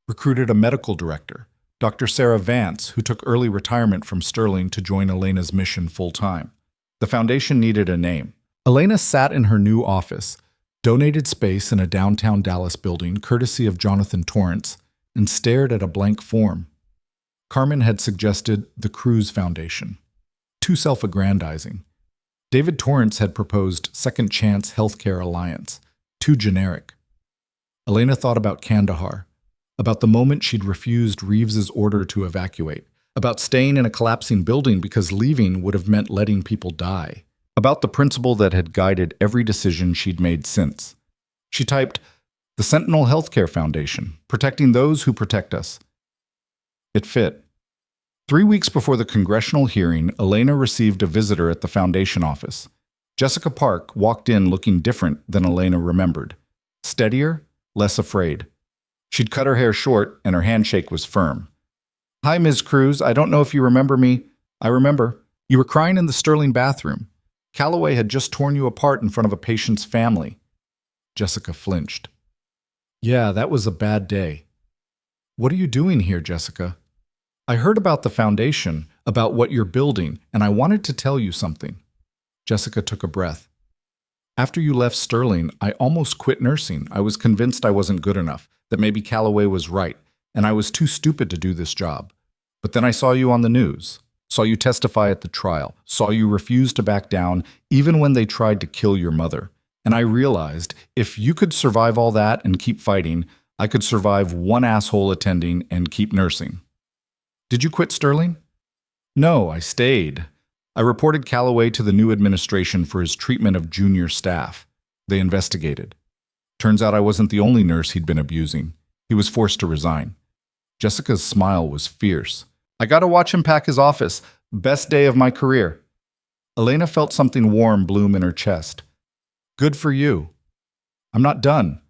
recruited a medical director, Dr. Sarah Vance, who took early retirement from Sterling to join Elena's mission full-time. The foundation needed a name. Elena sat in her new office, donated space in a downtown Dallas building courtesy of Jonathan Torrance, and stared at a blank form. Carmen had suggested the Cruz Foundation. Too self-aggrandizing. David Torrance had proposed Second Chance Healthcare Alliance. Too generic. Elena thought about Kandahar, about the moment she'd refused Reeves's order to evacuate, about staying in a collapsing building because leaving would have meant letting people die, about the principle that had guided every decision she'd made since. She typed, "The Sentinel Healthcare Foundation, protecting those who protect us." It fit. 3 weeks before the congressional hearing, Elena received a visitor at the foundation office. Jessica Park walked in looking different than Elena remembered. Steadier, less afraid. She'd cut her hair short, and her handshake was firm. "Hi, Ms. Cruz. I don't know if you remember me." "I remember. You were crying in the Sterling bathroom. Calloway had just torn you apart in front of a patient's family." Jessica flinched. "Yeah, that was a bad day." "What are you doing here, Jessica?" "I heard about the foundation, about what you're building, and I wanted to tell you something." Jessica took a breath. "After you left Sterling, I almost quit nursing. I was convinced I wasn't good enough, that maybe Calloway was right, and I was too stupid to do this job. But then I saw you on the news, saw you testify at the trial, saw you refuse to back down even when they tried to kill your mother. And I realized if you could survive all that and keep fighting, I could survive one asshole attending and keep nursing." "Did you quit Sterling?" "No, I stayed. I reported Calloway to the new administration for his treatment of junior staff. They investigated. Turns out I wasn't the only nurse he'd been abusing. He was forced to resign." Jessica's smile was fierce. "I got to watch him pack his office. Best day of my career." Elena felt something warm bloom in her chest. "Good for you." "I'm not done.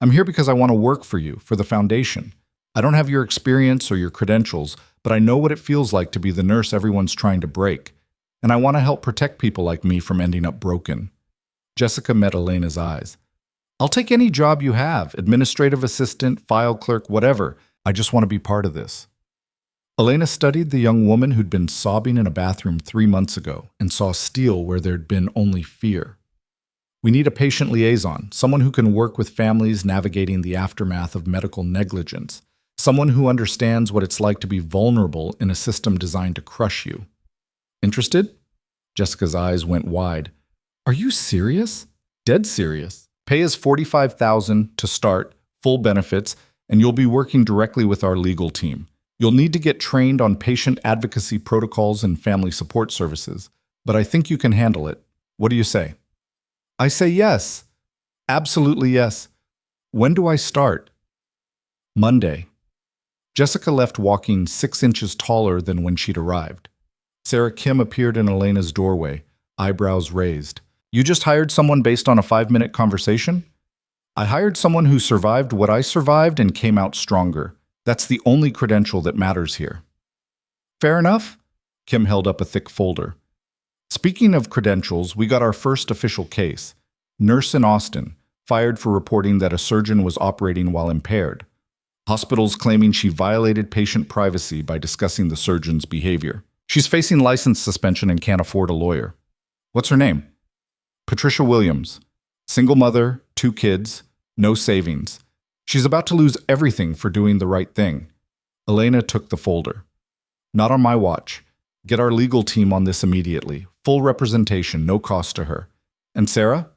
I'm here because I want to work for you, for the foundation. I don't have your experience or your credentials, but I know what it feels like to be the nurse everyone's trying to break. And I want to help protect people like me from ending up broken." Jessica met Elena's eyes. I'll take any job you have, administrative assistant, file clerk, whatever. I just want to be part of this. Elena studied the young woman who'd been sobbing in a bathroom 3 months ago and saw steel where there'd been only fear. We need a patient liaison, someone who can work with families navigating the aftermath of medical negligence, someone who understands what it's like to be vulnerable in a system designed to crush you. Interested? Jessica's eyes went wide. Are you serious? Dead serious. Pay is $45,000 to start, full benefits, and you'll be working directly with our legal team. You'll need to get trained on patient advocacy protocols and family support services, but I think you can handle it. What do you say? I say yes. Absolutely yes. When do I start? Monday. Jessica left walking 6 inches taller than when she'd arrived. Sarah Kim appeared in Elena's doorway, eyebrows raised. You just hired someone based on a 5-minute conversation? I hired someone who survived what I survived and came out stronger. That's the only credential that matters here. Fair enough? Kim held up a thick folder. Speaking of credentials, we got our first official case. Nurse in Austin, fired for reporting that a surgeon was operating while impaired. Hospitals claiming she violated patient privacy by discussing the surgeon's behavior. She's facing license suspension and can't afford a lawyer. What's her name? Patricia Williams. Single mother, 2 kids, no savings. She's about to lose everything for doing the right thing. Elena took the folder. Not on my watch. Get our legal team on this immediately. Full representation, no cost to her. And Sarah?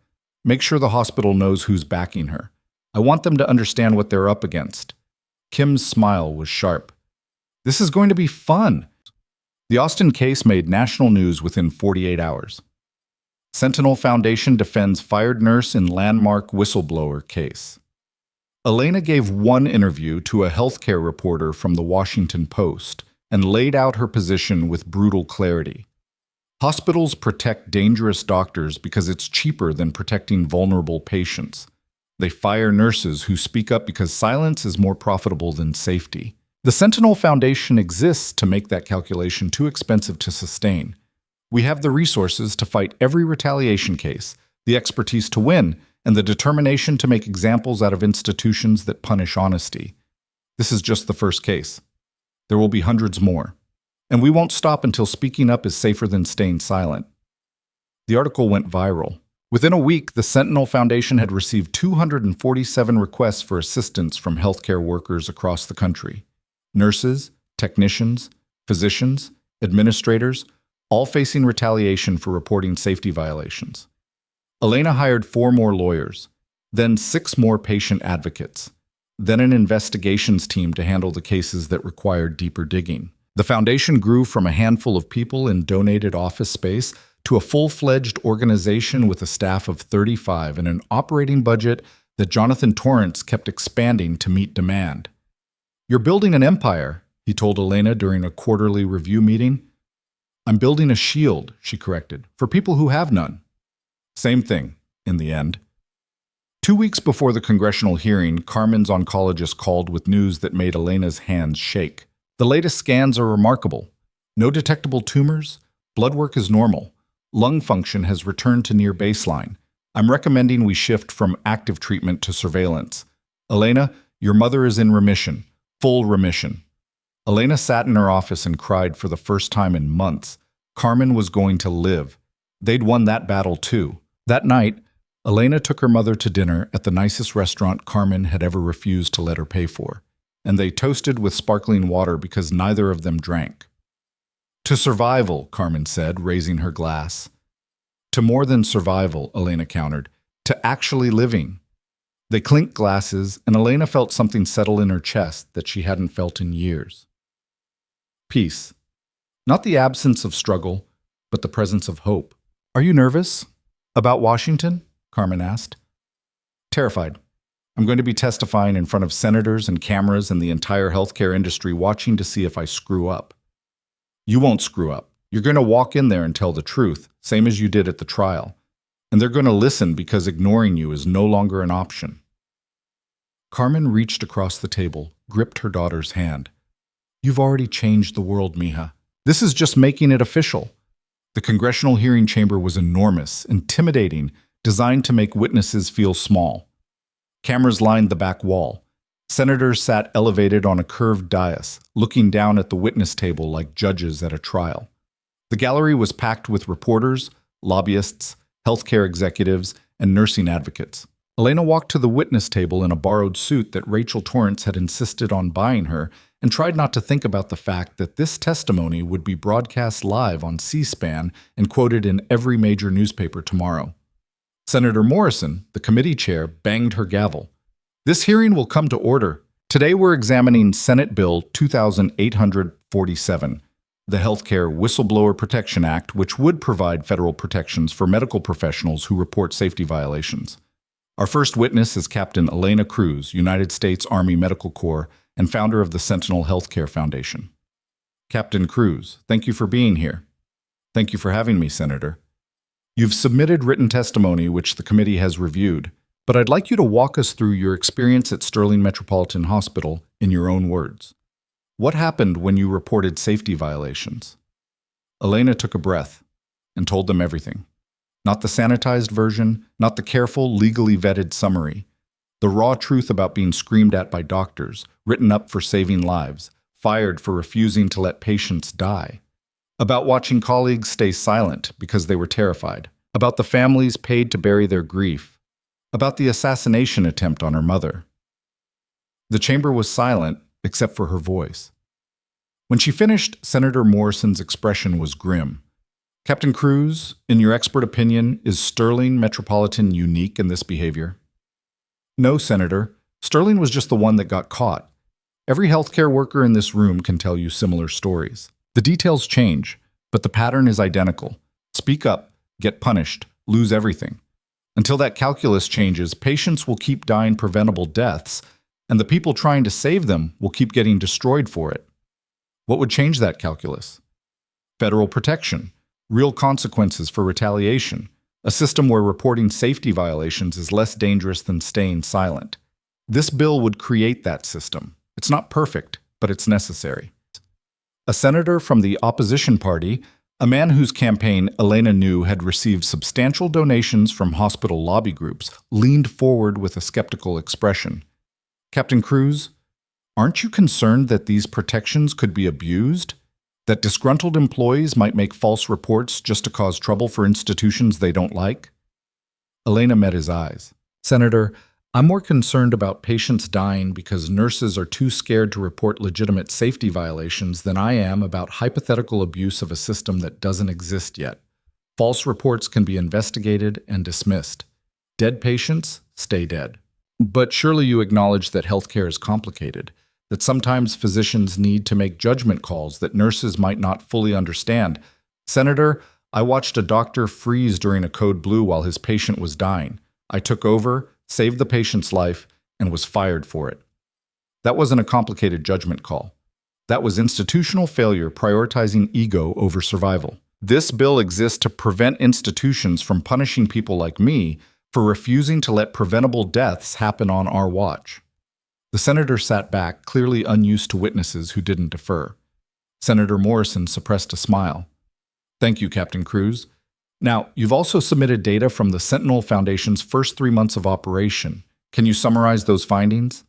Make sure the hospital knows who's backing her. I want them to understand what they're up against. Kim's smile was sharp. This is going to be fun. The Austin case made national news within 48 hours. Sentinel Foundation defends fired nurse in landmark whistleblower case. Elena gave one interview to a healthcare reporter from the Washington Post and laid out her position with brutal clarity. Hospitals protect dangerous doctors because it's cheaper than protecting vulnerable patients. They fire nurses who speak up because silence is more profitable than safety. The Sentinel Foundation exists to make that calculation too expensive to sustain. We have the resources to fight every retaliation case, the expertise to win, and the determination to make examples out of institutions that punish honesty. This is just the first case. There will be hundreds more. And we won't stop until speaking up is safer than staying silent. The article went viral. Within a week, the Sentinel Foundation had received 247 requests for assistance from healthcare workers across the country. Nurses, technicians, physicians, administrators, all facing retaliation for reporting safety violations. Elena hired 4 more lawyers, then 6 more patient advocates, then an investigations team to handle the cases that required deeper digging. The foundation grew from a handful of people in donated office space to a full-fledged organization with a staff of 35 and an operating budget that Jonathan Torrance kept expanding to meet demand. You're building an empire, he told Elena during a quarterly review meeting. I'm building a shield, she corrected, for people who have none. Same thing, in the end. 2 weeks before the congressional hearing, Carmen's oncologist called with news that made Elena's hands shake. The latest scans are remarkable. No detectable tumors, blood work is normal. Lung function has returned to near baseline. I'm recommending we shift from active treatment to surveillance. Elena, your mother is in remission, full remission. Elena sat in her office and cried for the first time in months. Carmen was going to live. They'd won that battle too. That night, Elena took her mother to dinner at the nicest restaurant Carmen had ever refused to let her pay for, and they toasted with sparkling water because neither of them drank. To survival, Carmen said, raising her glass. To more than survival, Elena countered. To actually living. They clinked glasses, and Elena felt something settle in her chest that she hadn't felt in years. Peace. Not the absence of struggle, but the presence of hope. Are you nervous? About Washington? Carmen asked. Terrified. I'm going to be testifying in front of senators and cameras and the entire healthcare industry watching to see if I screw up. You won't screw up. You're going to walk in there and tell the truth, same as you did at the trial. And they're going to listen because ignoring you is no longer an option. Carmen reached across the table, gripped her daughter's hand. You've already changed the world, mija. This is just making it official. The congressional hearing chamber was enormous, intimidating, designed to make witnesses feel small. Cameras lined the back wall. Senators sat elevated on a curved dais, looking down at the witness table like judges at a trial. The gallery was packed with reporters, lobbyists, healthcare executives, and nursing advocates. Elena walked to the witness table in a borrowed suit that Rachel Torrance had insisted on buying her and tried not to think about the fact that this testimony would be broadcast live on C-SPAN and quoted in every major newspaper tomorrow. Senator Morrison, the committee chair, banged her gavel. This hearing will come to order. Today we're examining Senate Bill 2847, the Healthcare Whistleblower Protection Act, which would provide federal protections for medical professionals who report safety violations. Our first witness is Captain Elena Cruz, United States Army Medical Corps and founder of the Sentinel Healthcare Foundation. Captain Cruz, thank you for being here. Thank you for having me, Senator. You've submitted written testimony which the committee has reviewed, but I'd like you to walk us through your experience at Sterling Metropolitan Hospital in your own words. What happened when you reported safety violations? Elena took a breath and told them everything. Not the sanitized version, not the careful, legally vetted summary. The raw truth about being screamed at by doctors, written up for saving lives, fired for refusing to let patients die. About watching colleagues stay silent because they were terrified. About the families paid to bury their grief. About the assassination attempt on her mother. The chamber was silent except for her voice. When she finished, Senator Morrison's expression was grim. Captain Cruz, in your expert opinion, is Sterling Metropolitan unique in this behavior? No, Senator. Sterling was just the one that got caught. Every healthcare worker in this room can tell you similar stories. The details change, but the pattern is identical. Speak up, get punished, lose everything. Until that calculus changes, patients will keep dying preventable deaths, and the people trying to save them will keep getting destroyed for it. What would change that calculus? Federal protection, real consequences for retaliation, a system where reporting safety violations is less dangerous than staying silent. This bill would create that system. It's not perfect, but it's necessary. A senator from the opposition party, a man whose campaign Elena knew had received substantial donations from hospital lobby groups, leaned forward with a skeptical expression. Captain Cruz, aren't you concerned that these protections could be abused? That disgruntled employees might make false reports just to cause trouble for institutions they don't like? Elena met his eyes. Senator, I'm more concerned about patients dying because nurses are too scared to report legitimate safety violations than I am about hypothetical abuse of a system that doesn't exist yet. False reports can be investigated and dismissed. Dead patients stay dead. But surely you acknowledge that healthcare is complicated, that sometimes physicians need to make judgment calls that nurses might not fully understand. Senator, I watched a doctor freeze during a code blue while his patient was dying. I took over, saved the patient's life, and was fired for it. That wasn't a complicated judgment call. That was institutional failure prioritizing ego over survival. This bill exists to prevent institutions from punishing people like me for refusing to let preventable deaths happen on our watch. The senator sat back, clearly unused to witnesses who didn't defer. Senator Morrison suppressed a smile. Thank you, Captain Cruz. Now, you've also submitted data from the Sentinel Foundation's first 3 months of operation. Can you summarize those findings?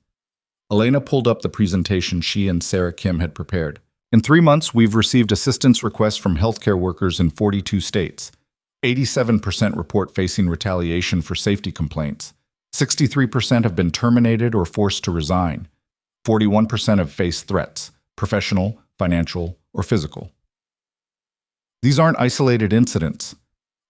Elena pulled up the presentation she and Sarah Kim had prepared. In 3 months, we've received assistance requests from healthcare workers in 42 states. 87% report facing retaliation for safety complaints. 63% have been terminated or forced to resign. 41% have faced threats, professional, financial, or physical. These aren't isolated incidents.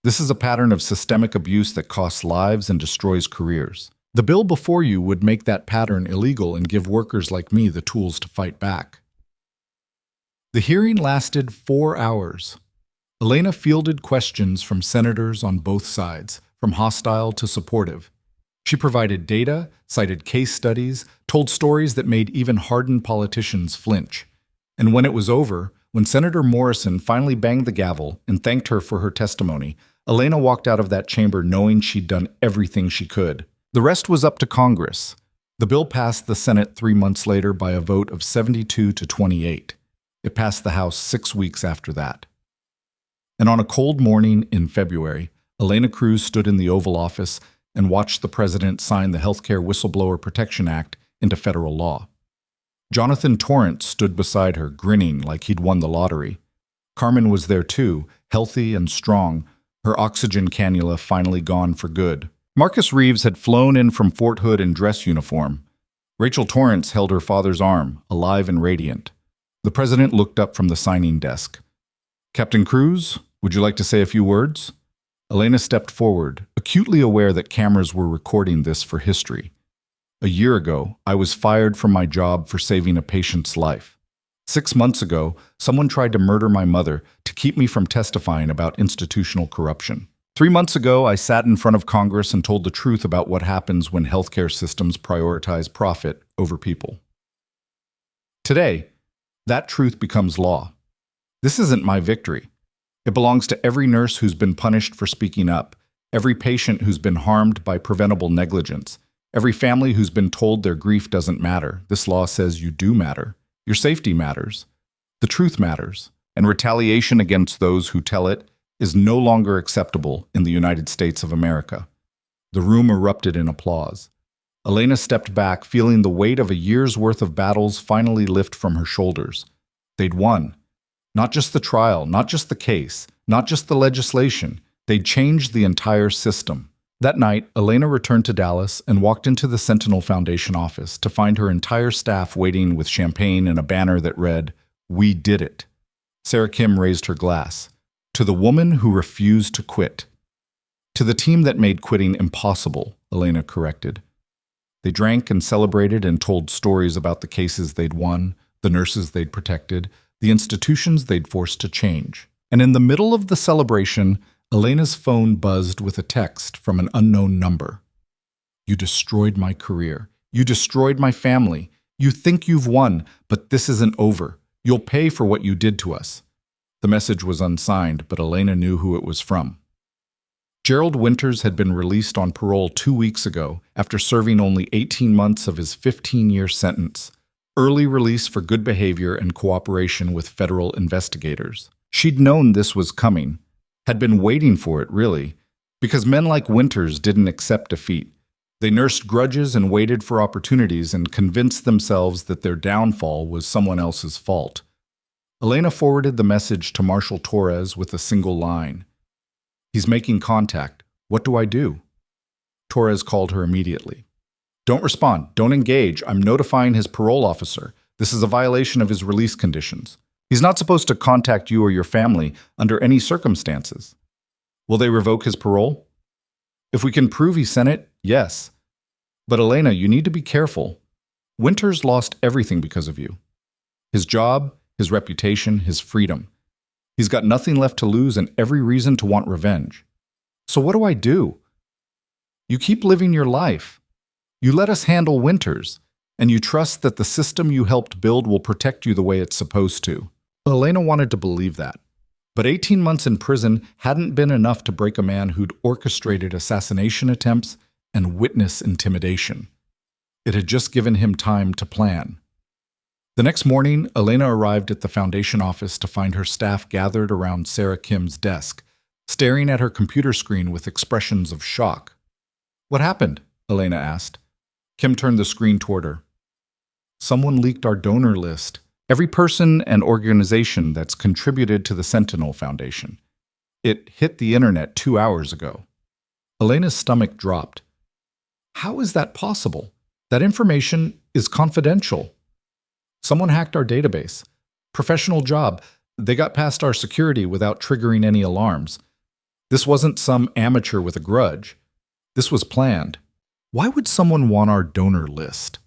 This is a pattern of systemic abuse that costs lives and destroys careers. The bill before you would make that pattern illegal and give workers like me the tools to fight back. The hearing lasted 4 hours. Elena fielded questions from senators on both sides, from hostile to supportive. She provided data, cited case studies, told stories that made even hardened politicians flinch. And when it was over, when Senator Morrison finally banged the gavel and thanked her for her testimony, Elena walked out of that chamber knowing she'd done everything she could. The rest was up to Congress. The bill passed the Senate 3 months later by a vote of 72 to 28. It passed the House 6 weeks after that. And on a cold morning in February, Elena Cruz stood in the Oval Office and watched the president sign the Healthcare Whistleblower Protection Act into federal law. Jonathan Torrance stood beside her, grinning like he'd won the lottery. Carmen was there too, healthy and strong, her oxygen cannula finally gone for good. Marcus Reeves had flown in from Fort Hood in dress uniform. Rachel Torrance held her father's arm, alive and radiant. The president looked up from the signing desk. "Captain Cruz, would you like to say a few words?" Elena stepped forward, acutely aware that cameras were recording this for history. "A year ago, I was fired from my job for saving a patient's life. 6 months ago, someone tried to murder my mother to keep me from testifying about institutional corruption. 3 months ago, I sat in front of Congress and told the truth about what happens when healthcare systems prioritize profit over people. Today, that truth becomes law. This isn't my victory. It belongs to every nurse who's been punished for speaking up, every patient who's been harmed by preventable negligence, every family who's been told their grief doesn't matter. This law says you do matter. Your safety matters. The truth matters. And retaliation against those who tell it is no longer acceptable in the United States of America." The room erupted in applause. Elena stepped back, feeling the weight of a year's worth of battles finally lift from her shoulders. They'd won. Not just the trial, not just the case, not just the legislation. They'd changed the entire system. That night, Elena returned to Dallas and walked into the Sentinel Foundation office to find her entire staff waiting with champagne and a banner that read, "We did it." Sarah Kim raised her glass. "To the woman who refused to quit." "To the team that made quitting impossible," Elena corrected. They drank and celebrated and told stories about the cases they'd won, the nurses they'd protected, the institutions they'd forced to change. And in the middle of the celebration, Elena's phone buzzed with a text from an unknown number. "You destroyed my career. You destroyed my family. You think you've won, but this isn't over. You'll pay for what you did to us." The message was unsigned, but Elena knew who it was from. Gerald Winters had been released on parole 2 weeks ago after serving only 18 months of his 15-year sentence. Early release for good behavior and cooperation with federal investigators. She'd known this was coming, had been waiting for it, really, because men like Winters didn't accept defeat. They nursed grudges and waited for opportunities and convinced themselves that their downfall was someone else's fault. Elena forwarded the message to Marshal Torres with a single line. "He's making contact. What do I do?" Torres called her immediately. "Don't respond. Don't engage. I'm notifying his parole officer. This is a violation of his release conditions. He's not supposed to contact you or your family under any circumstances." "Will they revoke his parole?" "If we can prove he sent it, yes. But Elena, you need to be careful. Winters lost everything because of you. His job, his reputation, his freedom. He's got nothing left to lose and every reason to want revenge. So what do I do? You keep living your life. You let us handle Winters, and you trust that the system you helped build will protect you the way it's supposed to." Elena wanted to believe that. But 18 months in prison hadn't been enough to break a man who'd orchestrated assassination attempts and witness intimidation. It had just given him time to plan. The next morning, Elena arrived at the foundation office to find her staff gathered around Sarah Kim's desk, staring at her computer screen with expressions of shock. "What happened?" Elena asked. Kim turned the screen toward her. "Someone leaked our donor list. Every person and organization that's contributed to the Sentinel Foundation. It hit the internet 2 hours ago." Elena's stomach dropped. "How is that possible? That information is confidential." "Someone hacked our database. Professional job. They got past our security without triggering any alarms. This wasn't some amateur with a grudge. This was planned." "Why would someone want our donor list?"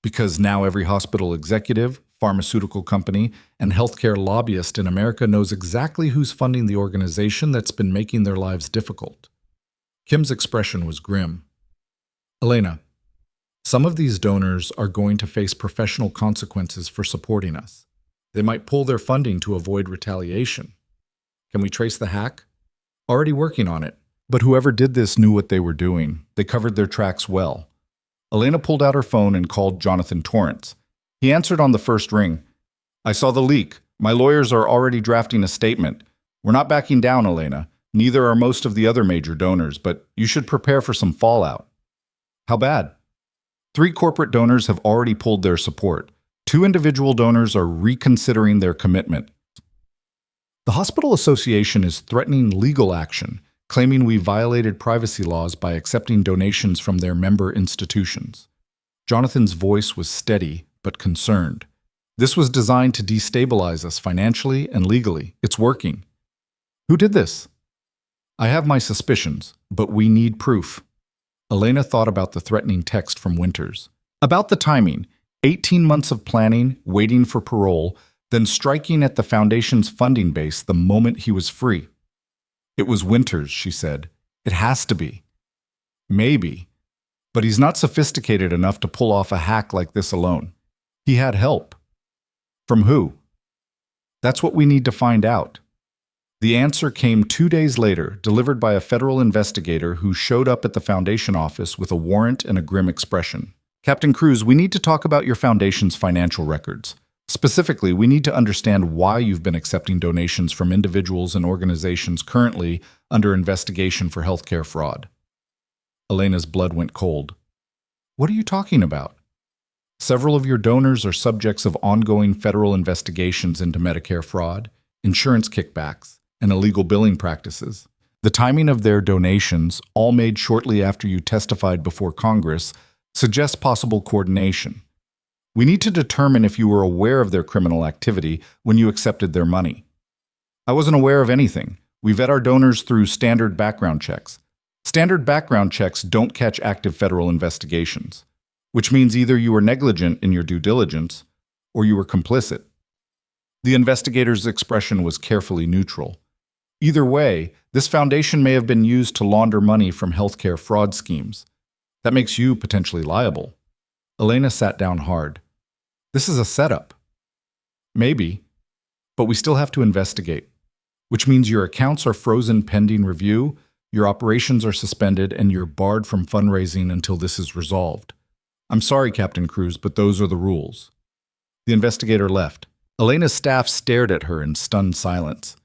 "Because now every hospital executive, pharmaceutical company, and healthcare lobbyist in America knows exactly who's funding the organization that's been making their lives difficult." Kim's expression was grim. "Elena, some of these donors are going to face professional consequences for supporting us. They might pull their funding to avoid retaliation. Can we trace the hack?" "Already working on it. But whoever did this knew what they were doing. They covered their tracks well." Elena pulled out her phone and called Jonathan Torrance. He answered on the first ring. "I saw the leak. My lawyers are already drafting a statement. We're not backing down, Elena. Neither are most of the other major donors, but you should prepare for some fallout. How bad? 3 corporate donors have already pulled their support. 2 individual donors are reconsidering their commitment. The Hospital Association is threatening legal action, claiming we violated privacy laws by accepting donations from their member institutions. Jonathan's voice was steady but concerned. This was designed to destabilize us financially and legally. It's working. Who did this? I have my suspicions, but we need proof. Elena thought about the threatening text from Winters. About the timing, 18 months of planning, waiting for parole, then striking at the foundation's funding base the moment he was free. It was Winters, she said. It has to be. Maybe. But he's not sophisticated enough to pull off a hack like this alone. He had help. From who? That's what we need to find out. The answer came 2 days later, delivered by a federal investigator who showed up at the foundation office with a warrant and a grim expression. Captain Cruz, we need to talk about your foundation's financial records. Specifically, we need to understand why you've been accepting donations from individuals and organizations currently under investigation for healthcare fraud. Elena's blood went cold. What are you talking about? Several of your donors are subjects of ongoing federal investigations into Medicare fraud, insurance kickbacks, and illegal billing practices. The timing of their donations, all made shortly after you testified before Congress, suggests possible coordination. We need to determine if you were aware of their criminal activity when you accepted their money. I wasn't aware of anything. We vet our donors through standard background checks. Standard background checks don't catch active federal investigations, which means either you were negligent in your due diligence or you were complicit. The investigator's expression was carefully neutral. Either way, this foundation may have been used to launder money from healthcare fraud schemes. That makes you potentially liable. Elena sat down hard. This is a setup. Maybe, but we still have to investigate, which means your accounts are frozen pending review, your operations are suspended, and you're barred from fundraising until this is resolved. I'm sorry, Captain Cruz, but those are the rules. The investigator left. Elena's staff stared at her in stunned silence.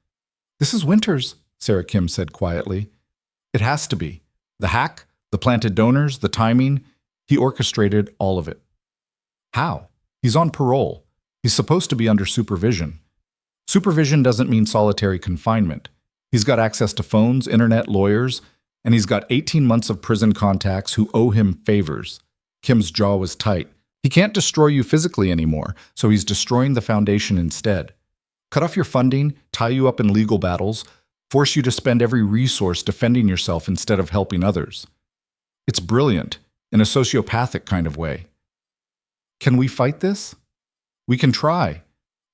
This is Winters, Sarah Kim said quietly. It has to be. The hack, the planted donors, the timing, he orchestrated all of it. How? He's on parole. He's supposed to be under supervision. Supervision doesn't mean solitary confinement. He's got access to phones, internet, lawyers, and he's got 18 months of prison contacts who owe him favors. Kim's jaw was tight. He can't destroy you physically anymore, so he's destroying the foundation instead. Cut off your funding, tie you up in legal battles, force you to spend every resource defending yourself instead of helping others. It's brilliant, in a sociopathic kind of way. Can we fight this? We can try,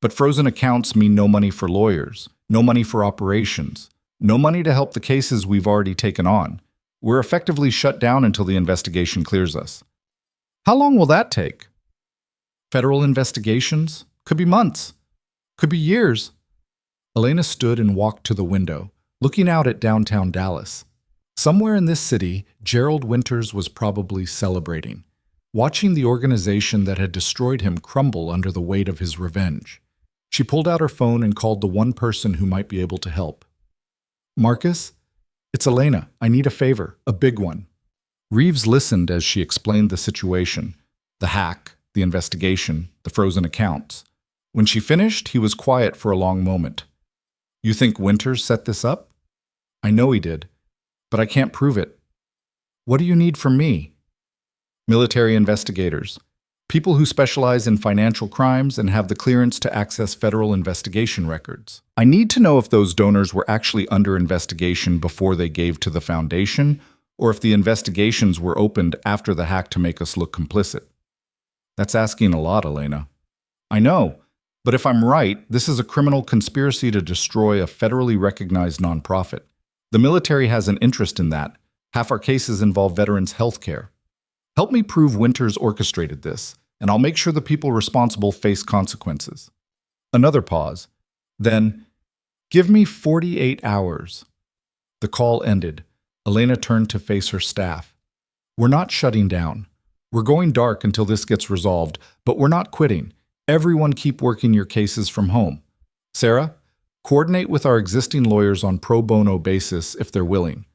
but frozen accounts mean no money for lawyers, no money for operations, no money to help the cases we've already taken on. We're effectively shut down until the investigation clears us. How long will that take? Federal investigations? Could be months. Could be years. Elena stood and walked to the window, looking out at downtown Dallas. Somewhere in this city, Gerald Winters was probably celebrating, watching the organization that had destroyed him crumble under the weight of his revenge. She pulled out her phone and called the one person who might be able to help. Marcus? It's Elena. I need a favor, a big one. Reeves listened as she explained the situation, the hack, the investigation, the frozen accounts. When she finished, he was quiet for a long moment. You think Winters set this up? I know he did, but I can't prove it. What do you need from me? Military investigators, people who specialize in financial crimes and have the clearance to access federal investigation records. I need to know if those donors were actually under investigation before they gave to the foundation, or if the investigations were opened after the hack to make us look complicit. That's asking a lot, Elena. I know, but if I'm right, this is a criminal conspiracy to destroy a federally recognized nonprofit. The military has an interest in that. Half our cases involve veterans' health care. Help me prove Winters orchestrated this, and I'll make sure the people responsible face consequences. Another pause. Then, give me 48 hours. The call ended. Elena turned to face her staff. We're not shutting down. We're going dark until this gets resolved, but we're not quitting. Everyone keep working your cases from home. Sarah, Coordinate with our existing lawyers on pro bono basis if they're willing.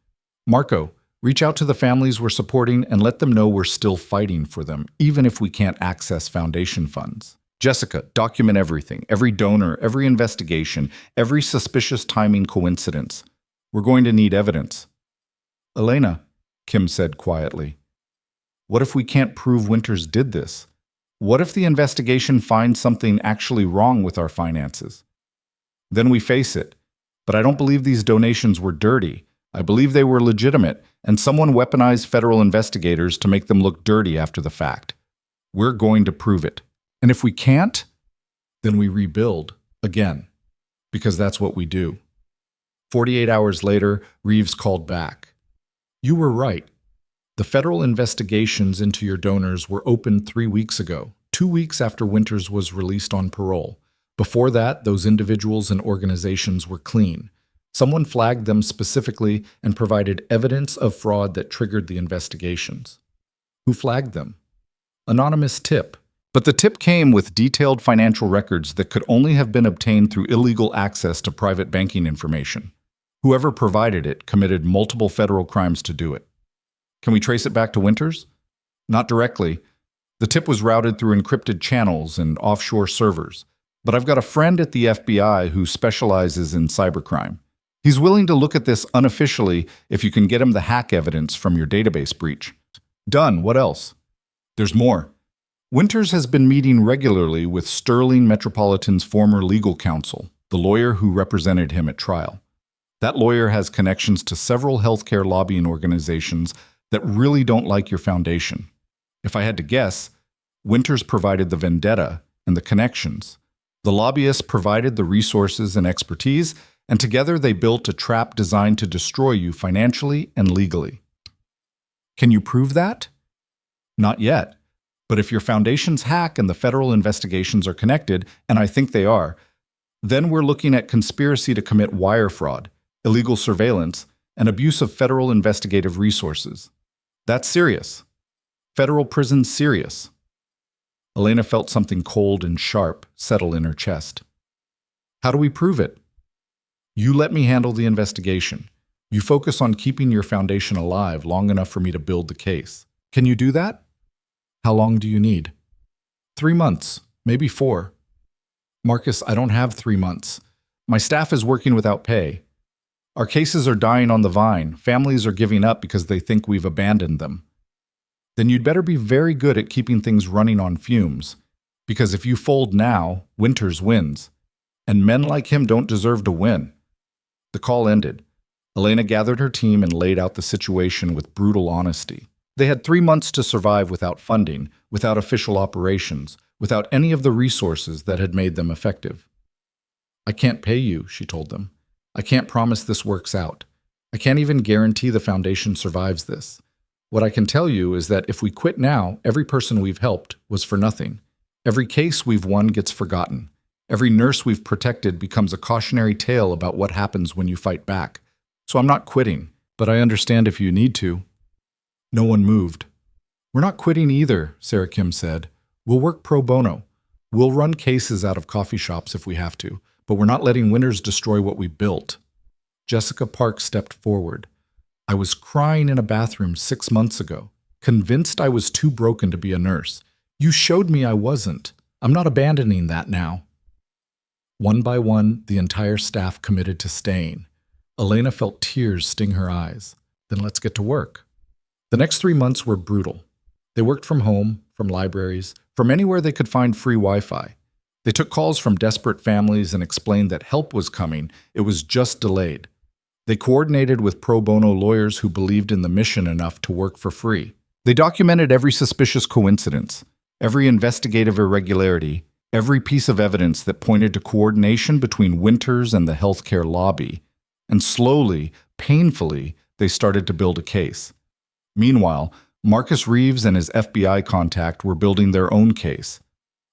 Marco, reach out to the families we're supporting and let them know we're still fighting for them, even if we can't access foundation funds. Jessica, document everything, every donor, every investigation, every suspicious timing coincidence. We're going to need evidence. Elena, Kim said quietly, what if we can't prove Winters did this? What if the investigation finds something actually wrong with our finances? Then we face it. But I don't believe these donations were dirty. I believe they were legitimate, and someone weaponized federal investigators to make them look dirty after the fact. We're going to prove it. And if we can't, then we rebuild again, because that's what we do. 48 hours later, Reeves called back. You were right. The federal investigations into your donors were opened 3 weeks ago, 2 weeks after Winters was released on parole. Before that, those individuals and organizations were clean. Someone flagged them specifically and provided evidence of fraud that triggered the investigations. Who flagged them? Anonymous tip. But the tip came with detailed financial records that could only have been obtained through illegal access to private banking information. Whoever provided it committed multiple federal crimes to do it. Can we trace it back to Winters? Not directly. The tip was routed through encrypted channels and offshore servers. But I've got a friend at the FBI who specializes in cybercrime. He's willing to look at this unofficially if you can get him the hack evidence from your database breach. Done. What else? There's more. Winters has been meeting regularly with Sterling Metropolitan's former legal counsel, the lawyer who represented him at trial. That lawyer has connections to several healthcare lobbying organizations that really don't like your foundation. If I had to guess, Winters provided the vendetta and the connections. The lobbyists provided the resources and expertise, and together they built a trap designed to destroy you financially and legally. Can you prove that? Not yet. But if your foundation's hack and the federal investigations are connected, and I think they are, then we're looking at conspiracy to commit wire fraud, illegal surveillance, and abuse of federal investigative resources. That's serious. Federal prison's serious. Elena felt something cold and sharp settle in her chest. How do we prove it? You let me handle the investigation. You focus on keeping your foundation alive long enough for me to build the case. Can you do that? How long do you need? 3 months, maybe 4. Marcus, I don't have 3 months. My staff is working without pay. Our cases are dying on the vine. Families are giving up because they think we've abandoned them. Then you'd better be very good at keeping things running on fumes. Because if you fold now, Winters wins. And men like him don't deserve to win. The call ended. Elena gathered her team and laid out the situation with brutal honesty. They had 3 months to survive without funding, without official operations, without any of the resources that had made them effective. I can't pay you, she told them. I can't promise this works out. I can't even guarantee the foundation survives this. What I can tell you is that if we quit now, every person we've helped was for nothing. Every case we've won gets forgotten. Every nurse we've protected becomes a cautionary tale about what happens when you fight back. So I'm not quitting, but I understand if you need to. No one moved. We're not quitting either, Sarah Kim said. We'll work pro bono. We'll run cases out of coffee shops if we have to, but we're not letting Winters destroy what we built. Jessica Park stepped forward. I was crying in a bathroom 6 months ago, convinced I was too broken to be a nurse. You showed me I wasn't. I'm not abandoning that now. One by one, the entire staff committed to staying. Elena felt tears sting her eyes. Then let's get to work. The next 3 months were brutal. They worked from home, from libraries, from anywhere they could find free Wi-Fi. They took calls from desperate families and explained that help was coming, it was just delayed. They coordinated with pro bono lawyers who believed in the mission enough to work for free. They documented every suspicious coincidence, every investigative irregularity, every piece of evidence that pointed to coordination between Winters and the healthcare lobby. And slowly, painfully, they started to build a case. Meanwhile, Marcus Reeves and his FBI contact were building their own case,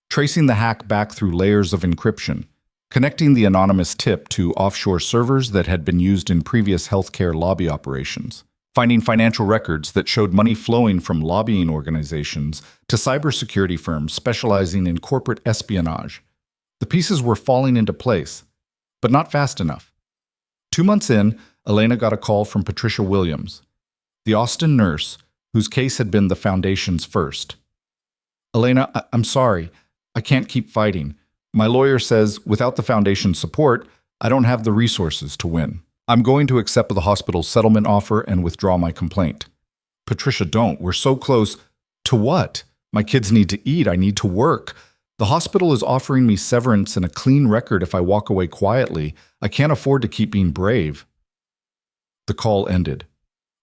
tracing the hack back through layers of encryption, connecting the anonymous tip to offshore servers that had been used in previous healthcare lobby operations, finding financial records that showed money flowing from lobbying organizations to cybersecurity firms specializing in corporate espionage. The pieces were falling into place. but not fast enough. 2 months in, Elena got a call from Patricia Williams, the Austin nurse whose case had been the Foundation's first. Elena, I'm sorry. I can't keep fighting. My lawyer says without the Foundation's support, I don't have the resources to win. I'm going to accept the hospital's settlement offer and withdraw my complaint. Patricia, don't. We're so close. To what? My kids need to eat. I need to work. The hospital is offering me severance and a clean record if I walk away quietly. I can't afford to keep being brave. The call ended.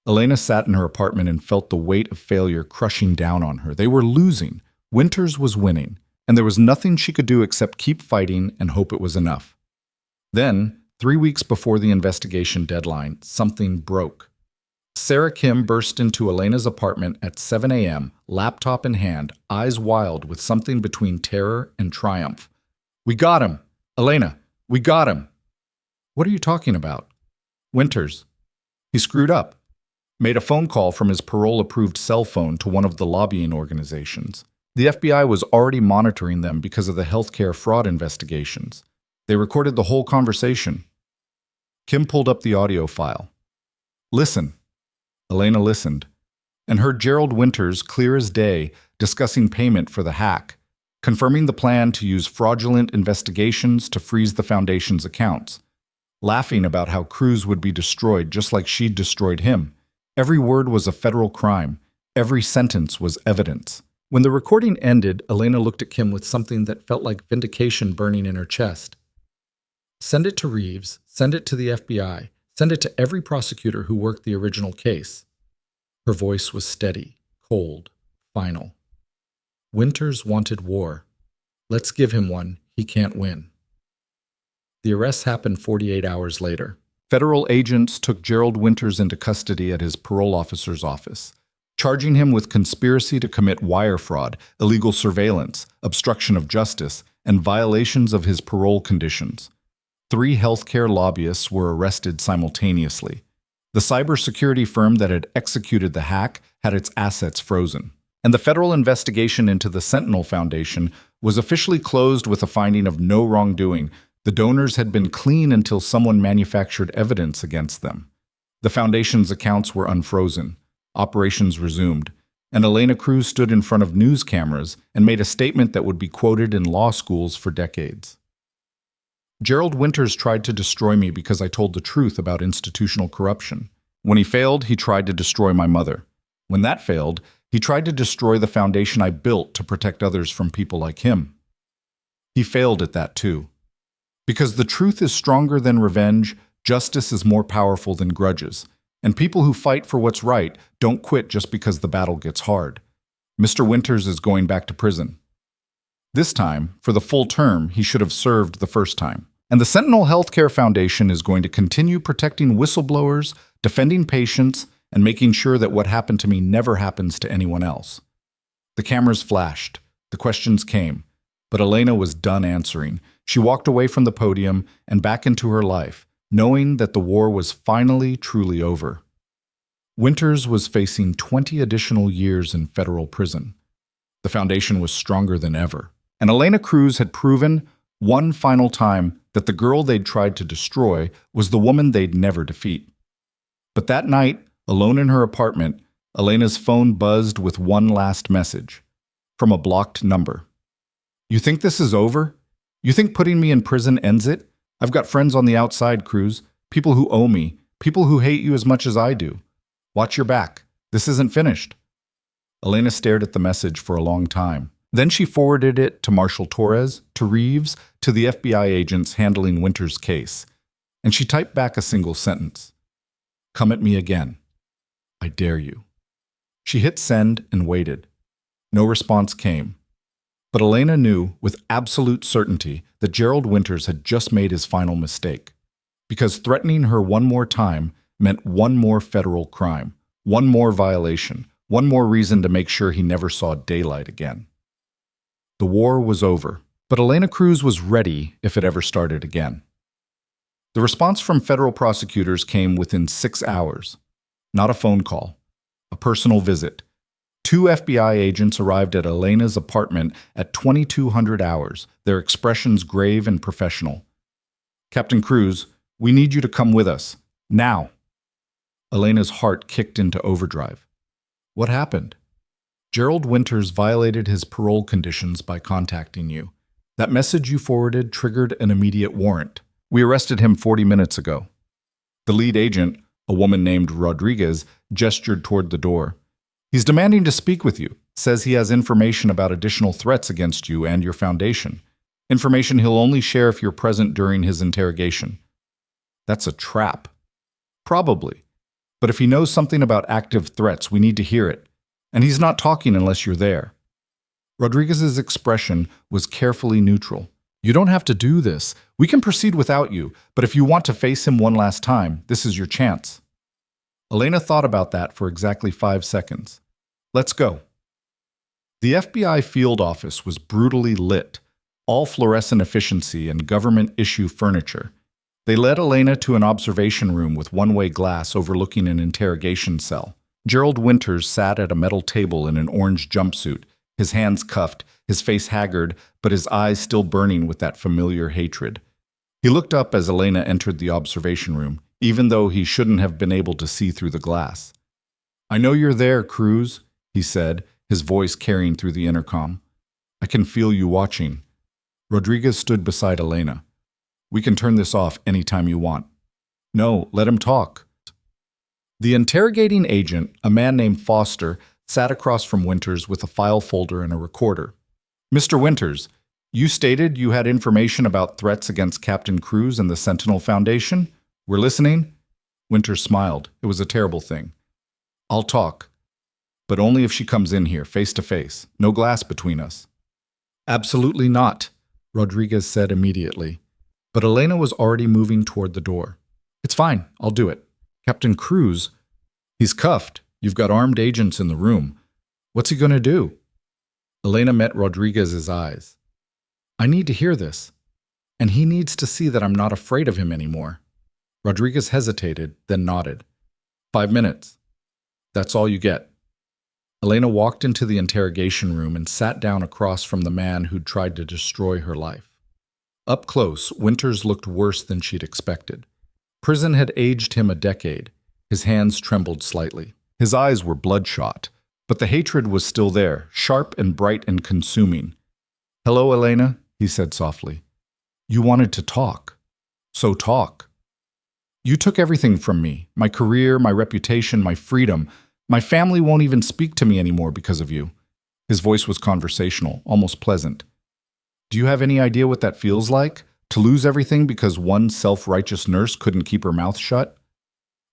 Elena sat in her apartment and felt the weight of failure crushing down on her. They were losing. Winters was winning, and there was nothing she could do except keep fighting and hope it was enough. Then, 3 weeks before the investigation deadline, something broke. Sarah Kim burst into Elena's apartment at 7 a.m., laptop in hand, eyes wild with something between terror and triumph. We got him! Elena, we got him! What are you talking about? Winters. He screwed up. Made a phone call from his parole-approved cell phone to one of the lobbying organizations. The FBI was already monitoring them because of the healthcare fraud investigations. They recorded the whole conversation. Kim pulled up the audio file. Listen. Elena listened, and heard Gerald Winters, clear as day, discussing payment for the hack, confirming the plan to use fraudulent investigations to freeze the Foundation's accounts, laughing about how Cruz would be destroyed just like she'd destroyed him. Every word was a federal crime. Every sentence was evidence. When the recording ended, Elena looked at Kim with something that felt like vindication burning in her chest. Send it to Reeves, send it to the FBI, send it to every prosecutor who worked the original case. Her voice was steady, cold, final. Winters wanted war. Let's give him one. He can't win. The arrests happened 48 hours later. Federal agents took Gerald Winters into custody at his parole officer's office, charging him with conspiracy to commit wire fraud, illegal surveillance, obstruction of justice, and violations of his parole conditions. 3 healthcare lobbyists were arrested simultaneously. The cybersecurity firm that had executed the hack had its assets frozen. And the federal investigation into the Sentinel Foundation was officially closed with a finding of no wrongdoing. The donors had been clean until someone manufactured evidence against them. The Foundation's accounts were unfrozen. Operations resumed, and Elena Cruz stood in front of news cameras and made a statement that would be quoted in law schools for decades. Gerald Winters tried to destroy me because I told the truth about institutional corruption. When he failed, he tried to destroy my mother. When that failed, he tried to destroy the foundation I built to protect others from people like him. He failed at that too. Because the truth is stronger than revenge, justice is more powerful than grudges, and people who fight for what's right don't quit just because the battle gets hard. Mr. Winters is going back to prison. This time, for the full term he should have served the first time. And the Sentinel Healthcare Foundation is going to continue protecting whistleblowers, defending patients, and making sure that what happened to me never happens to anyone else. The cameras flashed. The questions came. But Elena was done answering. She walked away from the podium and back into her life, knowing that the war was finally truly over. Winters was facing 20 additional years in federal prison. The Foundation was stronger than ever. And Elena Cruz had proven, one final time, that the girl they'd tried to destroy was the woman they'd never defeat. But that night, alone in her apartment, Elena's phone buzzed with one last message from a blocked number. You think this is over? You think putting me in prison ends it? I've got friends on the outside, Cruz, people who owe me, people who hate you as much as I do. Watch your back. This isn't finished. Elena stared at the message for a long time. Then she forwarded it to Marshal Torres, to Reeves, to the FBI agents handling Winters' case. And she typed back a single sentence. Come at me again. I dare you. She hit send and waited. No response came. But Elena knew with absolute certainty that Gerald Winters had just made his final mistake. Because threatening her one more time meant one more federal crime, one more violation, one more reason to make sure he never saw daylight again. The war was over, but Elena Cruz was ready if it ever started again. The response from federal prosecutors came within 6 hours. Not a phone call, a personal visit. 2 FBI agents arrived at Elena's apartment at 2200 hours, their expressions grave and professional. Captain Cruz, we need you to come with us. Now. Elena's heart kicked into overdrive. What happened? Gerald Winters violated his parole conditions by contacting you. That message you forwarded triggered an immediate warrant. We arrested him 40 minutes ago. The lead agent, a woman named Rodriguez, gestured toward the door. He's demanding to speak with you, says he has information about additional threats against you and your foundation. Information he'll only share if you're present during his interrogation. That's a trap. Probably. But if he knows something about active threats, we need to hear it. And he's not talking unless you're there. Rodriguez's expression was carefully neutral. You don't have to do this. We can proceed without you, but if you want to face him one last time, this is your chance. Elena thought about that for exactly 5 seconds. Let's go. The FBI field office was brutally lit, all fluorescent efficiency and government-issue furniture. They led Elena to an observation room with one-way glass overlooking an interrogation cell. Gerald Winters sat at a metal table in an orange jumpsuit, his hands cuffed, his face haggard, but his eyes still burning with that familiar hatred. He looked up as Elena entered the observation room, even though he shouldn't have been able to see through the glass. I know you're there, Cruz, he said, his voice carrying through the intercom. I can feel you watching. Rodriguez stood beside Elena. We can turn this off anytime you want. No, let him talk. The interrogating agent, a man named Foster, sat across from Winters with a file folder and a recorder. Mr. Winters, you stated you had information about threats against Captain Cruz and the Sentinel Foundation? We're listening? Winters smiled. It was a terrible thing. I'll talk, but only if she comes in here, face to face. No glass between us. Absolutely not, Rodriguez said immediately. But Elena was already moving toward the door. It's fine, I'll do it. Captain Cruz, he's cuffed. You've got armed agents in the room. What's he going to do? Elena met Rodriguez's eyes. I need to hear this. And he needs to see that I'm not afraid of him anymore. Rodriguez hesitated, then nodded. 5 minutes. That's all you get. Elena walked into the interrogation room and sat down across from the man who'd tried to destroy her life. Up close, Winters looked worse than she'd expected. Prison had aged him a decade. His hands trembled slightly. His eyes were bloodshot, but the hatred was still there, sharp and bright and consuming. Hello, Elena, he said softly. You wanted to talk. So talk. You took everything from me, my career, my reputation, my freedom. My family won't even speak to me anymore because of you. His voice was conversational, almost pleasant. Do you have any idea what that feels like? To lose everything because one self-righteous nurse couldn't keep her mouth shut?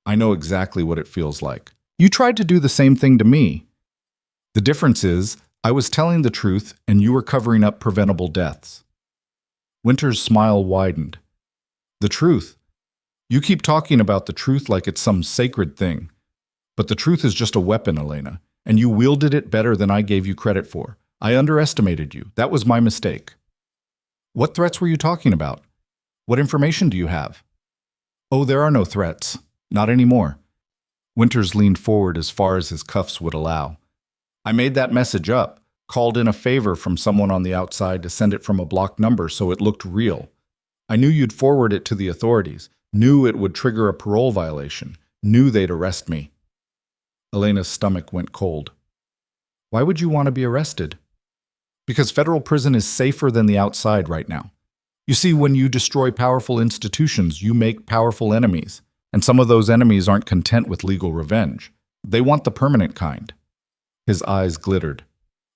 I know exactly what it feels like. You tried to do the same thing to me. The difference is, I was telling the truth and you were covering up preventable deaths. Winter's smile widened. The truth. You keep talking about the truth like it's some sacred thing. But the truth is just a weapon, Elena, and you wielded it better than I gave you credit for. I underestimated you. That was my mistake. What threats were you talking about? What information do you have? Oh, there are no threats. Not anymore. Winters leaned forward as far as his cuffs would allow. I made that message up, called in a favor from someone on the outside to send it from a blocked number so it looked real. I knew you'd forward it to the authorities, knew it would trigger a parole violation, knew they'd arrest me. Elena's stomach went cold. Why would you want to be arrested? Because federal prison is safer than the outside right now. You see, when you destroy powerful institutions, you make powerful enemies. And some of those enemies aren't content with legal revenge. They want the permanent kind. His eyes glittered.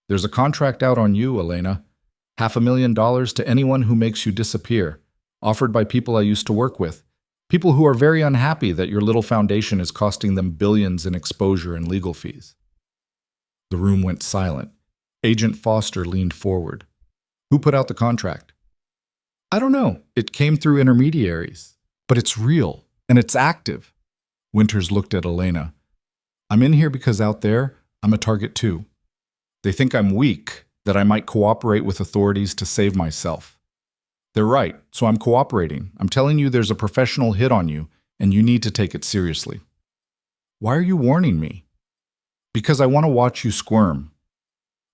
There's a contract out on you, Elena. $500,000 to anyone who makes you disappear. Offered by people I used to work with. People who are very unhappy that your little foundation is costing them billions in exposure and legal fees. The room went silent. Agent Foster leaned forward. Who put out the contract? I don't know. It came through intermediaries. But it's real, and it's active. Winters looked at Elena. I'm in here because out there, I'm a target too. They think I'm weak, that I might cooperate with authorities to save myself. They're right, so I'm cooperating. I'm telling you there's a professional hit on you, and you need to take it seriously. Why are you warning me? Because I want to watch you squirm.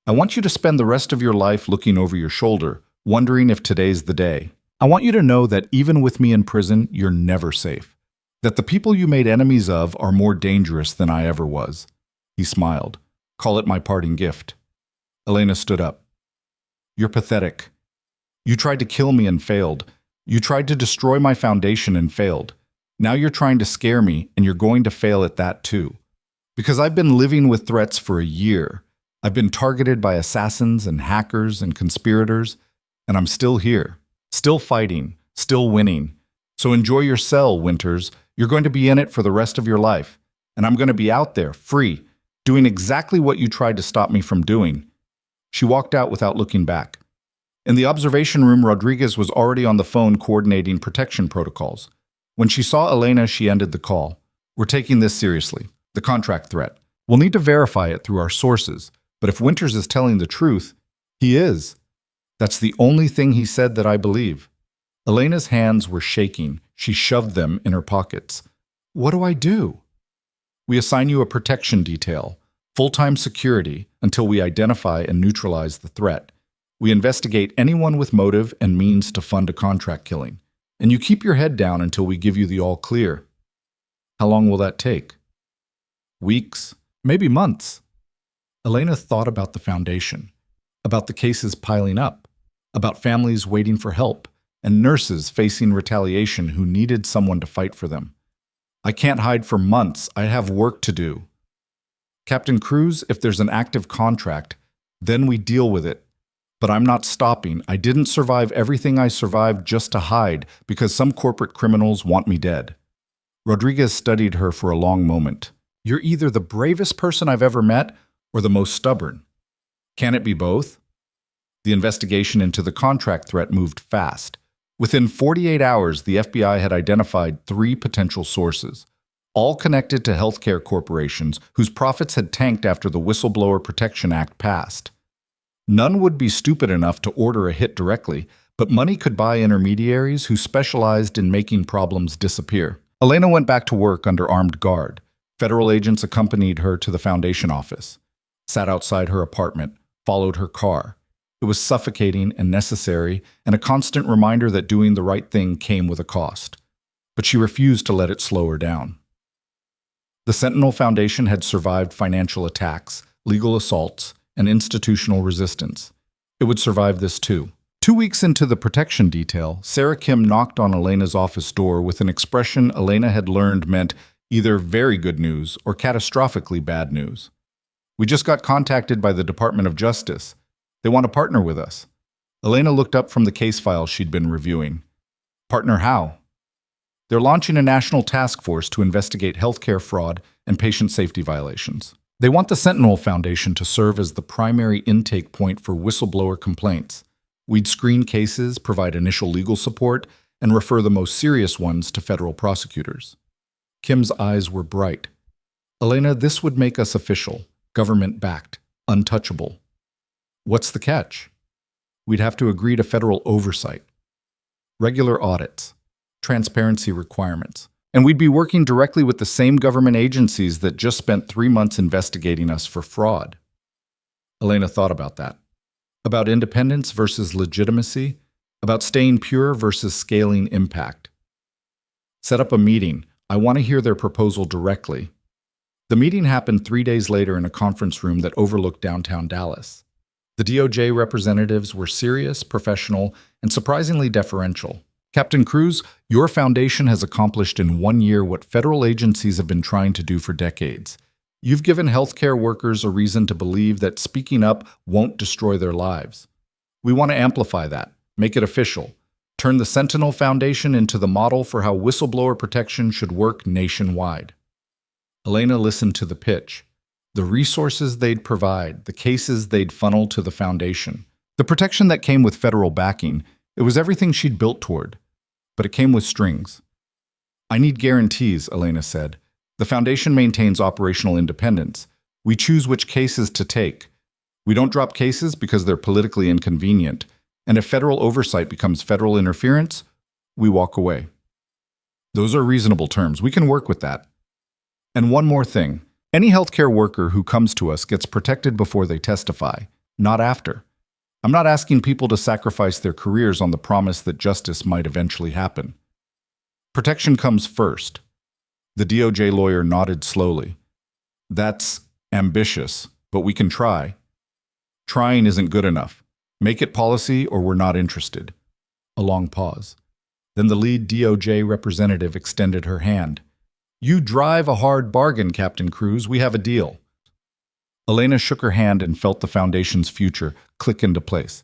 I want you to spend the rest of your life looking over your shoulder, wondering if today's the day. I want you to know that even with me in prison, you're never safe. That the people you made enemies of are more dangerous than I ever was." He smiled. "Call it my parting gift." Elena stood up. "You're pathetic. You tried to kill me and failed. You tried to destroy my foundation and failed. Now you're trying to scare me, and you're going to fail at that too. Because I've been living with threats for a year. I've been targeted by assassins and hackers and conspirators, and I'm still here. Still fighting, still winning. So enjoy your cell, Winters. You're going to be in it for the rest of your life. And I'm going to be out there, free, doing exactly what you tried to stop me from doing." She walked out without looking back. In the observation room, Rodriguez was already on the phone coordinating protection protocols. When she saw Elena, she ended the call. "We're taking this seriously. The contract threat. We'll need to verify it through our sources. But if Winters is telling the truth, he is. That's the only thing he said that I believe." Elena's hands were shaking. She shoved them in her pockets. "What do I do?" "We assign you a protection detail, full-time security, until we identify and neutralize the threat. We investigate anyone with motive and means to fund a contract killing. And you keep your head down until we give you the all clear." "How long will that take?" "Weeks, maybe months." Elena thought about the foundation, about the cases piling up, about families waiting for help, and nurses facing retaliation who needed someone to fight for them. "I can't hide for months. I have work to do." "Captain Cruz, if there's an active contract, then we deal with it. But I'm not stopping. I didn't survive everything I survived just to hide because some corporate criminals want me dead." Rodriguez studied her for a long moment. "You're either the bravest person I've ever met or the most stubborn. Can it be both?" The investigation into the contract threat moved fast. Within 48 hours, the FBI had identified 3 potential sources, all connected to healthcare corporations whose profits had tanked after the Whistleblower Protection Act passed. None would be stupid enough to order a hit directly, but money could buy intermediaries who specialized in making problems disappear. Elena went back to work under armed guard. Federal agents accompanied her to the foundation office, sat outside her apartment, followed her car. It was suffocating and necessary, and a constant reminder that doing the right thing came with a cost. But she refused to let it slow her down. The Sentinel Foundation had survived financial attacks, legal assaults, and institutional resistance. It would survive this too. 2 weeks into the protection detail, Sarah Kim knocked on Elena's office door with an expression Elena had learned meant either very good news or catastrophically bad news. "We just got contacted by the Department of Justice. They want to partner with us." Elena looked up from the case file she'd been reviewing. "Partner how?" "They're launching a national task force to investigate healthcare fraud and patient safety violations. They want the Sentinel Foundation to serve as the primary intake point for whistleblower complaints. We'd screen cases, provide initial legal support, and refer the most serious ones to federal prosecutors." Kim's eyes were bright. "Elena, this would make us official, government-backed, untouchable." "What's the catch?" "We'd have to agree to federal oversight, regular audits, transparency requirements, and we'd be working directly with the same government agencies that just spent 3 months investigating us for fraud." Elena thought about that. About independence versus legitimacy, about staying pure versus scaling impact. "Set up a meeting. I want to hear their proposal directly." The meeting happened 3 days later in a conference room that overlooked downtown Dallas. The DOJ representatives were serious, professional, and surprisingly deferential. "Captain Cruz, your foundation has accomplished in 1 year what federal agencies have been trying to do for decades. You've given healthcare workers a reason to believe that speaking up won't destroy their lives. We want to amplify that, make it official, turn the Sentinel Foundation into the model for how whistleblower protection should work nationwide." Elena listened to the pitch. The resources they'd provide, the cases they'd funnel to the foundation. The protection that came with federal backing, it was everything she'd built toward. But it came with strings. "I need guarantees," Elena said. "The foundation maintains operational independence. We choose which cases to take. We don't drop cases because they're politically inconvenient. And if federal oversight becomes federal interference, we walk away. Those are reasonable terms. We can work with that. And one more thing. Any healthcare worker who comes to us gets protected before they testify, not after. I'm not asking people to sacrifice their careers on the promise that justice might eventually happen. Protection comes first. The DOJ lawyer nodded slowly. That's ambitious, but we can try. Trying isn't good enough. Make it policy or we're not interested. A long pause. Then the lead DOJ representative extended her hand. You drive a hard bargain, Captain Cruz. We have a deal. Elena shook her hand and felt the Foundation's future click into place.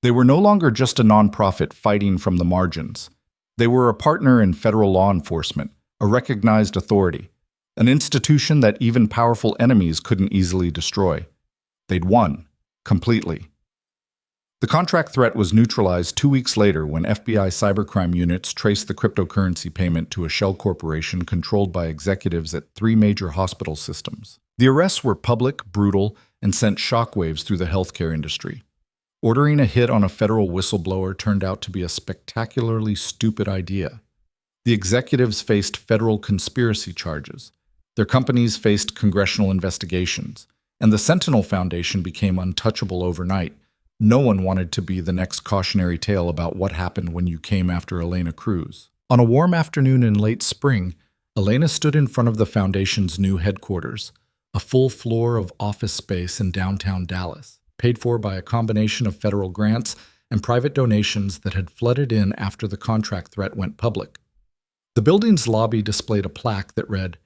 They were no longer just a nonprofit fighting from the margins. They were a partner in federal law enforcement, a recognized authority, an institution that even powerful enemies couldn't easily destroy. They'd won, completely. The contract threat was neutralized 2 weeks later when FBI cybercrime units traced the cryptocurrency payment to a shell corporation controlled by executives at 3 major hospital systems. The arrests were public, brutal, and sent shockwaves through the healthcare industry. Ordering a hit on a federal whistleblower turned out to be a spectacularly stupid idea. The executives faced federal conspiracy charges. Their companies faced congressional investigations. And the Sentinel Foundation became untouchable overnight. No one wanted to be the next cautionary tale about what happened when you came after Elena Cruz. On a warm afternoon in late spring, Elena stood in front of the Foundation's new headquarters, a full floor of office space in downtown Dallas, paid for by a combination of federal grants and private donations that had flooded in after the contract threat went public. The building's lobby displayed a plaque that read,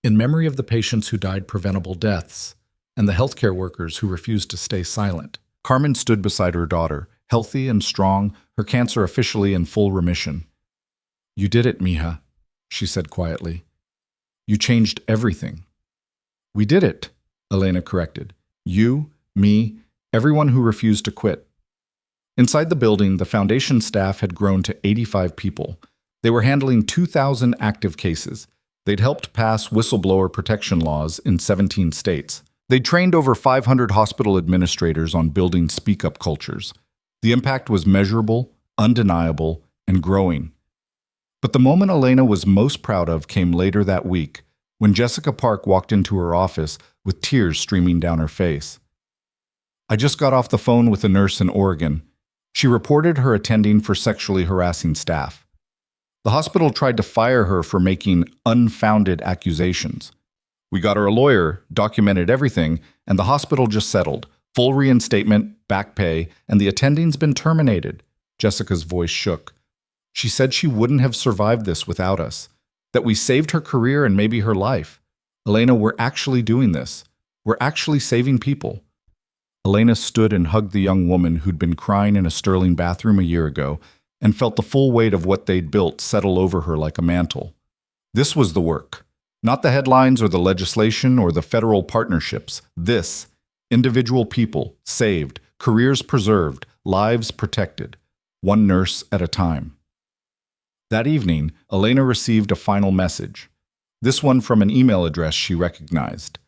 "In memory of the patients who died preventable deaths, and the healthcare workers who refused to stay silent." Carmen stood beside her daughter, healthy and strong, her cancer officially in full remission. "You did it, mija," she said quietly. "You changed everything." "We did it," Elena corrected. "You, me, everyone who refused to quit." Inside the building, the Foundation staff had grown to 85 people. They were handling 2,000 active cases. They'd helped pass whistleblower protection laws in 17 states. They trained over 500 hospital administrators on building speak-up cultures. The impact was measurable, undeniable, and growing. But the moment Elena was most proud of came later that week, when Jessica Park walked into her office with tears streaming down her face. "I just got off the phone with a nurse in Oregon. She reported her attending for sexually harassing staff. The hospital tried to fire her for making unfounded accusations. We got her a lawyer, documented everything, and the hospital just settled. Full reinstatement, back pay, and the attending's been terminated." Jessica's voice shook. "She said she wouldn't have survived this without us, that we saved her career and maybe her life. Elena, we're actually doing this. We're actually saving people." Elena stood and hugged the young woman who'd been crying in a Sterling bathroom a year ago and felt the full weight of what they'd built settle over her like a mantle. This was the work. Not the headlines or the legislation or the federal partnerships. This, individual people saved, careers preserved, lives protected, one nurse at a time. That evening, Elena received a final message. This one from an email address she recognized.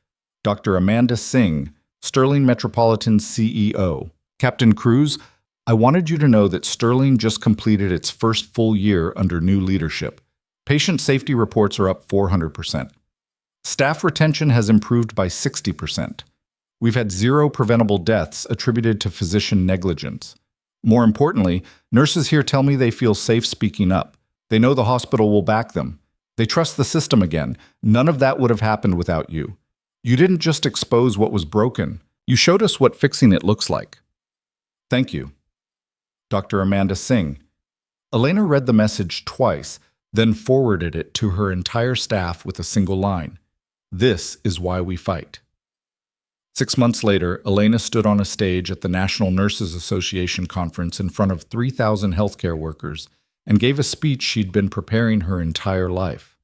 Dr. Amanda Singh, Sterling Metropolitan CEO. "Captain Cruz, I wanted you to know that Sterling just completed its first full year under new leadership. Patient safety reports are up 400%. Staff retention has improved by 60%. We've had 0 preventable deaths attributed to physician negligence. More importantly, nurses here tell me they feel safe speaking up. They know the hospital will back them. They trust the system again. None of that would have happened without you. You didn't just expose what was broken. You showed us what fixing it looks like. Thank you." Dr. Amanda Singh. Elena read the message twice, then forwarded it to her entire staff with a single line. "This is why we fight." 6 months later, Elena stood on a stage at the National Nurses Association conference in front of 3,000 healthcare workers and gave a speech she'd been preparing her entire life.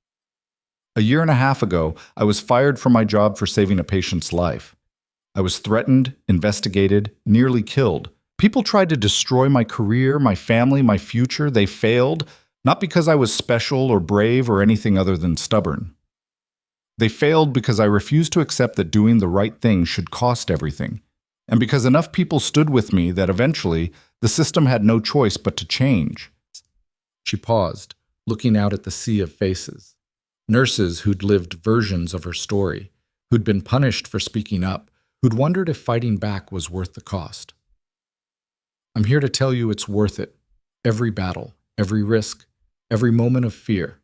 "A year and a half ago, I was fired from my job for saving a patient's life. I was threatened, investigated, nearly killed. People tried to destroy my career, my family, my future. They failed, not because I was special or brave or anything other than stubborn. They failed because I refused to accept that doing the right thing should cost everything, and because enough people stood with me that eventually the system had no choice but to change." She paused, looking out at the sea of faces. Nurses who'd lived versions of her story, who'd been punished for speaking up, who'd wondered if fighting back was worth the cost.
I'm here to tell you it's worth it. Every battle, every risk, every moment of fear.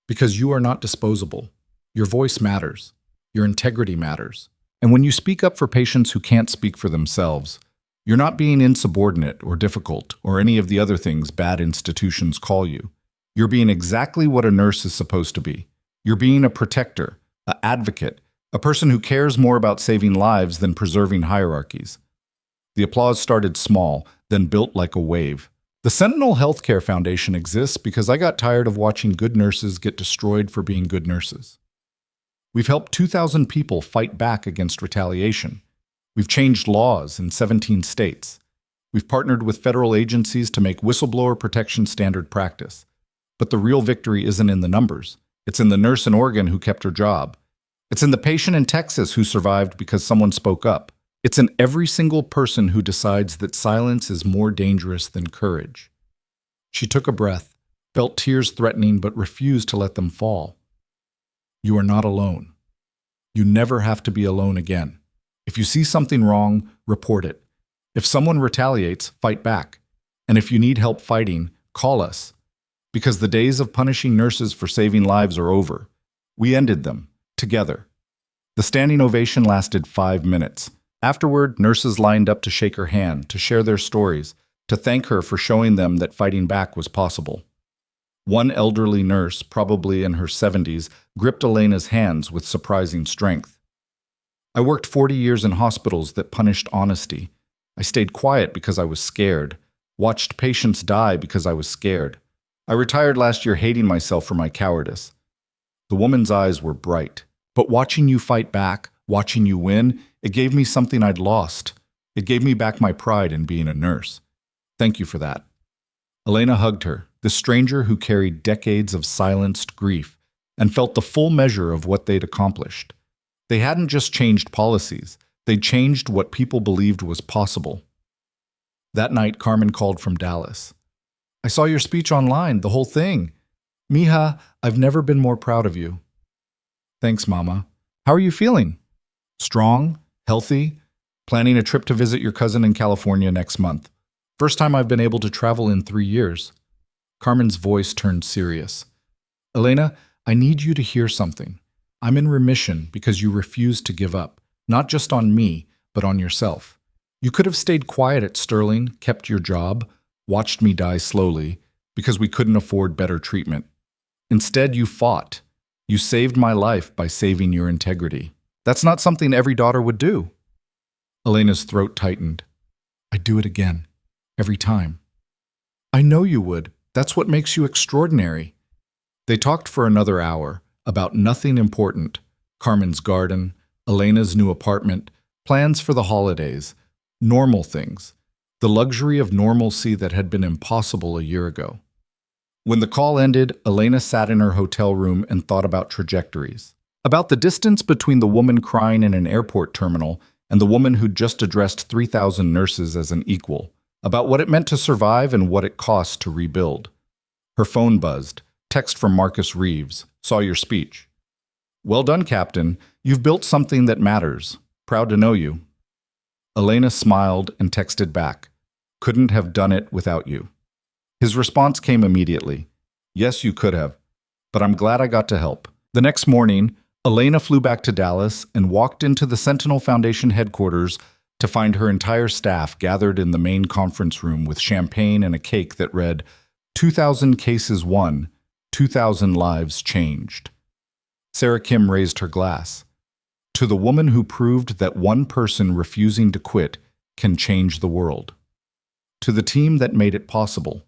Because you are not disposable. Your voice matters. Your integrity matters. And when you speak up for patients who can't speak for themselves, you're not being insubordinate or difficult or any of the other things bad institutions call you. You're being exactly what a nurse is supposed to be. You're being a protector, an advocate, a person who cares more about saving lives than preserving hierarchies. The applause started small, then built like a wave. The Sentinel Healthcare Foundation exists because I got tired of watching good nurses get destroyed for being good nurses. We've helped 2,000 people fight back against retaliation. We've changed laws in 17 states. We've partnered with federal agencies to make whistleblower protection standard practice. But the real victory isn't in the numbers. It's in the nurse in Oregon who kept her job. It's in the patient in Texas who survived because someone spoke up. It's in every single person who decides that silence is more dangerous than courage. She took a breath, felt tears threatening, but refused to let them fall. You are not alone. You never have to be alone again. If you see something wrong, report it. If someone retaliates, fight back. And if you need help fighting, call us. Because the days of punishing nurses for saving lives are over. We ended them, together. The standing ovation lasted 5 minutes. Afterward, nurses lined up to shake her hand, to share their stories, to thank her for showing them that fighting back was possible. One elderly nurse, probably in her 70s, gripped Elena's hands with surprising strength. I worked 40 years in hospitals that punished honesty. I stayed quiet because I was scared, watched patients die because I was scared. I retired last year hating myself for my cowardice. The woman's eyes were bright. But watching you fight back, watching you win, it gave me something I'd lost. It gave me back my pride in being a nurse. Thank you for that. Elena hugged her, the stranger who carried decades of silenced grief, and felt the full measure of what they'd accomplished. They hadn't just changed policies, they'd changed what people believed was possible. That night, Carmen called from Dallas. I saw your speech online, the whole thing. Mija, I've never been more proud of you. Thanks, Mama. How are you feeling? Strong? Healthy? Planning a trip to visit your cousin in California next month. First time I've been able to travel in 3 years. Carmen's voice turned serious. Elena, I need you to hear something. I'm in remission because you refused to give up, not just on me, but on yourself. You could have stayed quiet at Sterling, kept your job, watched me die slowly, because we couldn't afford better treatment. Instead, you fought. You saved my life by saving your integrity. That's not something every daughter would do. Elena's throat tightened. I'd do it again. Every time. I know you would. That's what makes you extraordinary. They talked for another hour about nothing important. Carmen's garden, Elena's new apartment, plans for the holidays, normal things, the luxury of normalcy that had been impossible a year ago. When the call ended, Elena sat in her hotel room and thought about trajectories. About the distance between the woman crying in an airport terminal and the woman who'd just addressed 3,000 nurses as an equal. About what it meant to survive and what it cost to rebuild. Her phone buzzed. Text from Marcus Reeves. Saw your speech. Well done, Captain. You've built something that matters. Proud to know you. Elena smiled and texted back. Couldn't have done it without you. His response came immediately. Yes, you could have, but I'm glad I got to help. The next morning, Elena flew back to Dallas and walked into the Sentinel Foundation headquarters to find her entire staff gathered in the main conference room with champagne and a cake that read, 2,000 cases won, 2,000 lives changed. Sarah Kim raised her glass. To the woman who proved that one person refusing to quit can change the world. To the team that made it possible.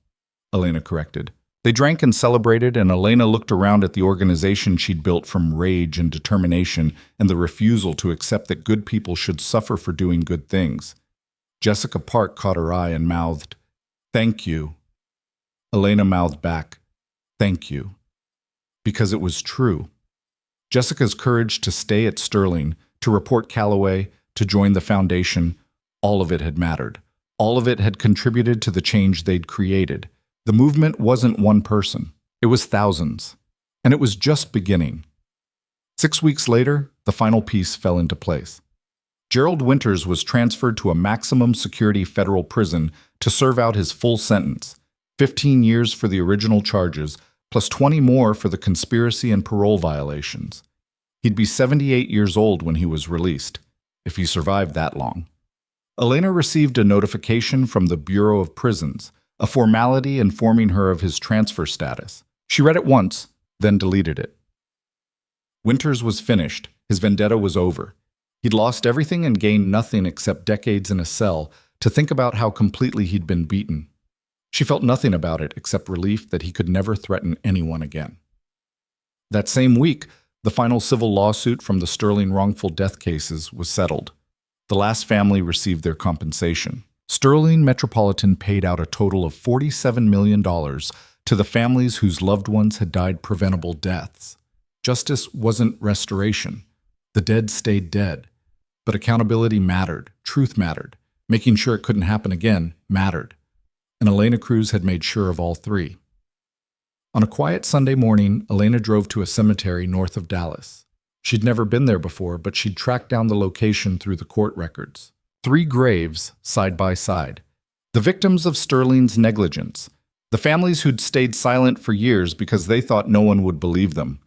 Elena corrected. They drank and celebrated, and Elena looked around at the organization she'd built from rage and determination and the refusal to accept that good people should suffer for doing good things. Jessica Park caught her eye and mouthed, "Thank you." Elena mouthed back, "Thank you." Because it was true. Jessica's courage to stay at Sterling, to report Callaway, to join the foundation, all of it had mattered. All of it had contributed to the change they'd created. The movement wasn't one person. It was thousands. And it was just beginning. 6 weeks later, the final piece fell into place.
Gerald Winters was transferred to a maximum security federal prison to serve out his full sentence, 15 years for the original charges, plus 20 more for the conspiracy and parole violations. He'd be 78 years old when he was released, if he survived that long. Elena received a notification from the Bureau of Prisons, a formality informing her of his transfer status. She read it once, then deleted it. Winters was finished. His vendetta was over. He'd lost everything and gained nothing except decades in a cell to think about how completely he'd been beaten. She felt nothing about it except relief that he could never threaten anyone again. That same week, the final civil lawsuit from the Sterling wrongful death cases was settled. The last family received their compensation. Sterling Metropolitan paid out a total of $47 million to the families whose loved ones had died preventable deaths. Justice wasn't restoration. The dead stayed dead. But accountability mattered, truth mattered, making sure it couldn't happen again mattered. And Elena Cruz had made sure of all three. On a quiet Sunday morning, Elena drove to a cemetery north of Dallas. She'd never been there before, but she'd tracked down the location through the court records. 3 graves, side by side. The victims of Sterling's negligence. The families who'd stayed silent for years because they thought no one would believe them.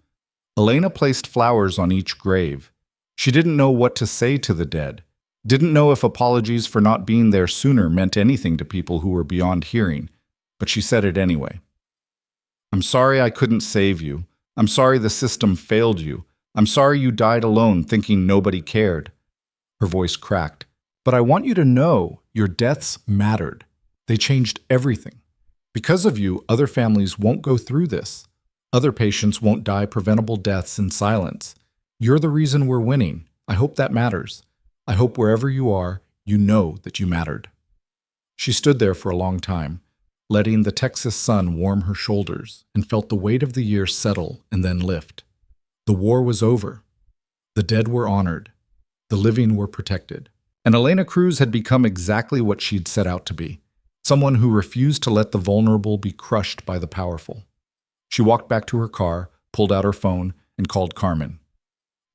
Elena placed flowers on each grave. She didn't know what to say to the dead. Didn't know if apologies for not being there sooner meant anything to people who were beyond hearing. But she said it anyway. I'm sorry I couldn't save you. I'm sorry the system failed you. I'm sorry you died alone thinking nobody cared. Her voice cracked. But I want you to know your deaths mattered. They changed everything. Because of you, other families won't go through this. Other patients won't die preventable deaths in silence. You're the reason we're winning. I hope that matters. I hope wherever you are, you know that you mattered. She stood there for a long time, letting the Texas sun warm her shoulders, and felt the weight of the year settle and then lift. The war was over. The dead were honored. The living were protected. And Elena Cruz had become exactly what she'd set out to be, someone who refused to let the vulnerable be crushed by the powerful. She walked back to her car, pulled out her phone, and called Carmen.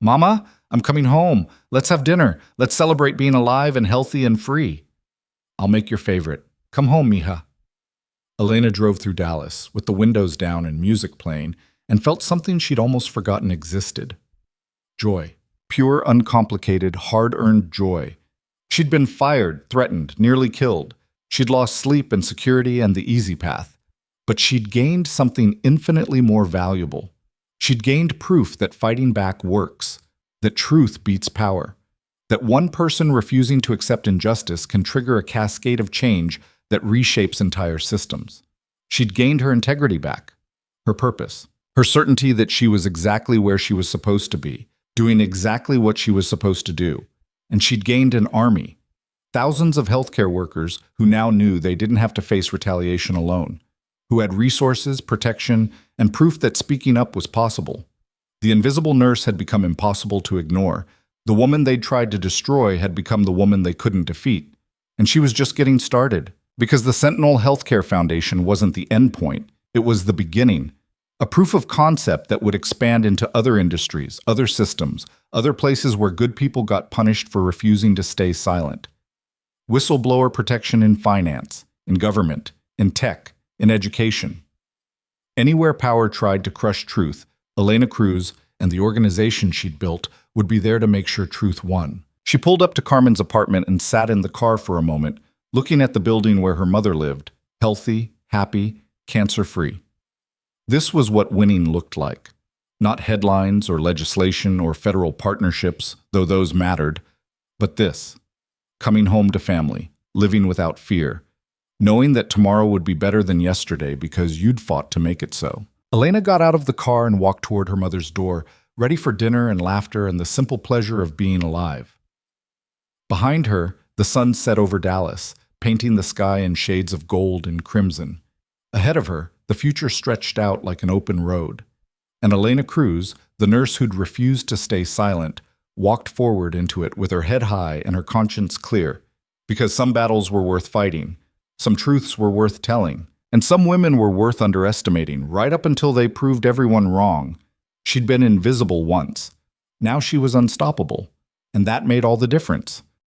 Mama, I'm coming home. Let's have dinner. Let's celebrate being alive and healthy and free. I'll make your favorite. Come home, mija. Elena drove through Dallas, with the windows down and music playing, and felt something she'd almost forgotten existed. Joy. Pure, uncomplicated, hard-earned joy. She'd been fired, threatened, nearly killed. She'd lost sleep and security and the easy path. But she'd gained something infinitely more valuable. She'd gained proof that fighting back works, that truth beats power, that one person refusing to accept injustice can trigger a cascade of change that reshapes entire systems. She'd gained her integrity back, her purpose, her certainty that she was exactly where she was supposed to be, doing exactly what she was supposed to do. And she'd gained an army, thousands of healthcare workers who now knew they didn't have to face retaliation alone, who had resources, protection, and proof that speaking up was possible. The invisible nurse had become impossible to ignore. The woman they'd tried to destroy had become the woman they couldn't defeat. And she was just getting started, because the Sentinel Healthcare Foundation wasn't the end point, it was the beginning. A proof of concept that would expand into other industries, other systems, other places where good people got punished for refusing to stay silent. Whistleblower protection in finance, in government, in tech, in education. Anywhere power tried to crush truth, Elena Cruz and the organization she'd built would be there to make sure truth won. She pulled up to Carmen's apartment and sat in the car for a moment, looking at the building where her mother lived, healthy, happy, cancer-free. This was what winning looked like. Not headlines or legislation or federal partnerships, though those mattered, but this. Coming home to family, living without fear, knowing that tomorrow would be better than yesterday because you'd fought to make it so. Elena got out of the car and walked toward her mother's door, ready for dinner and laughter and the simple pleasure of being alive. Behind her, the sun set over Dallas, painting the sky in shades of gold and crimson. Ahead of her, the future stretched out like an open road. And Elena Cruz, the nurse who'd refused to stay silent, walked forward into it with her head high and her conscience clear, because some battles were worth fighting, some truths were worth telling, and some women were worth underestimating, right up until they proved everyone wrong. She'd been invisible once. Now she was unstoppable. And that made all the difference.